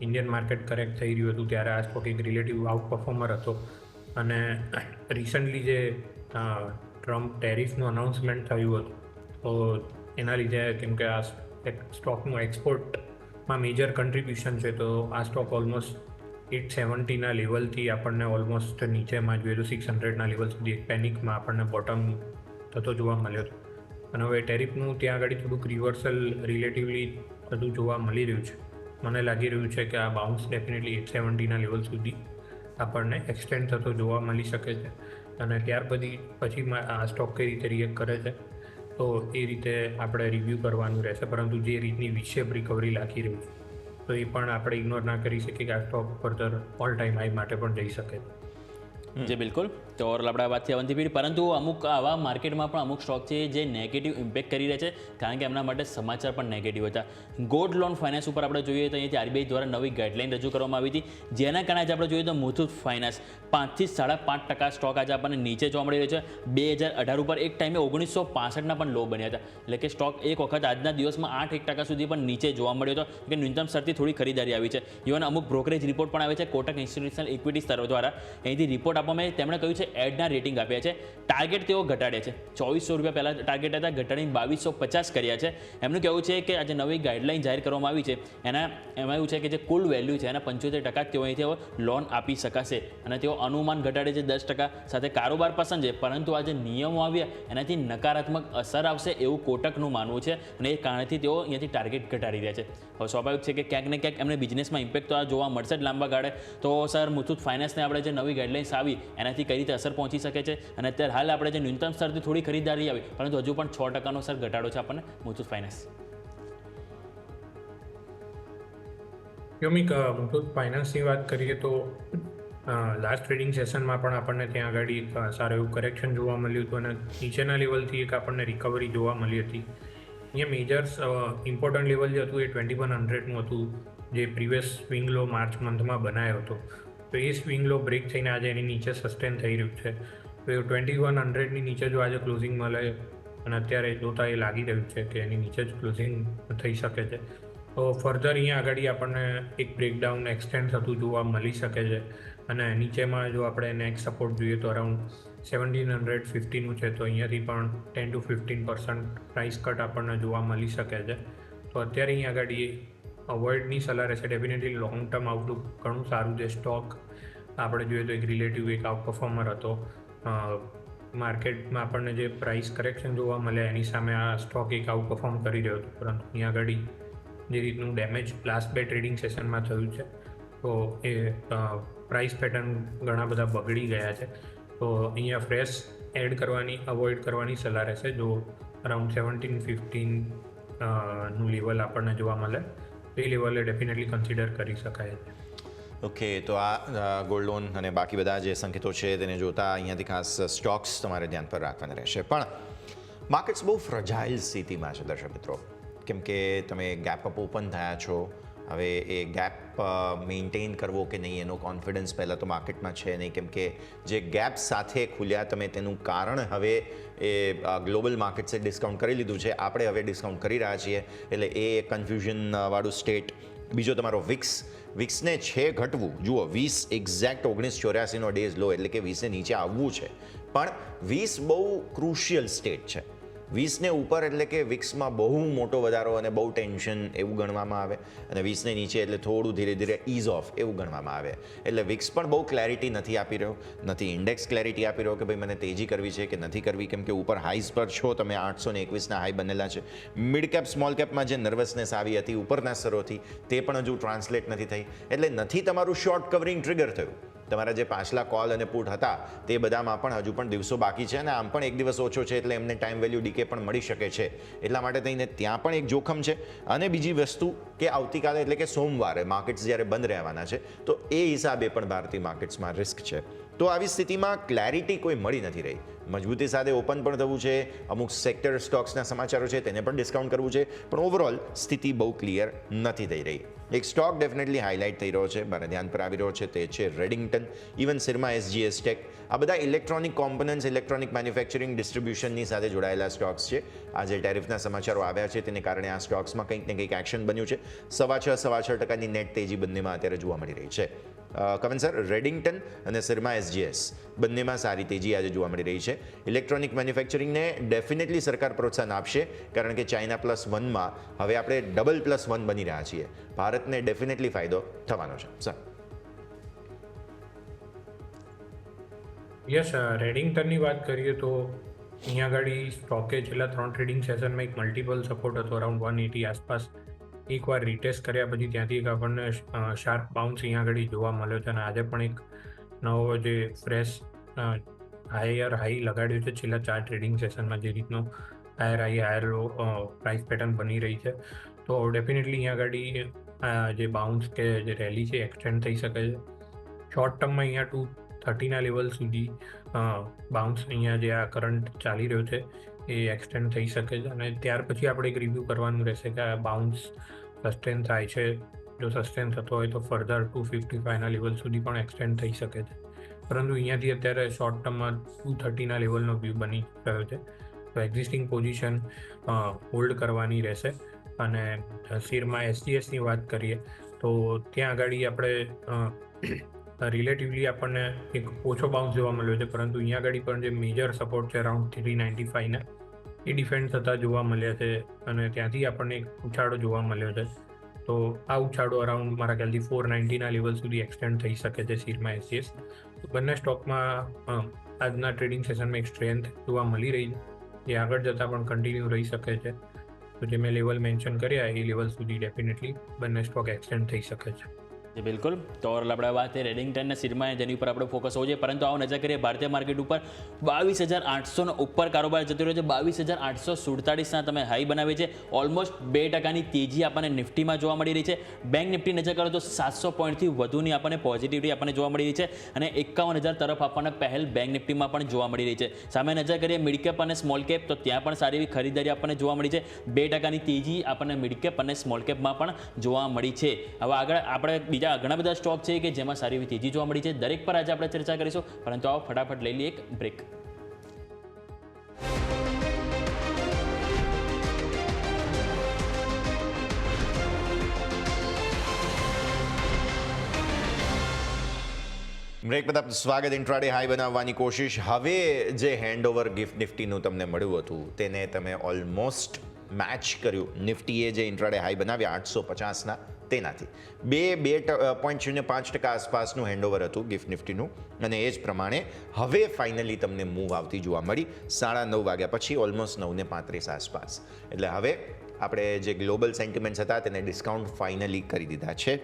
ઇન્ડિયન માર્કેટ કરેક્ટ થઈ રહ્યું હતું ત્યારે આ સ્ટોક એક રિલેટિવ આઉટ પરફોર્મર હતો. અને રિસન્ટલી જે ટ્રમ્પ ટેરિફનું અનાઉન્સમેન્ટ થયું હતું તો એના લીધે કેમ કે આ સ્ટોકનું એક્સપોર્ટમાં મેજર કન્ટ્રીબ્યુશન છે તો આ સ્ટોક ઓલમોસ્ટ 870ના લેવલથી આપણને ઓલમોસ્ટ નીચેમાં જોઈએ તો 600ના લેવલ સુધી એક પેનિકમાં આપણને બોટમ થતો જોવા મળ્યો હતો. અને હવે ટેરિફનું ત્યાં આગળ થોડુંક રિવર્સલ રિલેટિવલી થતું જોવા મળી રહ્યું છે. મને લાગી રહ્યું છે કે આ બાઉન્સ ડેફિનેટલી 870ના લેવલ સુધી આપણને એક્સટેન્ડ થતો જોવા મળી શકે છે. અને ત્યાર પછી આ સ્ટોક કઈ રીતે રિએક્ટ કરે છે તો એ રીતે આપણે રિવ્યૂ કરવાનું રહેશે. પરંતુ જે રીતની વિશેપ રિકવરી લાગી રહ્યું છે તો એ પણ આપણે ઇગ્નોર ના કરી શકીએ કે આ stock further all time high માટે પણ જઈ શકે. જે બિલકુલ તો ઓવરઓલ આપણા વાતથી અવંતી ફીડ, પરંતુ અમુક આવા માર્કેટમાં પણ અમુક સ્ટોક છે જે નેગેટિવ ઇમ્પેક્ટ કરી રહ્યા છે કારણ કે એમના માટે સમાચાર પણ નેગેટિવ હતા. ગોલ્ડ લોન ફાઇનાન્સ ઉપર આપણે જોઈએ તો અહીંયાથી આરબીઆઈ દ્વારા નવી ગાઈડલાઇન રજૂ કરવામાં આવી હતી, જેના કારણે આજે આપણે જોઈએ તો મુથુટ ફાઇનાન્સ 5થી 5.5% સ્ટોક આજે આપણને નીચે જોવા મળી રહ્યો છે. 2018 ઉપર એક ટાઈમે 1965ના પણ લો બન્યા હતા, એટલે કે સ્ટોક એક વખત આજના દિવસમાં 8% સુધી પણ નીચે જોવા મળ્યો હતો કે ન્યૂનતમ સ્તરથી થોડી ખરીદારી આવી છે. ઇવન અમુક બ્રોકરેજ રિપોર્ટ પણ આવે છે કોટક ઇન્સ્ટિટ્યુશનલ ઇક્વિટી સ્તર દ્વારા. અહીંથી રિપોર્ટ આપવામાં તેમણે કહ્યું છે એડના રેટિંગ આપ્યા છે. ટાર્ગેટ તેઓ ઘટાડ્યા છે. 2400 પહેલાં ટાર્ગેટ હતા, ઘટાડીને 2250 કર્યા છે. એમનું કહેવું છે કે આજે નવી ગાઈડલાઇન જાહેર કરવામાં આવી છે એમાં એવું છે કે જે કુલ વેલ્યુ છે એના 75% તેઓ અહીંથી હવે લોન આપી શકાશે. અને તેઓ અનુમાન ઘટાડે છે 10% સાથે કારોબાર પસંદ છે, પરંતુ આ જે નિયમો આવ્યા એનાથી નકારાત્મક અસર આવશે એવું કોટકનું માનવું છે અને એ કારણેથી તેઓ અહીંયાથી ટાર્ગેટ ઘટાડી રહ્યા છે. હવે સ્વાભાવિક છે કે ક્યાંક ને ક્યાંક એમને બિઝનેસમાં ઇમ્પેક્ટ તો આ જોવા મળશે જ લાંબા ગાળે. તો સર મુથુટ ફાઇનાન્સને આપણે જે નવી ગાઈડલાઇન્સ આવી એનાથી કઈ રીતે અસર પહોંચી શકે છે? અને અત્યારે હાલ આપણે જે ન્યૂનતમ સ્તરથી થોડી ખરીદારી આવી પરંતુ હજુ પણ 6%નો સર ઘટાડો છે આપણને મુથુટ ફાઇનાન્સ. યોમિક, મુથુટ ફાઇનાન્સની વાત કરીએ તો લાસ્ટ ટ્રેડિંગ સેશનમાં પણ આપણને ત્યાં આગળ સારું એવું કરેક્શન જોવા મળ્યું હતું અને નીચેના લેવલથી એક આપણને રિકવરી જોવા મળી હતી. અહીંયા મેજર્સ ઇમ્પોર્ટન્ટ લેવલ જે હતું એ 2100નું હતું જે પ્રીવિયસ સ્વિંગ લો માર્ચ મંથમાં બનાવ્યો હતો. તો એ સ્વિંગ લો બ્રેક થઈને આજે એની નીચે સસ્ટેન થઈ રહ્યું છે. તો એ 2100ની નીચે જો આજે ક્લોઝિંગ મળે અને અત્યારે જોતાં એ લાગી રહ્યું છે કે એની નીચે જ ક્લોઝિંગ થઈ શકે છે. તો ફર્ધર અહીંયા આગળ આપણને એક બ્રેકડાઉન એક્સટેન્ડ થતું જોવા મળી શકે છે. અને નીચેમાં જો આપણે નેક્સ્ટ સપોર્ટ જોઈએ તો અરાઉન્ડ 1750નું છે. તો અહીંયાથી પણ 10 to 15% પ્રાઇસ કટ આપણને જોવા મળી શકે છે. તો અત્યારે અહીંયા આગળ અવોઇડની સલાહ રહેશે. ડેફિનેટલી લોંગ ટર્મ આઉટલુક ઘણું સારું છે. સ્ટોક આપણે જોઈએ તો એક રિલેટિવ એક આઉટ પરફોર્મર હતો. માર્કેટમાં આપણને જે પ્રાઇસ કરેક્શન જોવા મળે એની સામે આ સ્ટોક એક આઉટ પરફોર્મ કરી રહ્યો હતો. પરંતુ અહીંયા આગળ જે રીતનું ડેમેજ લાસ્ટ બે ટ્રેડિંગ સેશનમાં થયું છે તો એ પ્રાઇસ પેટર્ન ઘણા બધા બગડી ગયા છે. તો અહીંયા ફ્રેશ એડ કરવાની અવોઇડ કરવાની સલાહ રહેશે. જો અરાઉન્ડ 1715 નું લેવલ આપણને જોવા મળે તો એ લેવલે ડેફિનેટલી કન્સિડર કરી શકાય છે. ઓકે, તો આ ગોલ્ડ લોન અને બાકી બધા જે સંકેતો છે તેને જોતા અહીંયાથી ખાસ સ્ટોક્સ તમારે ધ્યાન પર રાખવાના રહેશે. પણ માર્કેટ્સ બહુ ફ્રજાઇલ સ્થિતિમાં છે દર્શક મિત્રો, કેમ કે તમે ગેપ અપ ઓપન થયા છો. હવે એ ગેપ મેન્ટેન કરવો કે નહીં એનો કોન્ફિડન્સ પહેલાં તો માર્કેટમાં છે નહીં, કેમ કે જે ગેપ સાથે ખુલ્યા તમે તેનું કારણ હવે એ ગ્લોબલ માર્કેટ્સે ડિસ્કાઉન્ટ કરી લીધું છે. આપણે હવે ડિસ્કાઉન્ટ કરી રહ્યા છીએ એટલે એ કન્ફ્યુઝનવાળું સ્ટેટ. બીજો તમારો વિક્સને છે ઘટવું. જુઓ 20 એક્ઝેક્ટ 1984નો ડેઝ લો એટલે કે 20ને નીચે આવવું છે, પણ 20 બહુ ક્રુશિયલ સ્ટેટ છે. 20ને ઉપર એટલે કે વિક્સમાં બહુ મોટો વધારો અને બહુ ટેન્શન એવું ગણવામાં આવે, અને 20ને નીચે એટલે થોડું ધીરે ધીરે ઇઝ ઓફ એવું ગણવામાં આવે. એટલે વિક્સ પણ બહુ ક્લેરિટી નથી આપી રહ્યો, નથી ઇન્ડેક્સ ક્લેરિટી આપી રહ્યો કે ભાઈ મને તેજી કરવી છે કે નથી કરવી, કેમ કે ઉપર હાઈઝ પર છો તમે. 821ના હાઈ બનેલા છે. મિડ કેપ સ્મોલ કેપમાં જે નર્વસનેસ આવી હતી ઉપરના સ્તરોથી તે પણ હજુ ટ્રાન્સલેટ નથી થઈ. એટલે નથી તમારું શોર્ટ કવરિંગ ટ્રિગર થયું. તમારા જે પાછલા કોલ અને પુટ હતા તે બધામાં પણ હજુ પણ દિવસો બાકી છે અને આમ પણ એક દિવસ ઓછો છે એટલે એમને ટાઈમ વેલ્યુ ડીકે પણ મળી શકે છે. એટલા માટે થઈને ત્યાં પણ એક જોખમ છે. અને બીજી વસ્તુ કે આવતીકાલે એટલે કે સોમવારે માર્કેટ્સ જ્યારે બંધ રહેવાના છે તો એ હિસાબે પણ ભારતીય માર્કેટ્સમાં રિસ્ક છે. તો આવી સ્થિતિમાં ક્લેરિટી કોઈ મળી નથી રહી. મજબૂતી સાથે ઓપન પણ થવું છે, અમુક સેક્ટર સ્ટોક્સના સમાચારો છે તેને પણ ડિસ્કાઉન્ટ કરવું છે, પણ ઓવરઓલ સ્થિતિ બહુ ક્લિયર નથી થઈ રહી. એક સ્ટોક ડેફિનેટલી હાઇલાઇટ થઈ રહ્યો છે, મારા ધ્યાન પર આવી રહ્યો છે, તે છે રેડિંગ્ટન. ઇવન સિરમા SGS ટેક, આ બધા ઇલેક્ટ્રોનિક કોમ્પોનન્ટ્સ, ઇલેક્ટ્રોનિક મેન્યુફેક્ચરિંગ ડિસ્ટ્રીબ્યુશનની સાથે જોડાયેલા સ્ટોક્સ છે. આજે ટેરિફના સમાચારો આવ્યા છે તેને કારણે આ સ્ટોક્સમાં કંઈક ને કંઈક એક્શન બન્યું છે. 6.5% નેટ તેજી બંનેમાં અત્યારે જોવા મળી રહી છે. કમન સર, રેડિંગ્ટન અને સિરમા SGS બંનેમાં સારી તેજી આજે જોવા મળી રહી છે. ઇલેક્ટ્રોનિક મેન્યુફેક્ચરિંગને ડેફિનેટલી સરકાર પ્રોત્સાહન આપશે, કારણ કે ચાઇના +1માં હવે આપણે ડબલ +1 બની રહ્યા છીએ. ભારતને ડેફિનેટલી ફાયદો થવાનો છે. સર યસ, રેડિંગ્ટનની વાત કરીએ તો અહીંયા આગળ સ્ટોકે છેલ્લા 3 ટ્રેડિંગ સેશનમાં એક મલ્ટિપલ સપોર્ટ હતો અરાઉન્ડ 180 આસપાસ. એકવાર રીટેસ્ટ કર્યા પછી ત્યાંથી એક આપણને શાર્પ બાઉન્સ અહીંયા આગળ જોવા મળ્યો છે. અને આજે પણ એક નવો જે ફ્રેશ હાઈ લગાડ્યો છે છેલ્લા 4 ટ્રેડિંગ સેશનમાં. જે રીતનો હાયર હાઈ હાયર લો પ્રાઇસ પેટર્ન બની રહી છે, તો ડેફિનેટલી અહીંયા આગળ જે બાઉન્સ કે જે રેલી છે એક્સટેન્ડ થઈ શકે છે. શોર્ટ ટર્મમાં અહીંયા 230ના લેવલ સુધી બાઉન્સ અહીંયા જે આ કરંટ ચાલી રહ્યો છે એ એક્સટેન્ડ થઈ શકે છે. અને ત્યાર પછી આપણે એક રિવ્યૂ કરવાનું રહેશે કે આ બાઉન્સ સસ્ટેન થાય છે. જો સસ્ટેન થતો હોય તો ફર્ધર 255ના લેવલ સુધી પણ એક્સટેન્ડ થઈ શકે છે. પરંતુ અહીંયાથી અત્યારે શોર્ટ ટર્મમાં 230ના લેવલનો વ્યૂ બની રહ્યો છે. તો એક્ઝિસ્ટિંગ પોઝિશન હોલ્ડ કરવાની રહેશે. અને સિરમા SGSની વાત કરીએ તો ત્યાં આગળ આપણે રિલેટિવલી આપણને એક ઓછો બાઉન્સ જોવા મળ્યો છે, પરંતુ અહીંયા આગળ પણ જે મેજર સપોર્ટ છે અરાઉન્ડ 395ના એ ડિફેન્ડ થતા જોવા મળ્યા છે. અને ત્યાંથી આપણને એક ઉછાળો જોવા મળ્યો છે. તો આ ઉછાળો અરાઉન્ડ મારા ખ્યાલથી 490ના લેવલ સુધી એક્સટેન્ડ થઈ શકે છે સિરમા SGS. તો બંને સ્ટોકમાં આજના ટ્રેડિંગ સેશનમાં એક સ્ટ્રેન્થ જોવા મળી રહી છે, જે આગળ જતાં પણ કન્ટિન્યુ રહી શકે છે. તો જે મેં લેવલ મેન્શન કર્યા એ લેવલ સુધી ડેફિનેટલી બંને સ્ટોક એક્સટેન્ડ થઈ શકે છે. બિલકુલ. તો આપણે વાત કરીએ રેડિંગ્ટન અને સિરમા, જેની ઉપર આપણે ફોકસ હોવું જોઈએ. પરંતુ આવો નજર કરીએ ભારતીય માર્કેટ ઉપર 22,800 ઉપર કારોબાર જતો રહ્યો છે. 22,847ના તમે હાઈ બનાવી છે. ઓલમોસ્ટ 2%ની તેજી આપણને નિફ્ટીમાં જોવા મળી રહી છે. બેંક નિફ્ટી નજર કરો તો 700 પોઈન્ટથી વધુની આપણને પોઝિટિવિટી આપણને જોવા મળી રહી છે. અને 51,000 તરફ આપણને પહેલ બેંક નિફ્ટીમાં પણ જોવા મળી રહી છે. સામે નજર કરીએ મિડ કેપ અને સ્મોલ કેપ, તો ત્યાં પણ સારી એવી ખરીદારી આપણને જોવા મળી છે. 2%ની તેજી આપણને મિડ કેપ અને સ્મોલ કેપમાં પણ જોવા મળી છે. હવે આગળ આપણે બીજા કે આ ઘણા બધા સ્ટોક છે કે જેમાં સારી એવી તેજી જોવા મળી છે. દરેક પર આજે આપણે ચર્ચા કરીશું, પરંતુ આવો ફટાફટ લઈ લઈએ એક બ્રેક. બ્રેક બધા સ્વાગત. ઇન્ટ્રાડે હાઈ બનાવવાની કોશિશ. હવે જે હેન્ડઓવર ગિફ્ટ નિફ્ટીનું તમને મળ્યું હતું તેને તમે ઓલમોસ્ટ મેચ કર્યું. નિફ્ટીએ જે ઇન્ટ્રાડે હાઈ બનાવ્યા 850ના તેનાથી 2.05% આસપાસનું હેન્ડઓવર હતું ગિફ્ટ નિફ્ટીનું, અને એ જ પ્રમાણે હવે ફાઇનલી તમને મૂવ આવતી જોવા મળી 9:30 વાગ્યા પછી ઓલમોસ્ટ 9:35 આસપાસ. એટલે હવે આપણે જે ગ્લોબલ સેન્ટિમેન્ટ્સ હતા તેને ડિસ્કાઉન્ટ ફાઇનલી કરી દીધા છે.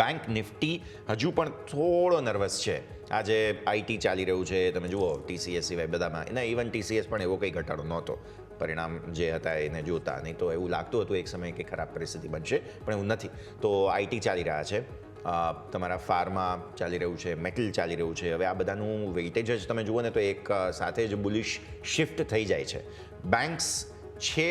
બેંક નિફ્ટી હજુ પણ થોડો નર્વસ છે. આજે આઈટી ચાલી રહ્યું છે, તમે જુઓ TCS સિવાય બધામાં, એના ઇવન TCS પણ એવો કંઈ ઘટાડો નહોતો પરિણામ જે હતા એને જોતા. નહીં તો એવું લાગતું હતું એક સમયે કે ખરાબ પરિસ્થિતિ બનશે, પણ એવું નથી. તો આઈટી ચાલી રહ્યા છે, તમારા ફાર્મા ચાલી રહ્યું છે, મેટલ ચાલી રહ્યું છે. હવે આ બધાનું વેઇટેજ જ તમે જુઓ ને તો એક સાથે જ બુલિશ શિફ્ટ થઈ જાય છે. બેન્ક્સ છે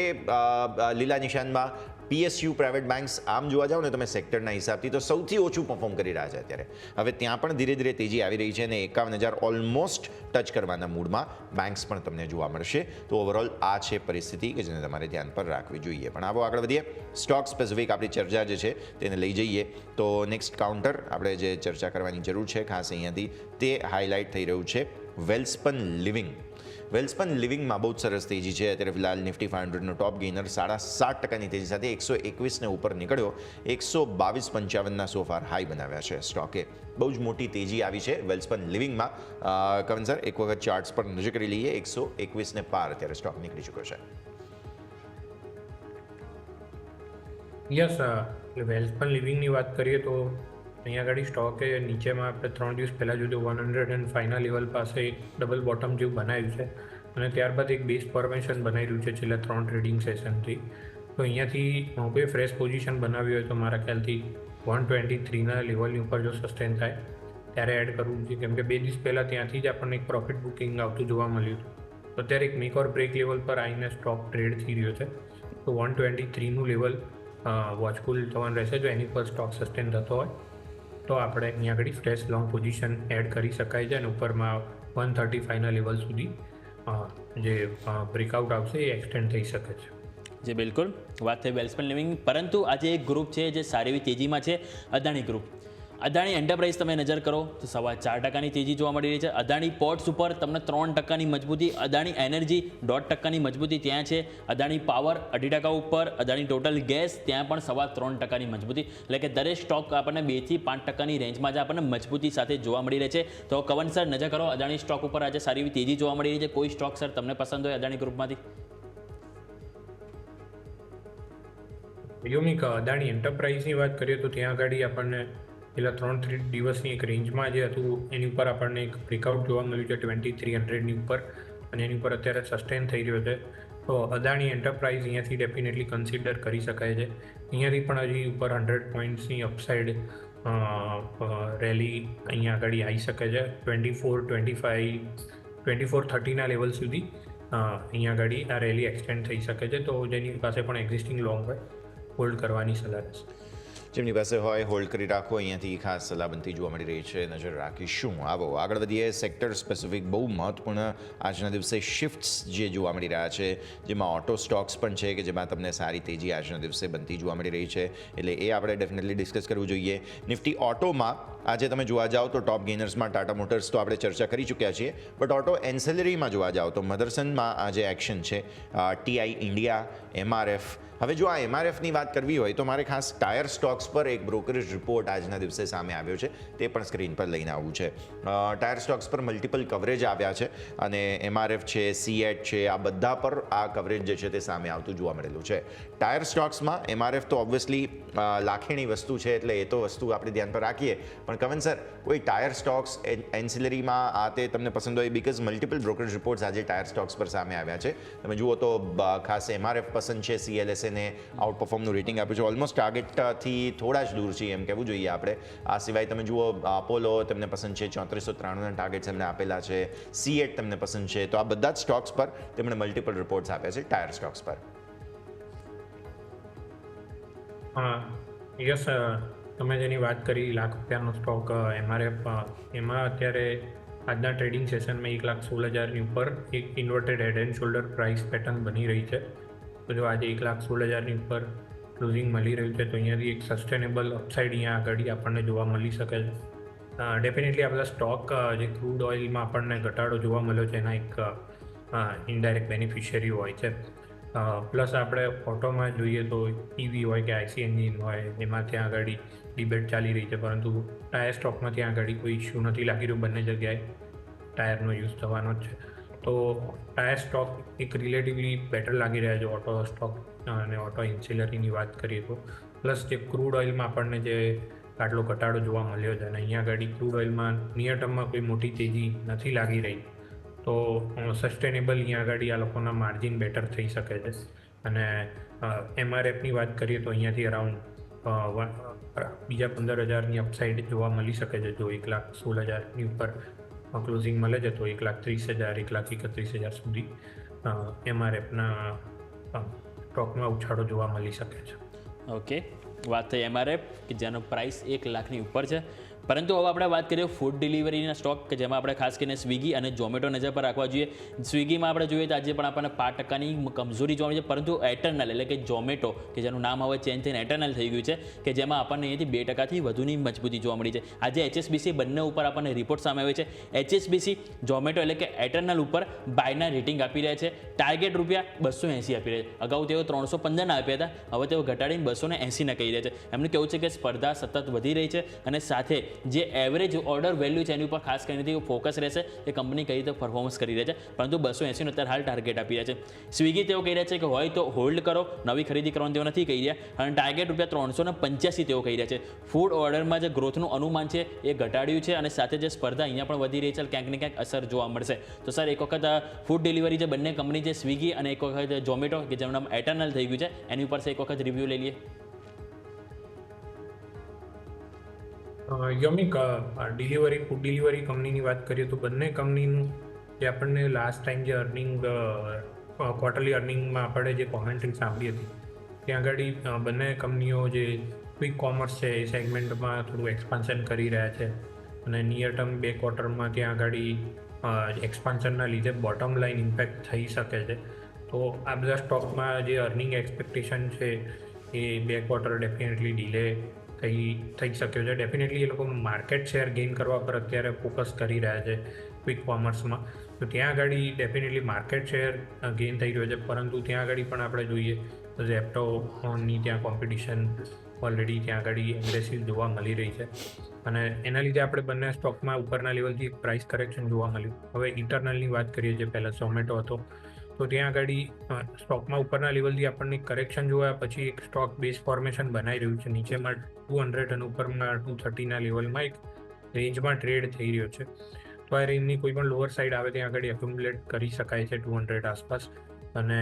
લીલા નિશાનમાં. PSU પ્રાઇવેટ બેન્ક્સ આમ જોવા જાઓ ને તમે સેક્ટરના હિસાબથી તો સૌથી ઓછું પરફોર્મ કરી રહ્યા છે અત્યારે. હવે ત્યાં પણ ધીરે ધીરે તેજી આવી રહી છે અને 51,000 ઓલમોસ્ટ ટચ કરવાના મૂડમાં બેન્ક્સ પણ તમને જોવા મળશે. તો ઓવરઓલ આ છે પરિસ્થિતિ કે જેને તમારે ધ્યાન પર રાખવી જોઈએ. પણ આવો આગળ વધીએ. સ્ટોક સ્પેસિફિક આપણી ચર્ચા જે છે તેને લઈ જઈએ તો નેક્સ્ટ કાઉન્ટર આપણે જે ચર્ચા કરવાની જરૂર છે ખાસ અહીંયાથી તે હાઇલાઇટ થઈ રહ્યું છે વેલ્સપન લિવિંગ. વેલ્સપન લિવિંગમાં બહુ જ સરસ તેજી છે. અત્યારે ફિલહાલ નિફ્ટી 500નો ટોપ ગેઇનર 7.5% તેજી સાથે 121ને ઉપર નીકળ્યો. 122.55ના સોફાર હાઈ બનાવ્યા છે સ્ટોકે. બહુ જ મોટી તેજી આવી છે વેલ્સપન લિવિંગમાં. કવન સર એક વખત ચાર્ટ્સ પર નજર કરી લઈએ. 121ને પાર અત્યારે સ્ટોક નીકળી ચૂક્યો છે. યસ, વેલ્સપન લિવિંગની વાત કરીએ તો અહીંયા આગળ સ્ટોકે નીચેમાં આપણે 3 દિવસ પહેલાં જોયું 105ના લેવલ પાસે એક ડબલ બોટમ જેવું બનાવ્યું છે, અને ત્યારબાદ એક બેઝ ફોર્મેશન બનાવી રહ્યું છે છેલ્લા 3 ટ્રેડિંગ સેશનથી. તો અહીંયાથી કોઈ ફ્રેશ પોઝિશન બનાવી હોય તો મારા ખ્યાલથી 123ના લેવલની ઉપર જો સસ્ટેન થાય ત્યારે એડ કરવું છે, કેમ કે 2 દિવસ પહેલાં ત્યાંથી જ આપણને એક પ્રોફિટ બુકિંગ આવતું જોવા મળ્યું હતું. તો અત્યારે એક મેક ઓર બ્રેક લેવલ પર આવીને સ્ટોક ટ્રેડ થઈ રહ્યો છે. તો 123નું લેવલ વોચફુલ થવાનું રહેશે. જો એની પર સ્ટોક સસ્ટેન થતો હોય તો આપણે અહીંયા આગળ ફ્રેશ લોંગ પોઝિશન એડ કરી શકાય છે, અને ઉપરમાં 135ના લેવલ સુધી જે બ્રેકઆઉટ આવશે એ એક્સટેન્ડ થઈ શકે છે. જે બિલકુલ વાત થઈ વેલ્સપન લિવિંગ. પરંતુ આજે એક ગ્રુપ છે જે સારી એવી તેજીમાં છે, અદાણી ગ્રુપ. અદાણી એન્ટરપ્રાઇઝ તમે નજર કરો તો 4.25% તેજી જોવા મળી રહી છે. અદાણી પોર્ટ્સ ઉપર તમને 3%ની મજબૂતી, અદાણી એનર્જી 1.5%ની મજબૂતી ત્યાં છે, અદાણી પાવર 2.5% ઉપર, અદાણી ટોટલ ગેસ ત્યાં પણ 3.25%ની મજબૂતી. એટલે કે દરેક સ્ટોક આપણને 2 થી 5%ની રેન્જમાં જ આપણને મજબૂતી સાથે જોવા મળી રહે છે. તો કવન સર નજર કરો અદાણી સ્ટોક ઉપર આજે સારી એવી તેજી જોવા મળી રહી છે. કોઈ સ્ટોક સર તમને પસંદ હોય અદાણી ગ્રુપમાંથી? યોમિક, અદાણી એન્ટરપ્રાઇઝની વાત કરીએ તો ત્યાં આગળ આપણને પેલા 3 દિવસની એક રેન્જમાં જે હતું એની ઉપર આપણને એક બ્રેકઆઉટ જોવા મળ્યું છે 2300ની ઉપર, અને એની ઉપર અત્યારે સસ્ટેન થઈ રહ્યો છે. તો અદાણી એન્ટરપ્રાઇઝ અહીંયાથી ડેફિનેટલી કન્સિડર કરી શકાય છે. અહીંયાથી પણ હજી ઉપર 100 પોઈન્ટ્સની અપસાઇડ રેલી અહીંયા આગળ આવી શકે છે. 24, 25, 2430ના લેવલ સુધી અહીંયા આગળ આ રેલી એક્સટેન્ડ થઈ શકે છે. તો જેની પાસે પણ એક્ઝિસ્ટિંગ લોંગ હોય હોલ્ડ કરવાની સલાહ રહેશે. જેમની પાસે હોય હોલ્ડ કરી રાખો. અહીંયાથી ખાસ સલાહબંધી જોવા મળી રહી છે, નજર રાખીશું. આવો આગળ વધીએ. સેક્ટર સ્પેસિફિક બહુ મહત્વપૂર્ણ આજના દિવસે શિફ્ટ્સ જે જોવા મળી રહ્યા છે, જેમાં ઓટો સ્ટોક્સ પણ છે કે જેમાં તમને સારી તેજી આજના દિવસે બનતી જોવા મળી રહી છે. એટલે એ આપણે ડેફિનેટલી ડિસ્કસ કરવું જોઈએ. નિફ્ટી ઓટોમાં આજે તમે જોવા જાઓ તો ટોપ ગેઇનર્સમાં ટાટા મોટર્સ તો આપણે ચર્ચા કરી ચૂક્યા છીએ, બટ ઓટો એન્સેલરીમાં જોવા જાઓ તો મધરસનમાં આજે એક્શન છે. TI India, MRF. હવે જો આ MRFની વાત કરવી હોય તો મારે ખાસ ટાયર સ્ટોક્સ પર એક બ્રોકરેજ રિપોર્ટ આજના દિવસે સામે આવ્યો છે, તે પણ સ્ક્રીન પર લઈને આવવું છે. ટાયર સ્ટોક્સ પર મલ્ટિપલ કવરેજ આવ્યા છે, અને MRF છે, CEAT છે, આ બધા પર આ કવરેજ જે છે તે સામે આવતું જોવા મળેલું છે. ટાયર સ્ટોક્સમાં MRF તો ઓબ્વિયસલી લાખેણી વસ્તુ છે, એટલે એ તો વસ્તુ આપણે ધ્યાન પર રાખીએ. પણ કવન સર, કોઈ ટાયર સ્ટોક્સ એન્સિલરીમાં આ તે તમને પસંદ હોય? બીકોઝ મલ્ટિપલ બ્રોકરેજ રિપોર્ટ્સ આજે ટાયર સ્ટોક્સ પર સામે આવ્યા છે. તમે જુઓ તો ખાસ MRF પસંદ છે, CLS ને આઉટ પરફોર્મનું રેટિંગ આપ્યું છે. ઓલમોસ્ટ ટાર્ગેટથી થોડા જ દૂર છીએ એમ કહેવું જોઈએ આપણે. આ સિવાય તમે જુઓ અપોલો તેમને પસંદ છે, 3493ના ટાર્ગેટ્સ એમને આપેલા છે. CEAT તેમને પસંદ છે. તો આ બધા જ સ્ટોક્સ પર તેમણે મલ્ટિપલ રિપોર્ટ્સ આપ્યા છે ટાયર સ્ટોક્સ પર. યસ, તમે જેની વાત કરી ₹1,00,000નો સ્ટોક MRF, એમાં અત્યારે આજના ટ્રેડિંગ સેશનમાં 1,16,000ની ઉપર એક inverted head and shoulder price pattern બની રહી છે. તો જો આજે 1,16,000ની ઉપર ક્લોઝિંગ મળી રહ્યું છે તો અહીંયાથી એક સસ્ટેનેબલ અપસાઇડ અહીંયા આગળ આપણને જોવા મળી શકે છે. ડેફિનેટલી આ બધા સ્ટોક જે ક્રૂડ ઓઇલમાં આપણને ઘટાડો જોવા મળ્યો છે એના એક ઇનડાયરેક્ટ બેનિફિશિયરી હોય છે. પ્લસ આપણે ઓટોમાં જોઈએ તો EV હોય કે IC એન્જિન હોય એમાં ત્યાં આગળ ડિબેટ ચાલી રહી છે, પરંતુ ટાયર સ્ટોકમાં ત્યાં આગળ કોઈ ઇસ્યુ નથી લાગી રહ્યું. બંને જગ્યાએ ટાયરનો યુઝ થવાનો જ છે. તો ટાયર સ્ટોક એક રિલેટિવલી બેટર લાગી રહ્યા છે ઓટો સ્ટોક અને ઓટો ઇન્સિલરીની વાત કરીએ તો. પ્લસ જે ક્રૂડ ઓઇલમાં આપણને જે આટલો ઘટાડો જોવા મળ્યો છે અને અહીંયા આગળ ક્રૂડ ઓઇલમાં નિયર ટર્મમાં કોઈ મોટી તેજી નથી લાગી રહી, તો સસ્ટેનેબલ અહીંયા આગળ આ લોકોના માર્જિન બેટર થઈ શકે છે. અને MRFની વાત કરીએ તો અહીંયાથી અરાઉન્ડ બીજા 15,000ની અપસાઇડ જોવા મળી શકે છે. જો 1,16,000ની ઉપર ક્લોઝિંગ મળે છે તો 1,30,000, 1,31,000 સુધી MRFના સ્ટોકમાં ઉછાળો જોવા મળી શકે છે. ઓકે, વાત થઈ MRF કે જેનો પ્રાઇસ 1,00,000ની ઉપર છે. પરંતુ હવે આપણે વાત કરીએ ફૂડ ડિલિવરીના સ્ટોક કે જેમાં આપણે ખાસ કરીને સ્વિગી અને ઝોમેટો નજર પર રાખવા જોઈએ. સ્વિગીમાં આપણે જોઈએ તો આજે પણ આપણને 5% કમજોરી જોવા મળી છે, પરંતુ એટર્નલ એટલે કે ઝોમેટો કે જેનું નામ હવે ચેન્જ થઈને એટર્નલ થઈ ગયું છે કે જેમાં આપણને અહીંયાથી 2%થી વધુની મજબૂતી જોવા મળી છે. આજે HSBC બંને ઉપર આપણને રિપોર્ટ સામે આવે છે. HSBC ઝોમેટો એટલે કે એટર્નલ ઉપર બાયના રેટિંગ આપી રહ્યા છે. ટાર્ગેટ ₹280 આપી રહ્યા છે. અગાઉ તેઓ 315 આપ્યા હતા, હવે તેઓ ઘટાડીને 280 કહી રહ્યા છે. એમનું કહેવું છે કે સ્પર્ધા સતત વધી રહી છે અને સાથે જે એવરેજ ઓર્ડર વેલ્યુ છે એની ઉપર ખાસ કરીને ફોકસ રહેશે કે કંપની કઈ રીતે પરફોર્મન્સ કરી રહી છે. પરંતુ 280 અત્યારે હાલ ટાર્ગેટ આપી રહ્યા છે. સ્વિગી તેઓ કહી રહ્યા છે કે હોય તો હોલ્ડ કરો, નવી ખરીદી કરવાનું તેઓ નથી કહી રહ્યા, અને ટાર્ગેટ ₹385 તેઓ કહી રહ્યા છે. ફૂડ ઓર્ડરમાં જે ગ્રોથનું અનુમાન છે એ ઘટાડ્યું છે અને સાથે જે સ્પર્ધા અહીંયા પણ વધી રહી છે ક્યાંક ને ક્યાંક અસર જોવા મળશે. તો સર એક વખત ફૂડ ડિલિવરી જે બંને કંપની છે સ્વિગી અને એક વખત ઝોમેટો કે જેનું નામ એટર્નલ થઈ ગયું છે એની ઉપર એક વખત રિવ્યૂ લઈ લઈએ. યમિક, ફૂડ ડિલિવરી કંપનીની વાત કરીએ તો બંને કંપનીનું જે આપણને લાસ્ટ ટાઈમ જે ક્વાર્ટરલી અર્નિંગમાં આપણે જે કોમેન્ટ્રી સાંભળી હતી ત્યાં આગળ બંને કંપનીઓ જે ક્વિક કોમર્સ છે એ સેગમેન્ટમાં થોડું એક્સપાન્શન કરી રહ્યા છે અને નિયર ટર્મ 2 ક્વાર્ટરમાં ત્યાં આગળ એક્સપાન્શનના લીધે બોટમ લાઇન ઇમ્પેક્ટ થઈ શકે છે. તો આ બધા સ્ટોકમાં જે અર્નિંગ એક્સપેક્ટેશન છે એ 2 ક્વાર્ટર ડેફિનેટલી ડિલે થઈ શક્યો છે. ડેફિનેટલી એ લોકો માર્કેટ શેર ગેઇન કરવા પર અત્યારે ફોકસ કરી રહ્યા છે ક્વિક કોમર્સમાં. તો ત્યાં આગળ ડેફિનેટલી માર્કેટ શેર ગેઇન થઈ રહ્યો છે, પરંતુ ત્યાં આગળ પણ આપણે જોઈએ તો ઝેપ્ટોની ત્યાં કોમ્પિટિશન ઓલરેડી ત્યાં આગળ એગ્રેસિવ જોવા મળી રહી છે અને એના લીધે આપણે બંને સ્ટોકમાં ઉપરના લેવલથી પ્રાઇસ કરેક્શન જોવા મળ્યું. હવે ઇન્ટરનલની વાત કરીએ જે પહેલાં ઝોમેટો હતો તો ત્યાં આગળ સ્ટોકમાં ઉપરના લેવલથી આપણને કરેક્શન જોયા પછી એક સ્ટોક બેઝ ફોર્મેશન બનાવી રહ્યું છે. નીચેમાં 200 અને ઉપરમાં 230ના લેવલમાં એક રેન્જમાં ટ્રેડ થઈ રહ્યો છે. તો આ રેન્જની કોઈ પણ લોઅર સાઈડ આવે ત્યાં આગળ એક્યુમ્યુલેટ કરી શકાય છે 200 આસપાસ. અને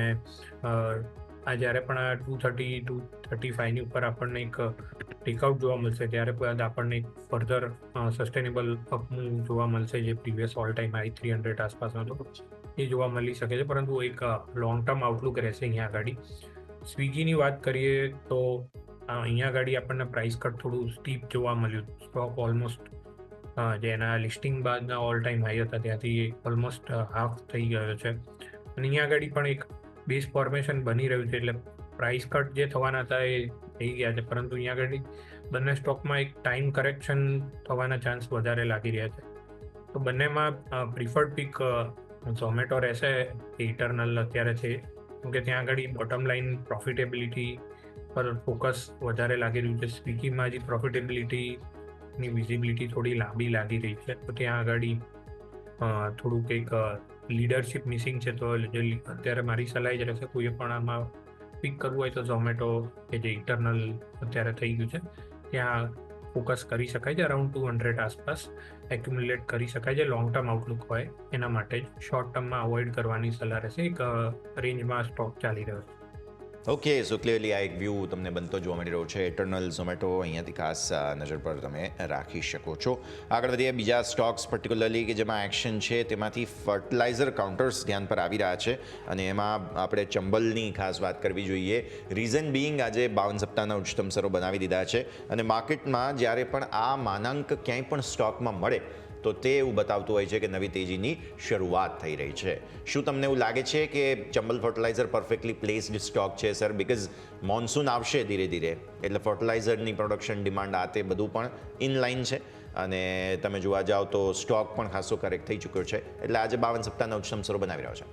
આ જ્યારે પણ આ 230-235ની ઉપર આપણને એક ટેકઆઉટ જોવા મળશે ત્યારે બાદ આપણને એક ફર્ધર સસ્ટેનેબલ અપમૂવ જોવા મળશે જે પ્રીવિયસ ઓલ ટાઈમ હાઈ 300 આસપાસનો હતો એ જોવા મળી શકે છે, પરંતુ એક લોંગ ટર્મ આઉટલુક રહેશે અહીંયા આગળ. સ્વિગીની વાત કરીએ તો અહીંયા આગળ આપણને પ્રાઇસ કટ થોડું સ્ટીપ જોવા મળ્યું. સ્ટોક ઓલમોસ્ટ જેના લિસ્ટિંગ બાદના ઓલ ટાઈમ હાઈ હતા ત્યાંથી ઓલમોસ્ટ હાફ થઈ ગયો છે અને અહીંયા આગળ પણ એક બેઝ ફોર્મેશન બની રહ્યું છે, એટલે પ્રાઇસ કટ જે થવાના હતા એ થઈ ગયા છે, પરંતુ અહીંયા આગળ બંને સ્ટોકમાં એક ટાઈમ કરેક્શન થવાના ચાન્સ વધારે લાગી રહ્યા છે. તો બંનેમાં પ્રિફર્ડ પિક ઝોમેટો રહેશે એ ઇટરનલ અત્યારે છે, કેમકે ત્યાં આગળ બોટમ લાઇન પ્રોફિટેબિલિટી પર ફોકસ વધારે લાગી રહ્યું છે. સ્વિગીમાં જે પ્રોફિટેબિલિટીની વિઝિબિલિટી થોડી લાંબી લાગી રહી છે, તો ત્યાં આગળ થોડુંક એક લીડરશિપ મિસિંગ છે. તો અત્યારે મારી સલાહ જ રહેશે કોઈએ પણ આમાં પિક કરવું હોય તો ઝોમેટો કે જે ઇન્ટરનલ અત્યારે થઈ ગયું છે ત્યાં ફોકસ કરી શકાય છે. અરાઉન્ડ 200 આસપાસ એક્યુમ્યુલેટ કરી શકાય છે. લોંગ ટર્મ આઉટલુક હોય એના માટે જ શોર્ટ ટર્મમાં અવોઇડ કરવાની સલાહ રહેશે. એક રેન્જમાં સ્ટોક ચાલી રહ્યો છે. ઓકે, સો ક્લિયરલી આ એક વ્યૂ તમને બનતો જોવા મળી રહ્યો છે. ઇટરનલ ઝોમેટો અહીંયાથી ખાસ નજર પર તમે રાખી શકો છો. આગળ વધીએ બીજા સ્ટોક્સ પર્ટિક્યુલરલી કે જેમાં એક્શન છે તેમાંથી ફર્ટિલાઇઝર કાઉન્ટર્સ ધ્યાન પર આવી રહ્યા છે અને એમાં આપણે ચંબલની ખાસ વાત કરવી જોઈએ. રીઝન બિંગ આજે 52 સપ્તાહના ઉચ્ચતમ સ્તરો બનાવી દીધા છે અને માર્કેટમાં જ્યારે પણ આ માનાંક ક્યાંય પણ સ્ટોકમાં મળે તો તે એવું બતાવતું હોય છે કે નવી તેજીની શરૂઆત થઈ રહી છે. શું તમને એવું લાગે છે કે Chambal fertiliser perfectly placed stock છે સર? બિકોઝ મોન્સૂન આવશે ધીરે ધીરે એટલે ફર્ટિલાઇઝરની પ્રોડક્શન ડિમાન્ડ આ તે બધું પણ ઇનલાઇન છે અને તમે જોવા જાઓ તો સ્ટોક પણ ખાસો કરેક્ટ થઈ ચૂક્યો છે એટલે આજે 52 સપ્તાહના ઉચ્ચતમ સ્તરો બનાવી રહ્યો છે.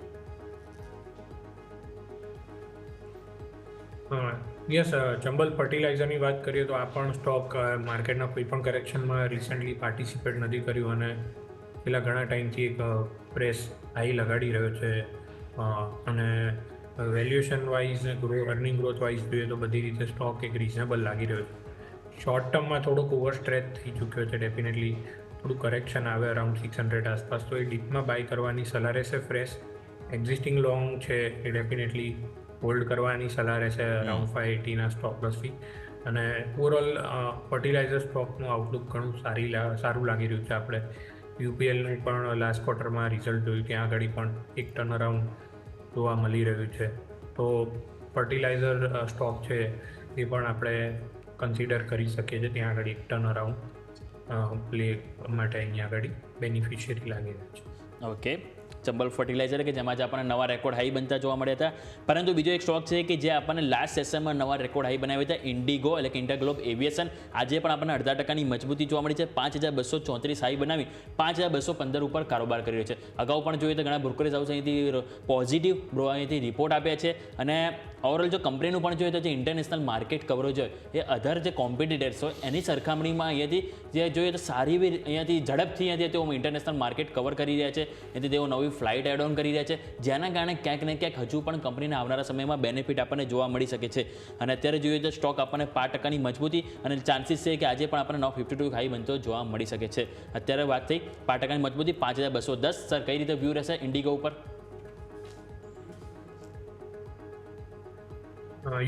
યસ, ચંબલ ફર્ટિલાઇઝરની વાત કરીએ તો આ પણ સ્ટોક માર્કેટના કોઈ પણ કરેક્શનમાં રિસન્ટલી પાર્ટિસિપેટ નથી કર્યું અને પેલા ઘણા ટાઈમથી એક પ્રેસ હાઈ લગાડી રહ્યો છે અને valuation wise earning growth wise જોઈએ તો બધી રીતે સ્ટોક એક રિઝનેબલ લાગી રહ્યો છે. શોર્ટ ટર્મમાં થોડુંક ઓવર સ્ટ્રેચ થઈ ચૂક્યો છે ડેફિનેટલી. થોડું કરેક્શન આવે અરાઉન્ડ 600 આસપાસ તો એ ડીપમાં બાય કરવાની સલાહ રહેશે. ફ્રેશ એક્ઝિસ્ટિંગ લોંગ છે એ ડેફિનેટલી હોલ્ડ કરવાની સલાહ રહેશે અરાઉન્ડ 580ના સ્ટોક પ્લસથી. અને ઓવરઓલ ફર્ટિલાઇઝર સ્ટોકનું આઉટલુક ઘણું સારું લાગી રહ્યું છે. આપણે યુપીએલનું પણ લાસ્ટ ક્વાર્ટરમાં રિઝલ્ટ જોયું ત્યાં આગળ પણ એક ટર્ન અરાઉન્ડ જોવા મળી રહ્યું છે. તો ફર્ટિલાઇઝર સ્ટોક છે એ પણ આપણે કન્સિડર કરી શકીએ છીએ. ત્યાં આગળ એક ટર્ન અરાઉન્ડ પ્લે માટે અહીંયા આગળ બેનિફિશિયરી લાગી રહ્યું છે. ઓકે, ચંબલ ફર્ટિલાઇઝર કે જેમાં જ આપણને નવા રેકોર્ડ હાઈ બનતા જોવા મળ્યા હતા. પરંતુ બીજો એક સ્ટોક છે કે જે આપણને લાસ્ટ સેશનમાં નવા રેકોર્ડ હાઈ બનાવ્યા હતા, ઇન્ડિગો એટલે કે ઇન્ટરગ્લોબ એવિએશન. આજે પણ આપણને 0.5% મજબૂતી જોવા મળી છે. 5234 હાઈ બનાવી 5215 ઉપર કારોબાર કરી રહ્યો છે. અગાઉ પણ જોઈએ તો ઘણા બ્રોકરેજ હાઉસ અહીંથી પોઝિટિવ અહીંથી રિપોર્ટ આપ્યા છે અને ઓવરઓલ જો કંપનીનું પણ જોઈએ તો જે ઇન્ટરનેશનલ માર્કેટ કવરેજ હોય એ અધર જે કોમ્પિટિટર્સ હોય એની સરખામણીમાં અહીંયાથી જે જોઈએ તો સારી એવી અહીંયાથી ઝડપથી અહીંયાથી તેઓ ઇન્ટરનેશનલ માર્કેટ કવર કરી રહ્યા છે. એથી તેઓ નવી ફ્લાઇટ એડ ઓન કરી રહ્યા છે જેના કારણે ક્યાંક ને ક્યાંક હજુ પણ કંપનીને આવનારા સમયમાં બેનિફિટ આપણને જોવા મળી શકે છે. અને અત્યારે જોઈએ તો સ્ટોક આપણને 5%ની મજબૂતી અને ચાન્સીસ છે કે આજે પણ આપણને 952 હાઈ બનતો જોવા મળી શકે છે. અત્યારે વાત થઈ 5%ની મજબૂતી 5210. સર કઈ રીતે વ્યૂ રહેશે ઇન્ડિગો ઉપર?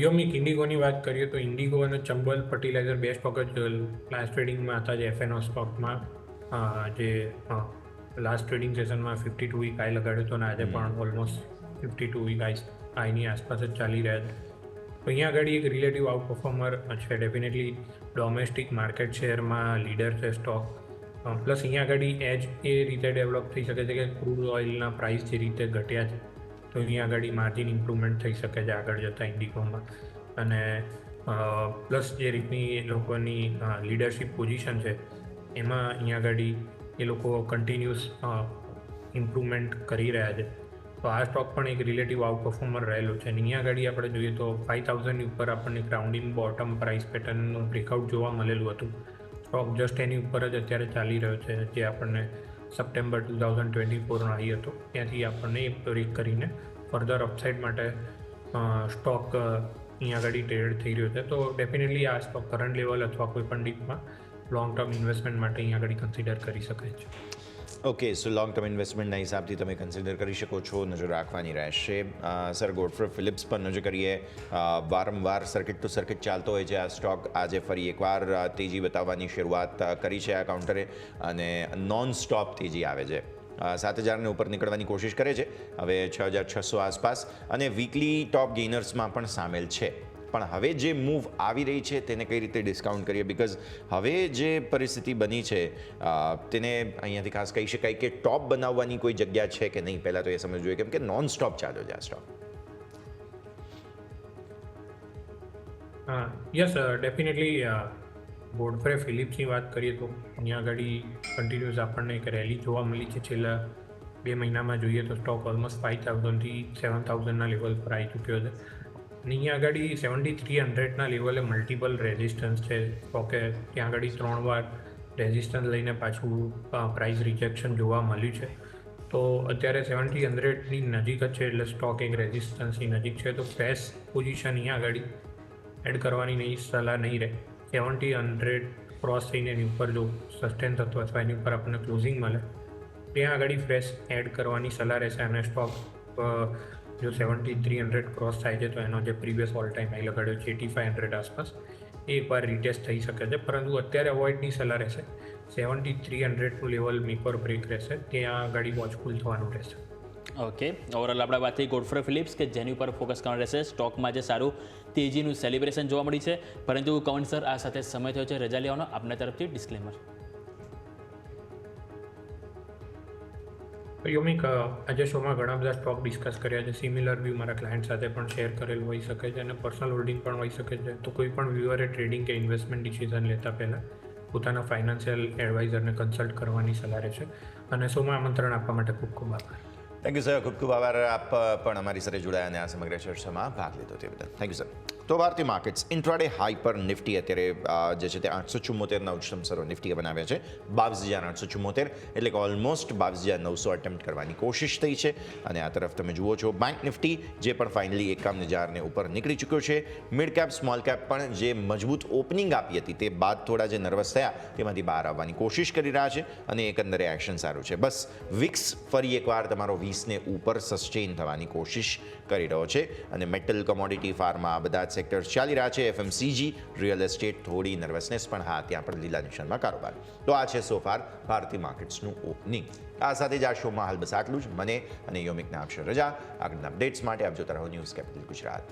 યોમિક ઇન્ડિગોની વાત કરીએ તો ઇન્ડિગો અને ચંબલ ફર્ટિલાઇઝર બે સ્ટોક જ લાસ્ટ ટ્રેડિંગમાં હતા. જે એફએનઓ સ્ટોકમાં જે લાસ્ટ ટ્રેડિંગ સેશનમાં 52 વીક હાઈ લગાડ્યો હતો અને આજે પણ ઓલમોસ્ટ 52 વીક હાઈની આસપાસ જ ચાલી રહ્યા છે. તો અહીંયા આગળ એક રિલેટિવ આઉટ પરફોર્મર છે. ડેફિનેટલી ડોમેસ્ટિક માર્કેટ શેરમાં લીડર છે સ્ટોક. પ્લસ અહીંયા આગળ એજ એ રીતે ડેવલપ થઈ શકે છે કે ક્રૂડ ઓઇલના પ્રાઇસ જે રીતે ઘટ્યા છે તો અહીંયા આગળ માર્જિન ઇમ્પ્રુવમેન્ટ થઈ શકે છે આગળ જતાં ઇન્ડિગોમાં. અને પ્લસ જે રીતની લોકોની લીડરશિપ પોઝિશન છે એમાં અહીંયા આગળ એ લોકો કન્ટિન્યુઅસ ઇમ્પ્રુવમેન્ટ કરી રહ્યા છે. તો આ સ્ટોક પણ એક રિલેટિવ આઉટ પરફોર્મર રહેલો છે. અને અહીંયા આગળ આપણે જોઈએ તો 5000ની ઉપર આપણને ગ્રાઉન્ડિંગ બોટમ પ્રાઇસ પેટર્નનું બ્રેકઆઉટ જોવા મળેલું હતું. સ્ટોક જસ્ટ એની ઉપર જ અત્યારે ચાલી રહ્યો છે જે આપણને સપ્ટેમ્બર 2024નો હાઈ હતો ત્યાંથી આપણને એ બ્રેક કરીને ફર્ધર અપસાઇડ માટે સ્ટોક અહીંયા આગળ ટ્રેડ થઈ રહ્યો છે. તો ડેફિનેટલી આ સ્ટોક કરંટ લેવલ અથવા કોઈ પણ ડીપમાં લોંગ ટર્મ ઇન્વેસ્ટમેન્ટ માટે અહીંયા આગળ કન્સિડર કરી શકાય છે. ઓકે, સો લોંગ ટર્મ ઇન્વેસ્ટમેન્ટના હિસાબથી તમે કન્સિડર કરી શકો છો. નજર રાખવાની રહેશે. સર ગોડફ્રે ફિલિપ્સ પર નજર કરીએ. વારંવાર સર્કિટ ટુ સર્કિટ ચાલતો હોય છે આ સ્ટોક. આજે ફરી એકવાર તેજી બતાવવાની શરૂઆત કરી છે આ કાઉન્ટરે અને નોન સ્ટોપ તેજી આવે છે. 7000ને ઉપર નીકળવાની કોશિશ કરે છે હવે 6600 આસપાસ અને વીકલી ટોપ ગેઇનર્સમાં પણ સામેલ છે. પણ હવે જે મૂવ આવી રહી છે તેને કઈ રીતે ડિસ્કાઉન્ટ કરીએ? બિકોઝ હવે જે પરિસ્થિતિ બની છે તેને અહીંયાથી ખાસ કહી શકાય કે ટોપ બનાવવાની કોઈ જગ્યા છે કે નહીં, પહેલાં તો એ સમજવું જોઈએ કેમ કે નોન સ્ટોપ ચાલ્યો છે આ સ્ટોક. યસ, ડેફિનેટલી ગોડફ્રે ફિલિપ્સની વાત કરીએ તો અહીંયા આગળ કન્ટિન્યુઅસ આપણને એક રેલી જોવા મળી છે. છેલ્લા 2 મહિનામાં જોઈએ તો સ્ટોક ઓલમોસ્ટ 5000થી 7000ના લેવલ પર આવી ચૂક્યો છે. અને અહીંયા આગળ 7300ના લેવલે મલ્ટિપલ રેઝિસ્ટન્સ છે. સ્ટોકે ત્યાં આગળ 3 વાર રેઝિસ્ટન્સ લઈને પાછું પ્રાઇસ રિજેક્શન જોવા મળ્યું છે. તો અત્યારે 70-100ની નજીક જ છે એટલે સ્ટોક એક રેઝિસ્ટન્સની નજીક છે. તો ફ્રેશ પોઝિશન અહીંયા આગળ એડ કરવાની નહીં સલાહ નહીં રહે. 70-100 ક્રોસ થઈને એની ઉપર જો સસ્ટેન થતો અથવા એની ઉપર આપણને ક્લોઝિંગ મળે ત્યાં આગળ ફ્રેશ એડ કરવાની સલાહ રહેશે અને સ્ટોક જો 7300 ક્રોસ થાય છે તો એનો જે પ્રીવિયસ ઓલ ટાઈમ હાઈ લગાડ્યો છે 8500 આસપાસ એ એકવાર રીટેસ્ટ થઈ શકે છે, પરંતુ અત્યારે અવોઇડની સલાહ રહેશે. 7300નું લેવલ મેક ઓર બ્રેક રહેશે, ત્યાં ગાડી વોચફુલ થવાનું રહેશે. ઓકે, ઓવરઓલ આપણે વાત થઈ ગોડફ્રે ફિલિપ્સ કે જેની ઉપર ફોકસ કરવાનું રહેશે. સ્ટોકમાં જે સારું તેજીનું સેલિબ્રેશન જોવા મળ્યું છે, પરંતુ કવન સર આ સાથે સમય થયો છે રજા લેવાનો. આપના તરફથી ડિસ્ક્લેમર. યોમિક, આજે શોમાં ઘણા બધા સ્ટોક ડિસ્કસ કર્યા છે. સિમિલર વ્યૂ મારા ક્લાયન્ટ સાથે પણ શેર કરેલું હોઈ શકે છે અને પર્સનલ હોલ્ડિંગ પણ હોઈ શકે છે. તો કોઈ પણ વ્યુઅરે ટ્રેડિંગ કે ઇન્વેસ્ટમેન્ટ ડિસિઝન લેતા પહેલાં પોતાના ફાઇનાન્શિયલ એડવાઇઝરને કન્સલ્ટ કરવાની સલાહ રહેશે. અને શોમાં આમંત્રણ આપવા માટે ખૂબ ખૂબ આભાર. થેન્ક યુ સર, ખૂબ ખૂબ આભાર. આપ પણ અમારી સાથે જોડાયા અને આ સમગ્ર ચર્ચામાં ભાગ લીધો તે બદલ થેન્ક યુ સર. તો ભારતીય માર્કેટ્સ ઇન્ટ્રાડે હાઈ પર નિફ્ટી અત્યારે જે છે તે 874ના ઉચ્ચતમ સ્તરો નિફ્ટીએ બનાવ્યા છે. 22,874 એટલે કે ઓલમોસ્ટ 22,900 અટેમ્પ્ટ કરવાની કોશિશ થઈ છે. અને આ તરફ તમે જુઓ છો બેંક નિફ્ટી જે પણ ફાઇનલી 51,000ને ઉપર નીકળી ચૂક્યો છે. મિડ કેપ સ્મોલ કેપ પણ જે મજબૂત ઓપનિંગ આપી હતી તે બાદ થોડા જે નર્વસ થયા તેમાંથી બહાર આવવાની કોશિશ કરી રહ્યા છે અને એકંદરે એક્શન સારું છે. બસ વિક્સ ફરી એકવાર તમારો 20ને ઉપર સસ્ટેઇન થવાની કોશિશ કરી રહ્યો છે અને મેટલ, કમોડિટી, ફાર્મા બધા જ સેક્ટર્સ ચાલી રહ્યા છે. એફએમસીજી, રિયલ એસ્ટેટ થોડી નર્વસનેસ પણ હા ત્યાં પણ લીલા નિશાનમાં કારોબાર. તો આ છે સોફાર ભારતીય માર્કેટ્સનું ઓપનિંગ. આ સાથે જ આ શોમાં હાલ બસ આટલું જ. મને અને યોમિકને આપશે રજા. આગળના અપડેટ્સ માટે આપ જોતા રહો news capital Gujarat.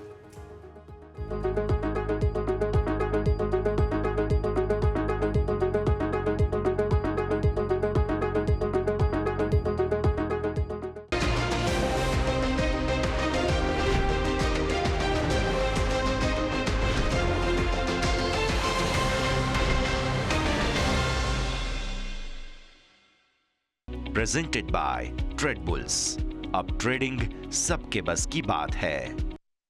Presented by trade bulls. अब ट्रेडिंग सबके बस की बात है.